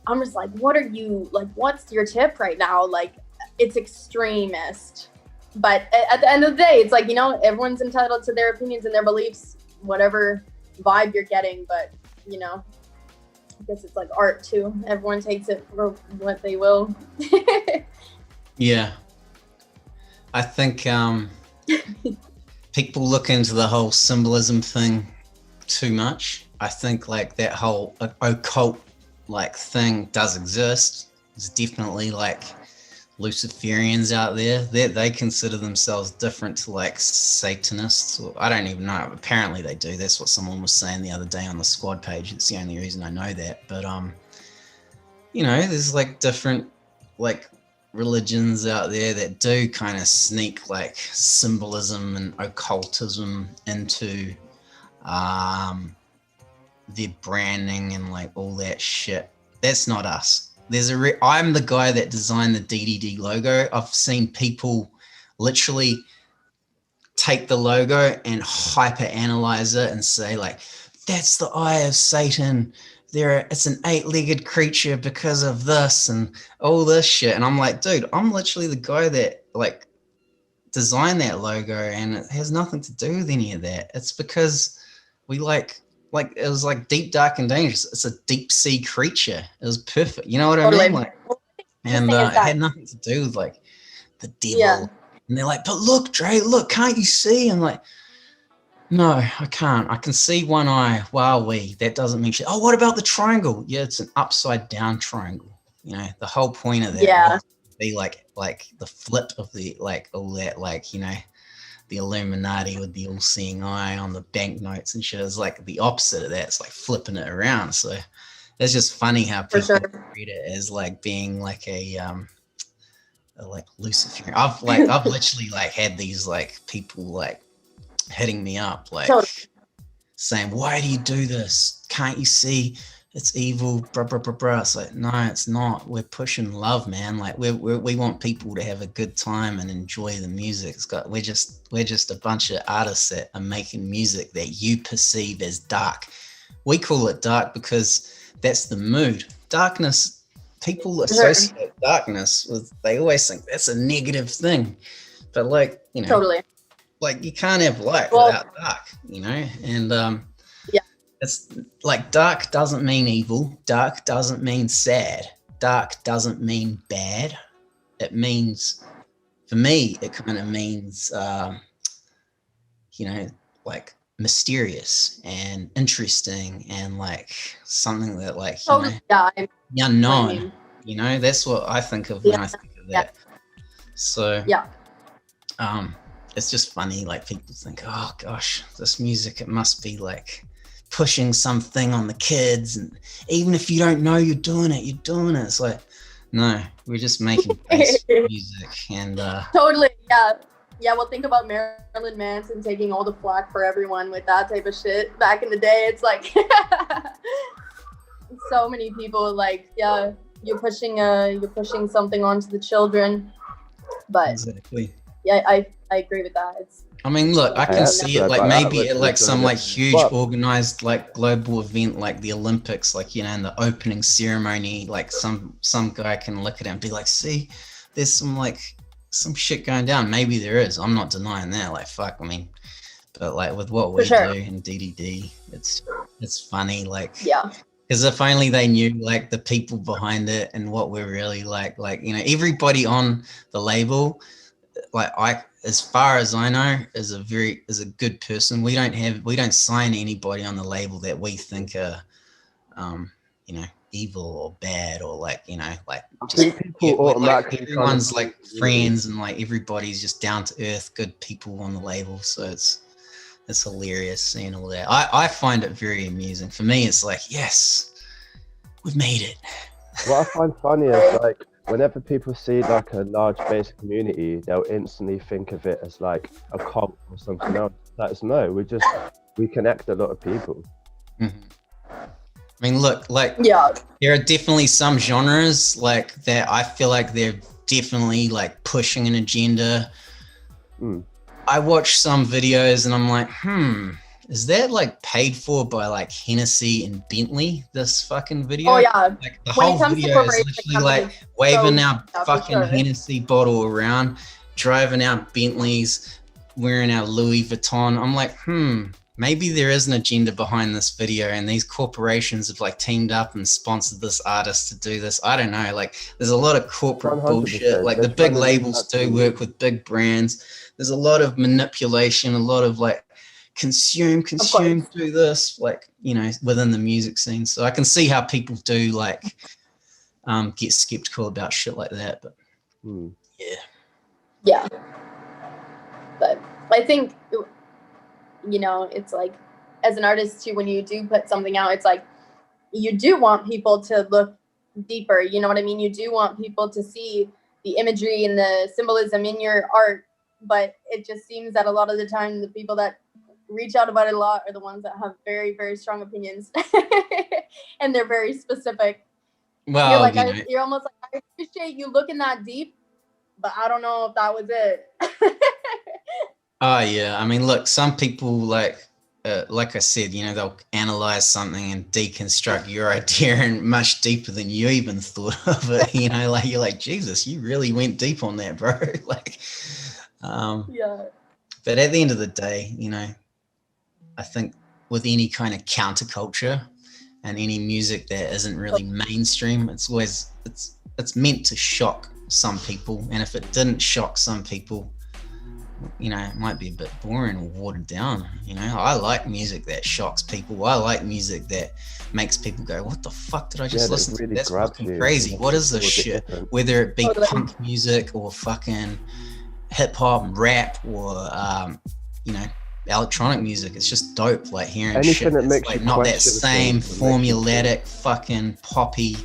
I'm just like, what are you like? What's your tip right now? Like, it's extremist. But at the end of the day, it's like, you know, everyone's entitled to their opinions and their beliefs, whatever vibe you're getting. But, you know, I guess it's like art too. Everyone takes it for what they will. Yeah. I think people look into the whole symbolism thing too much. I think like that whole occult like thing does exist. There's definitely like Luciferians out there that they consider themselves different to like Satanists. Or, I don't even know. Apparently they do. That's what someone was saying the other day on the squad page. It's the only reason I know that. But you know, there's like different like religions out there that do kind of sneak like symbolism and occultism into their branding and like all that shit. That's not us. I'm the guy that designed the DDD logo. I've seen people literally take the logo and hyper analyze it and say like, that's the eye of Satan. It's an 8-legged creature because of this and all this shit. And I'm like, dude, I'm literally the guy that like designed that logo, and it has nothing to do with any of that. It's because we like it was like deep, dark, and dangerous. It's a deep sea creature. It was perfect. You know what I mean? Like, and it had nothing to do with like the devil. Yeah. And they're like, but look, Dre, look, can't you see? I'm like, no, I can't. I can see one eye. Wowee. That doesn't mean shit. Oh, what about the triangle? Yeah, it's an upside down triangle. You know, the whole point of that would be like the flip of the like all that, like, you know, the Illuminati with the all-seeing eye on the banknotes and shit is like the opposite of that. It's like flipping it around. So it's just funny how people read it as like being like a like Lucifer. I've literally like had these like people like hitting me up like saying, why do you do this? Can't you see it's evil? Bruh, bruh, bruh, bruh. It's like, no, it's not. We're pushing love, man. Like we want people to have a good time and enjoy the music. We're just a bunch of artists that are making music that you perceive as dark. We call it dark because that's the mood. Darkness, people associate darkness with, they always think that's a negative thing. But like, you know, like you can't have light without dark, you know? And it's like dark doesn't mean evil. Dark doesn't mean sad. Dark doesn't mean bad. It means, for me, it kind of means, you know, like mysterious and interesting and like something that like, you know, the unknown, you know, that's what I think of when I think of that. So, it's just funny. Like people think, oh gosh, this music, it must be like pushing something on the kids, and even if you don't know you're doing it. It's like, no, we're just making bass music. And well, think about Marilyn Manson taking all the flack for everyone with that type of shit back in the day. It's like so many people like, you're pushing something onto the children. But exactly, I agree with that. I mean, look, I can see it like maybe at like some like huge organized like global event like the Olympics, like, you know, in the opening ceremony, like some guy can look at it and be like, see, there's some shit going down. Maybe there is. I'm not denying that. Like, fuck, I mean, but like with what we do in DDD, it's funny, like, because if only they knew like the people behind it and what we're really like, you know, everybody on the label, like as far as I know, is a good person. We don't sign anybody on the label that we think are, you know, evil or bad or like, you know, like just like everyone's like friends and like everybody's just down to earth, good people on the label. So it's hilarious seeing all that. I find it very amusing. For me, it's like, yes, we've made it. What I find funny is like, whenever people see like a large base community, they'll instantly think of it as like a cult or something else. That's no, we connect a lot of people. Mm-hmm. I mean, look, like there are definitely some genres like that. I feel like they're definitely like pushing an agenda. I watch some videos and I'm like, is that like paid for by like Hennessy and Bentley, this fucking video? Oh yeah. Like the When it whole comes to video is corporation literally like companies, waving so, our yeah, for fucking sure. Hennessy bottle around, driving our Bentleys, wearing our Louis Vuitton. I'm like, maybe there is an agenda behind this video and these corporations have like teamed up and sponsored this artist to do this. I don't know. Like there's a lot of corporate 100%. bullshit. Like the They're big trying to labels do work with big brands. There's a lot of manipulation, a lot of like consume, do this, like, you know, within the music scene. So I can see how people do like get skeptical about shit like that. But yeah. But I think, you know, it's like as an artist too, when you do put something out, it's like you do want people to look deeper. You know what I mean? You do want people to see the imagery and the symbolism in your art. But it just seems that a lot of the time the people that reach out about it a lot are the ones that have very, very strong opinions and they're very specific. Well, you're like, you're almost like, I appreciate you looking that deep, but I don't know if that was it. Oh yeah, I mean, look, some people like I said, you know, they'll analyze something and deconstruct your idea and much deeper than you even thought of it. You know, like you're like, Jesus, you really went deep on that, bro. Like, yeah. But at the end of the day, you know, I think with any kind of counterculture and any music that isn't really mainstream, it's always it's meant to shock some people, and if it didn't shock some people, you know, it might be a bit boring or watered down. You know, I like music that shocks people. I like music that makes people go, what the fuck did I just listen to? That's fucking crazy. What is this shit? Whether it be punk music or fucking hip hop, rap, or you know, electronic music, it's just dope. Like hearing anything shit that makes like you not that question same things, formulaic fucking poppy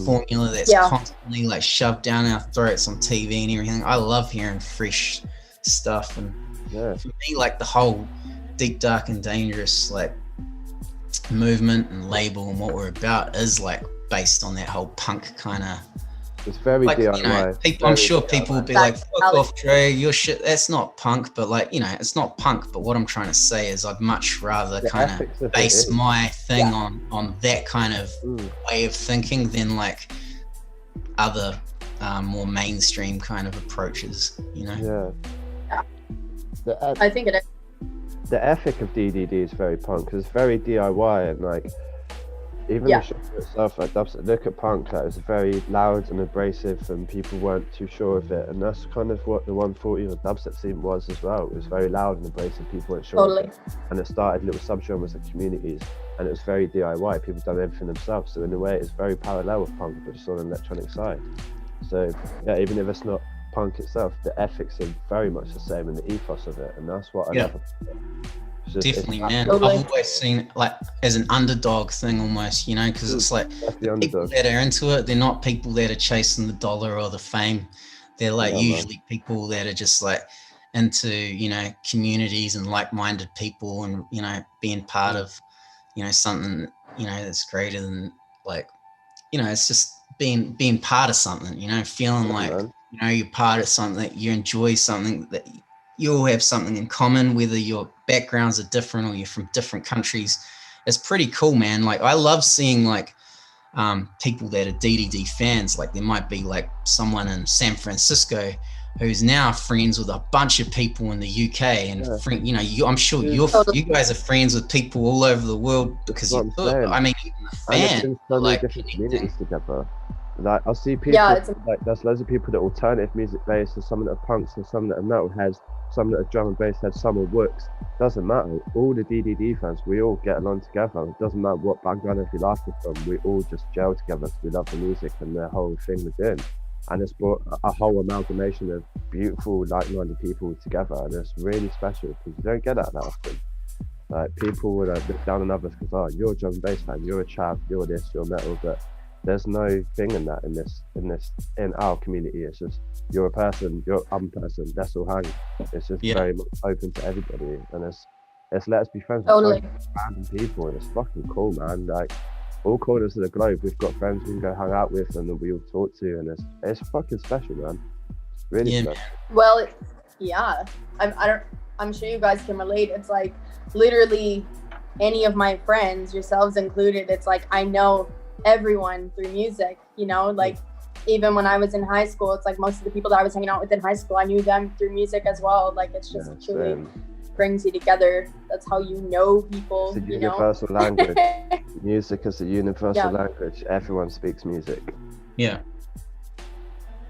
formula that's constantly like shoved down our throats on TV and everything. I love hearing fresh stuff, and for me, like the whole Deep, Dark and Dangerous like movement and label and what we're about is like based on that whole punk kind of. It's very like, DIY. you know, people, I'm sure people will be like, fuck off, Dre, your shit, that's not punk. But like, you know, it's not punk. But what I'm trying to say is I'd much rather kind of base my thing on that kind of way of thinking than like other more mainstream kind of approaches, you know? Yeah. I think it is. The ethic of DDD is very punk because it's very DIY and like even the genre itself, like dubstep, look at punk, like, it was very loud and abrasive and people weren't too sure of it, and that's kind of what the 140 or dubstep scene was as well. It was very loud and abrasive, people weren't sure of it, and it started little subgenres of communities, and it was very DIY, people done everything themselves, so in a way it's very parallel with punk but just on the electronic side. So yeah, even if it's not punk itself, the ethics are very much the same and the ethos of it, and that's what I love. Definitely, man. I've always seen it like as an underdog thing almost, you know, because it's like the people that are into it, they're not people that are chasing the dollar or the fame. They're like usually people that are just like into, you know, communities and like-minded people and, you know, being part of, you know, something, you know, that's greater than like, you know, it's just being part of something, you know, feeling like, you know, you're part of something, that you enjoy something, that you all have something in common, whether your backgrounds are different or you're from different countries. It's pretty cool, man. Like I love seeing like people that are DDD fans. Like there might be like someone in San Francisco who's now friends with a bunch of people in the UK, and you know, I'm sure you guys are friends with people all over the world because you put, I mean, even a fan, so like different communities together. Like I'll see people like there's loads of people that are alternative music based, and some that are punks, and some that are metalheads, some that are drum and bass heads, some are wooks. Doesn't matter. All the DDD fans, we all get along together. It doesn't matter what background if you laugh from. We all just gel together because we love the music and the whole thing we're doing. And it's brought a whole amalgamation of beautiful, like-minded people together, and it's really special because you don't get that often. Like people would look down on others because, oh, you're a drum and bass fan, you're a chav, you're this, you're metal, but there's no thing in that in our community. It's just you're a person, I'm a person, let's all hang. It's just very much open to everybody, and it's let us be friends with random people, and it's fucking cool, man. Like all corners of the globe, we've got friends we can go hang out with and that we all talk to, and it's fucking special, man. It's really special. Well, Yeah, I'm sure you guys can relate. It's like literally any of my friends, yourselves included, it's like I know everyone through music, you know, like even when I was in high school, it's like most of the people that I was hanging out with in high school, I knew them through music as well. Like it's just truly brings you together. That's how you know people. It's a universal language. Music is a universal language. Everyone speaks music. Yeah.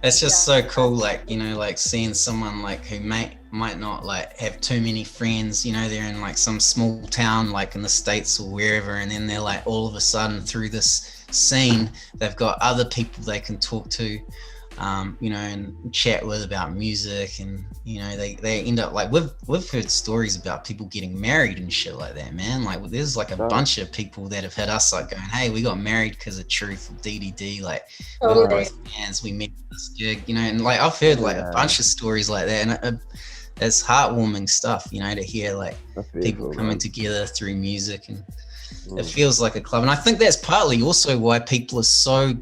It's just so cool, like, you know, like seeing someone like who might not like have too many friends, you know, they're in like some small town like in the States or wherever, and then they're like all of a sudden through this scene they've got other people they can talk to, you know, and chat with about music, and you know they end up like we've heard stories about people getting married and shit like that, man. Like there's like a bunch of people that have hit us like going, hey, we got married because of Truth or DDD, like we were both fans, we met at this gig, you know, and like I've heard like a bunch of stories like that, and it's heartwarming stuff, you know, to hear like people coming together through music, and it feels like a club. And I think that's partly also why people are so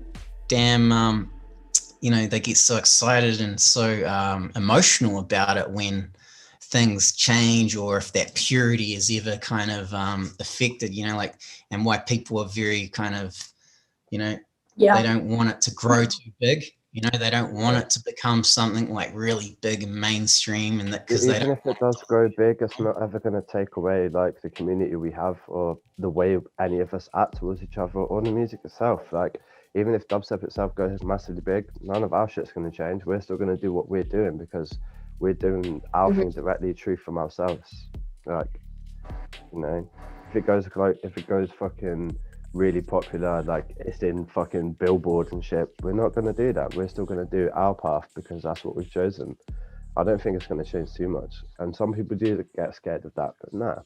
damn you know, they get so excited and so emotional about it when things change, or if that purity is ever kind of affected, you know, like, and why people are very kind of, you know, they don't want it to grow too big, you know, they don't want it to become something like really big and mainstream, and that because even if it does grow big, it's not ever going to take away like the community we have or the way any of us act towards each other or the music itself. Like, even if dubstep itself goes massively big, none of our shit's going to change. We're still going to do what we're doing because we're doing our thing directly true from ourselves. Like, you know, if it goes fucking really popular, like it's in fucking billboards and shit, we're not going to do that. We're still going to do our path because that's what we've chosen. I don't think it's going to change too much. And some people do get scared of that, but nah.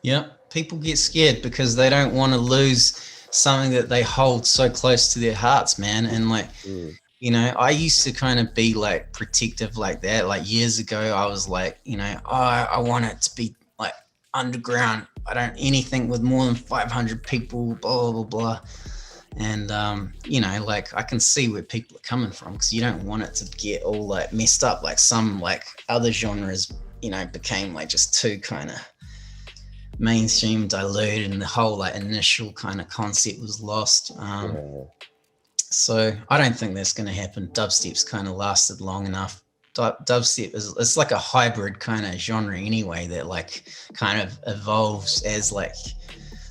Yeah, people get scared because they don't want to lose something that they hold so close to their hearts, man. And like, you know, I used to kind of be like protective like that. Like years ago, I was like, you know, oh, I want it to be like underground. I don't anything with more than 500 people, blah, blah, blah. And, you know, like I can see where people are coming from, because you don't want it to get all like messed up. Like some like other genres, you know, became like just too kind of mainstream, diluted, and the whole like initial kind of concept was lost. So I don't think that's going to happen. Dubstep's kind of lasted long enough. Dubstep it's like a hybrid kind of genre anyway, that like kind of evolves as like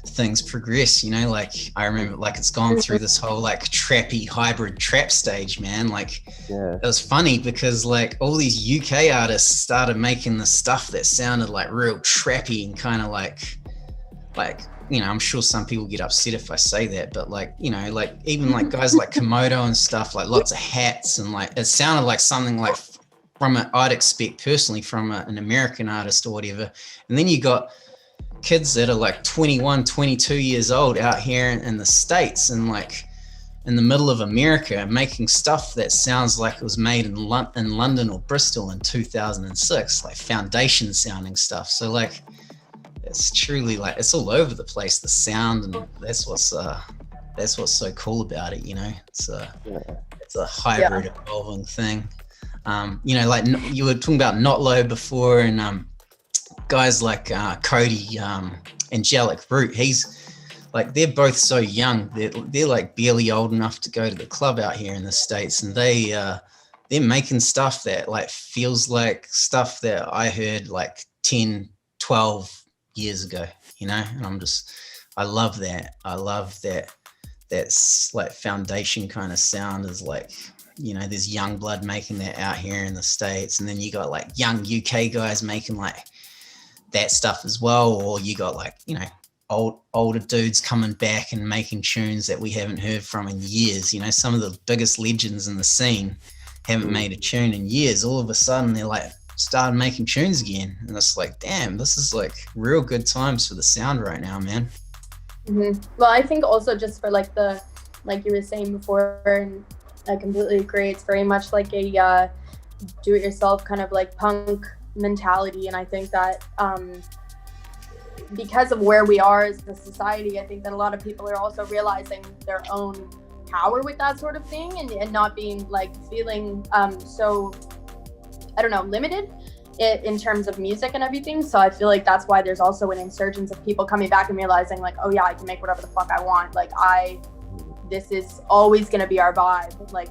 things progress, you know. Like I remember like it's gone through this whole like trappy hybrid trap stage, man. Like it was funny because like all these UK artists started making the stuff that sounded like real trappy and kind of like you know, I'm sure some people get upset if I say that, but like, you know, like even like guys like Komodo and stuff, like lots of hats, and like it sounded like something like from I'd expect personally from an American artist or whatever. And then you got kids that are like 21, 22 years old out here in the States and like in the middle of America making stuff that sounds like it was made in London or Bristol in 2006, like foundation sounding stuff. So like it's truly like it's all over the place, the sound, and that's what's so cool about it, you know. It's a hybrid evolving thing. You know, like you were talking about Notlo before, and guys like Cody, Angelic Root, he's like, they're both so young, they're like barely old enough to go to the club out here in the States, and they're making stuff that like feels like stuff that I heard like 10, 12 years ago, you know. And I love that. That's like foundation kind of sound is like, you know, there's young blood making that out here in the States, and then you got like young UK guys making like that stuff as well, or you got like, you know, older dudes coming back and making tunes that we haven't heard from in years. You know, some of the biggest legends in the scene haven't made a tune in years. All of a sudden they're like started making tunes again, and it's like, damn, this is like real good times for the sound right now, man. Well, I think also just for like like you were saying before, and I completely agree, it's very much like a do-it-yourself kind of like punk mentality. And I think that because of where we are as a society, I think that a lot of people are also realizing their own power with that sort of thing, and not being like feeling so I don't know, limited in terms of music and everything. So I feel like that's why there's also an insurgence of people coming back and realizing like, oh yeah, I can make whatever the fuck I want. Like this is always gonna be our vibe. Like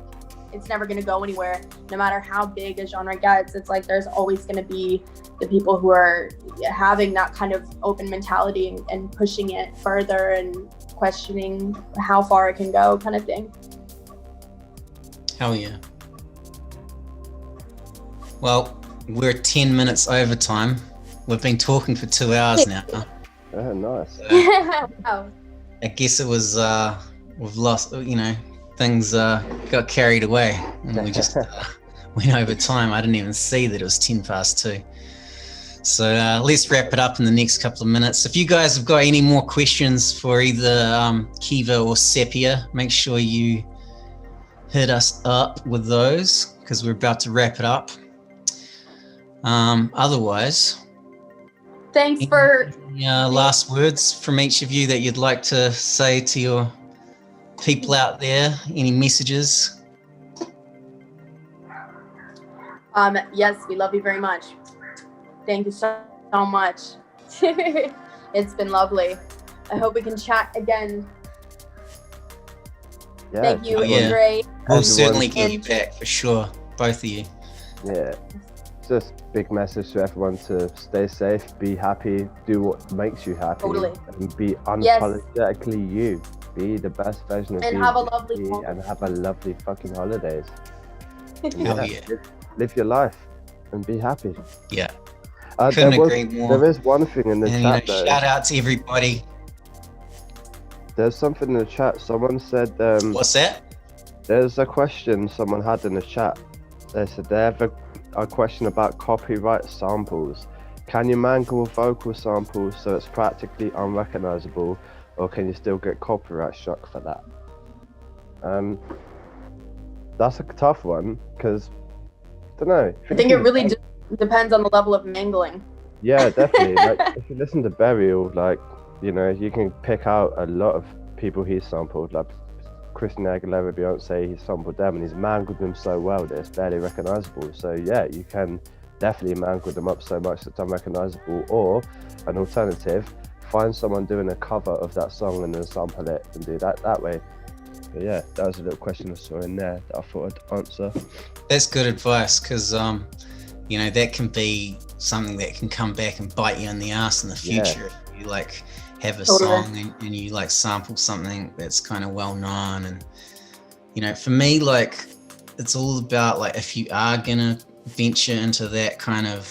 it's never gonna go anywhere. No matter how big a genre gets, it's like there's always gonna be the people who are having that kind of open mentality and pushing it further and questioning how far it can go, kind of thing. Hell yeah. Well, we're 10 minutes over time. We've been talking for 2 hours now. Oh, nice. Wow. I guess it was, we've lost, things got carried away and we just went over time. I didn't even see that it was 10 past 2. So let's wrap it up in the next couple of minutes. If you guys have got any more questions for either Khiva or Sepia, make sure you hit us up with those because we're about to wrap it up. Otherwise, Thanks for last words from each of you that you'd like to say to your people out there. Any messages? Yes, we love you very much. Thank you so much. It's been lovely. I hope we can chat again. Yeah, Thank you. Oh, It yeah. was great. We'll certainly get And- you back for sure, both of you. Yeah. Just big message to everyone to stay safe, be happy, do what makes you happy, Totally. and be Yes. unapologetically you. Be the best version of And you. have a lovely be, holiday. and have a lovely fucking holidays. Hell yeah. Live your life and be happy. Yeah. Couldn't agree more. There is one thing in the And chat though. shout out to everybody. There's something in the chat. Someone said What's that? there's a question someone had in the chat. They said they have a question about copyright samples. Can you mangle vocal samples so it's practically unrecognizable, or can you still get copyright struck for that? That's a tough one because I don't know. I think it really depends on the level of mangling. Yeah, definitely. Like if you listen to Burial, like you can pick out a lot of people he's sampled, like Christina Aguilera, Beyonce. He's sampled them and he's mangled them so well that it's barely recognizable. So yeah, you can definitely mangle them up so much that it's unrecognizable. Or an alternative, find someone doing a cover of that song and then sample it and do that way. But yeah, that was a little question I saw in there that I thought I'd answer. That's good advice because, that can be something that can come back and bite you in the ass in the future. If you like have a song and you like sample something that's kind of well known. And, for me, like it's all about like if you are going to venture into that kind of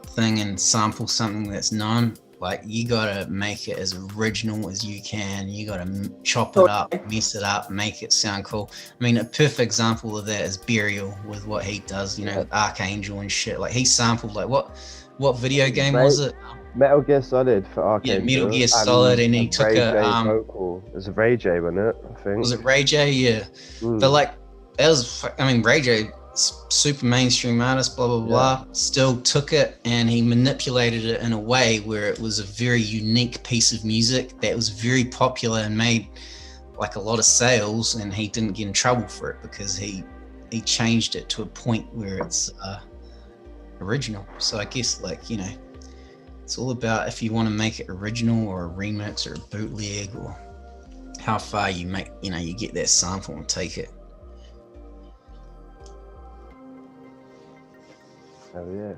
thing and sample something that's known, like you gotta make it as original as you can. You gotta chop it up, mess it up, make it sound cool. I mean, a perfect example of that is Burial with what he does, with Archangel and shit. Like he sampled like what video game was it? Metal Gear Solid for Arcade. Yeah, Metal Gear Solid, and he took a vocal. It was Ray J, wasn't it? I think. Was it Ray J? Yeah. But like that was, Ray J, super mainstream artist, blah blah blah, still took it and he manipulated it in a way where it was a very unique piece of music that was very popular and made like a lot of sales, and he didn't get in trouble for it because he changed it to a point where it's original. So I guess it's all about if you want to make it original or a remix or a bootleg, or how far you make you get that sample and take it. Oh yeah.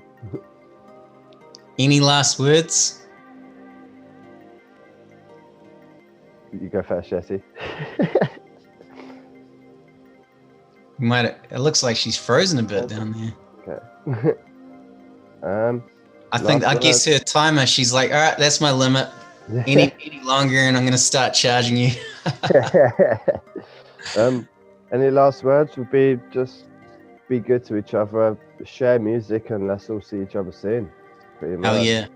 Any last words? You go first, Jesse. It looks like she's frozen a bit down there. Okay. I guess her timer, she's like, all right, that's my limit. Any longer and I'm gonna start charging you. Any last words would be just be good to each other, share music, and let's all see each other soon. Pretty much. Oh yeah.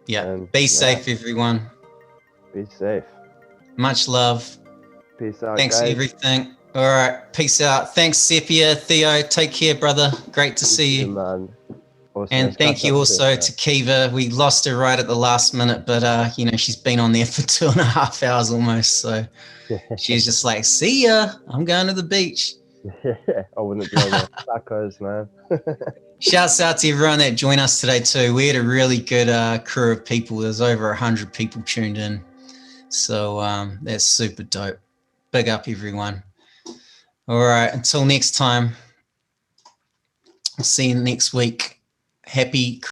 Yeah. And, be safe, everyone. Be safe. Much love. Peace out. Thanks for guys. everything. All right. Peace out. Thanks, Sepia, Theo. Take care, brother. Great to see you. Man. Awesome. And Let's thank catch you up also soon, to Khiva. We lost her right at the last minute, but she's been on there for 2.5 hours almost. So she's just like, see ya. I'm going to the beach. Yeah, I wouldn't blame it. Tacos, man. Shouts out to everyone that joined us today too. We had a really good crew of people. There's over 100 people tuned in. So that's super dope. Big up everyone. All right, until next time. I'll see you next week. Happy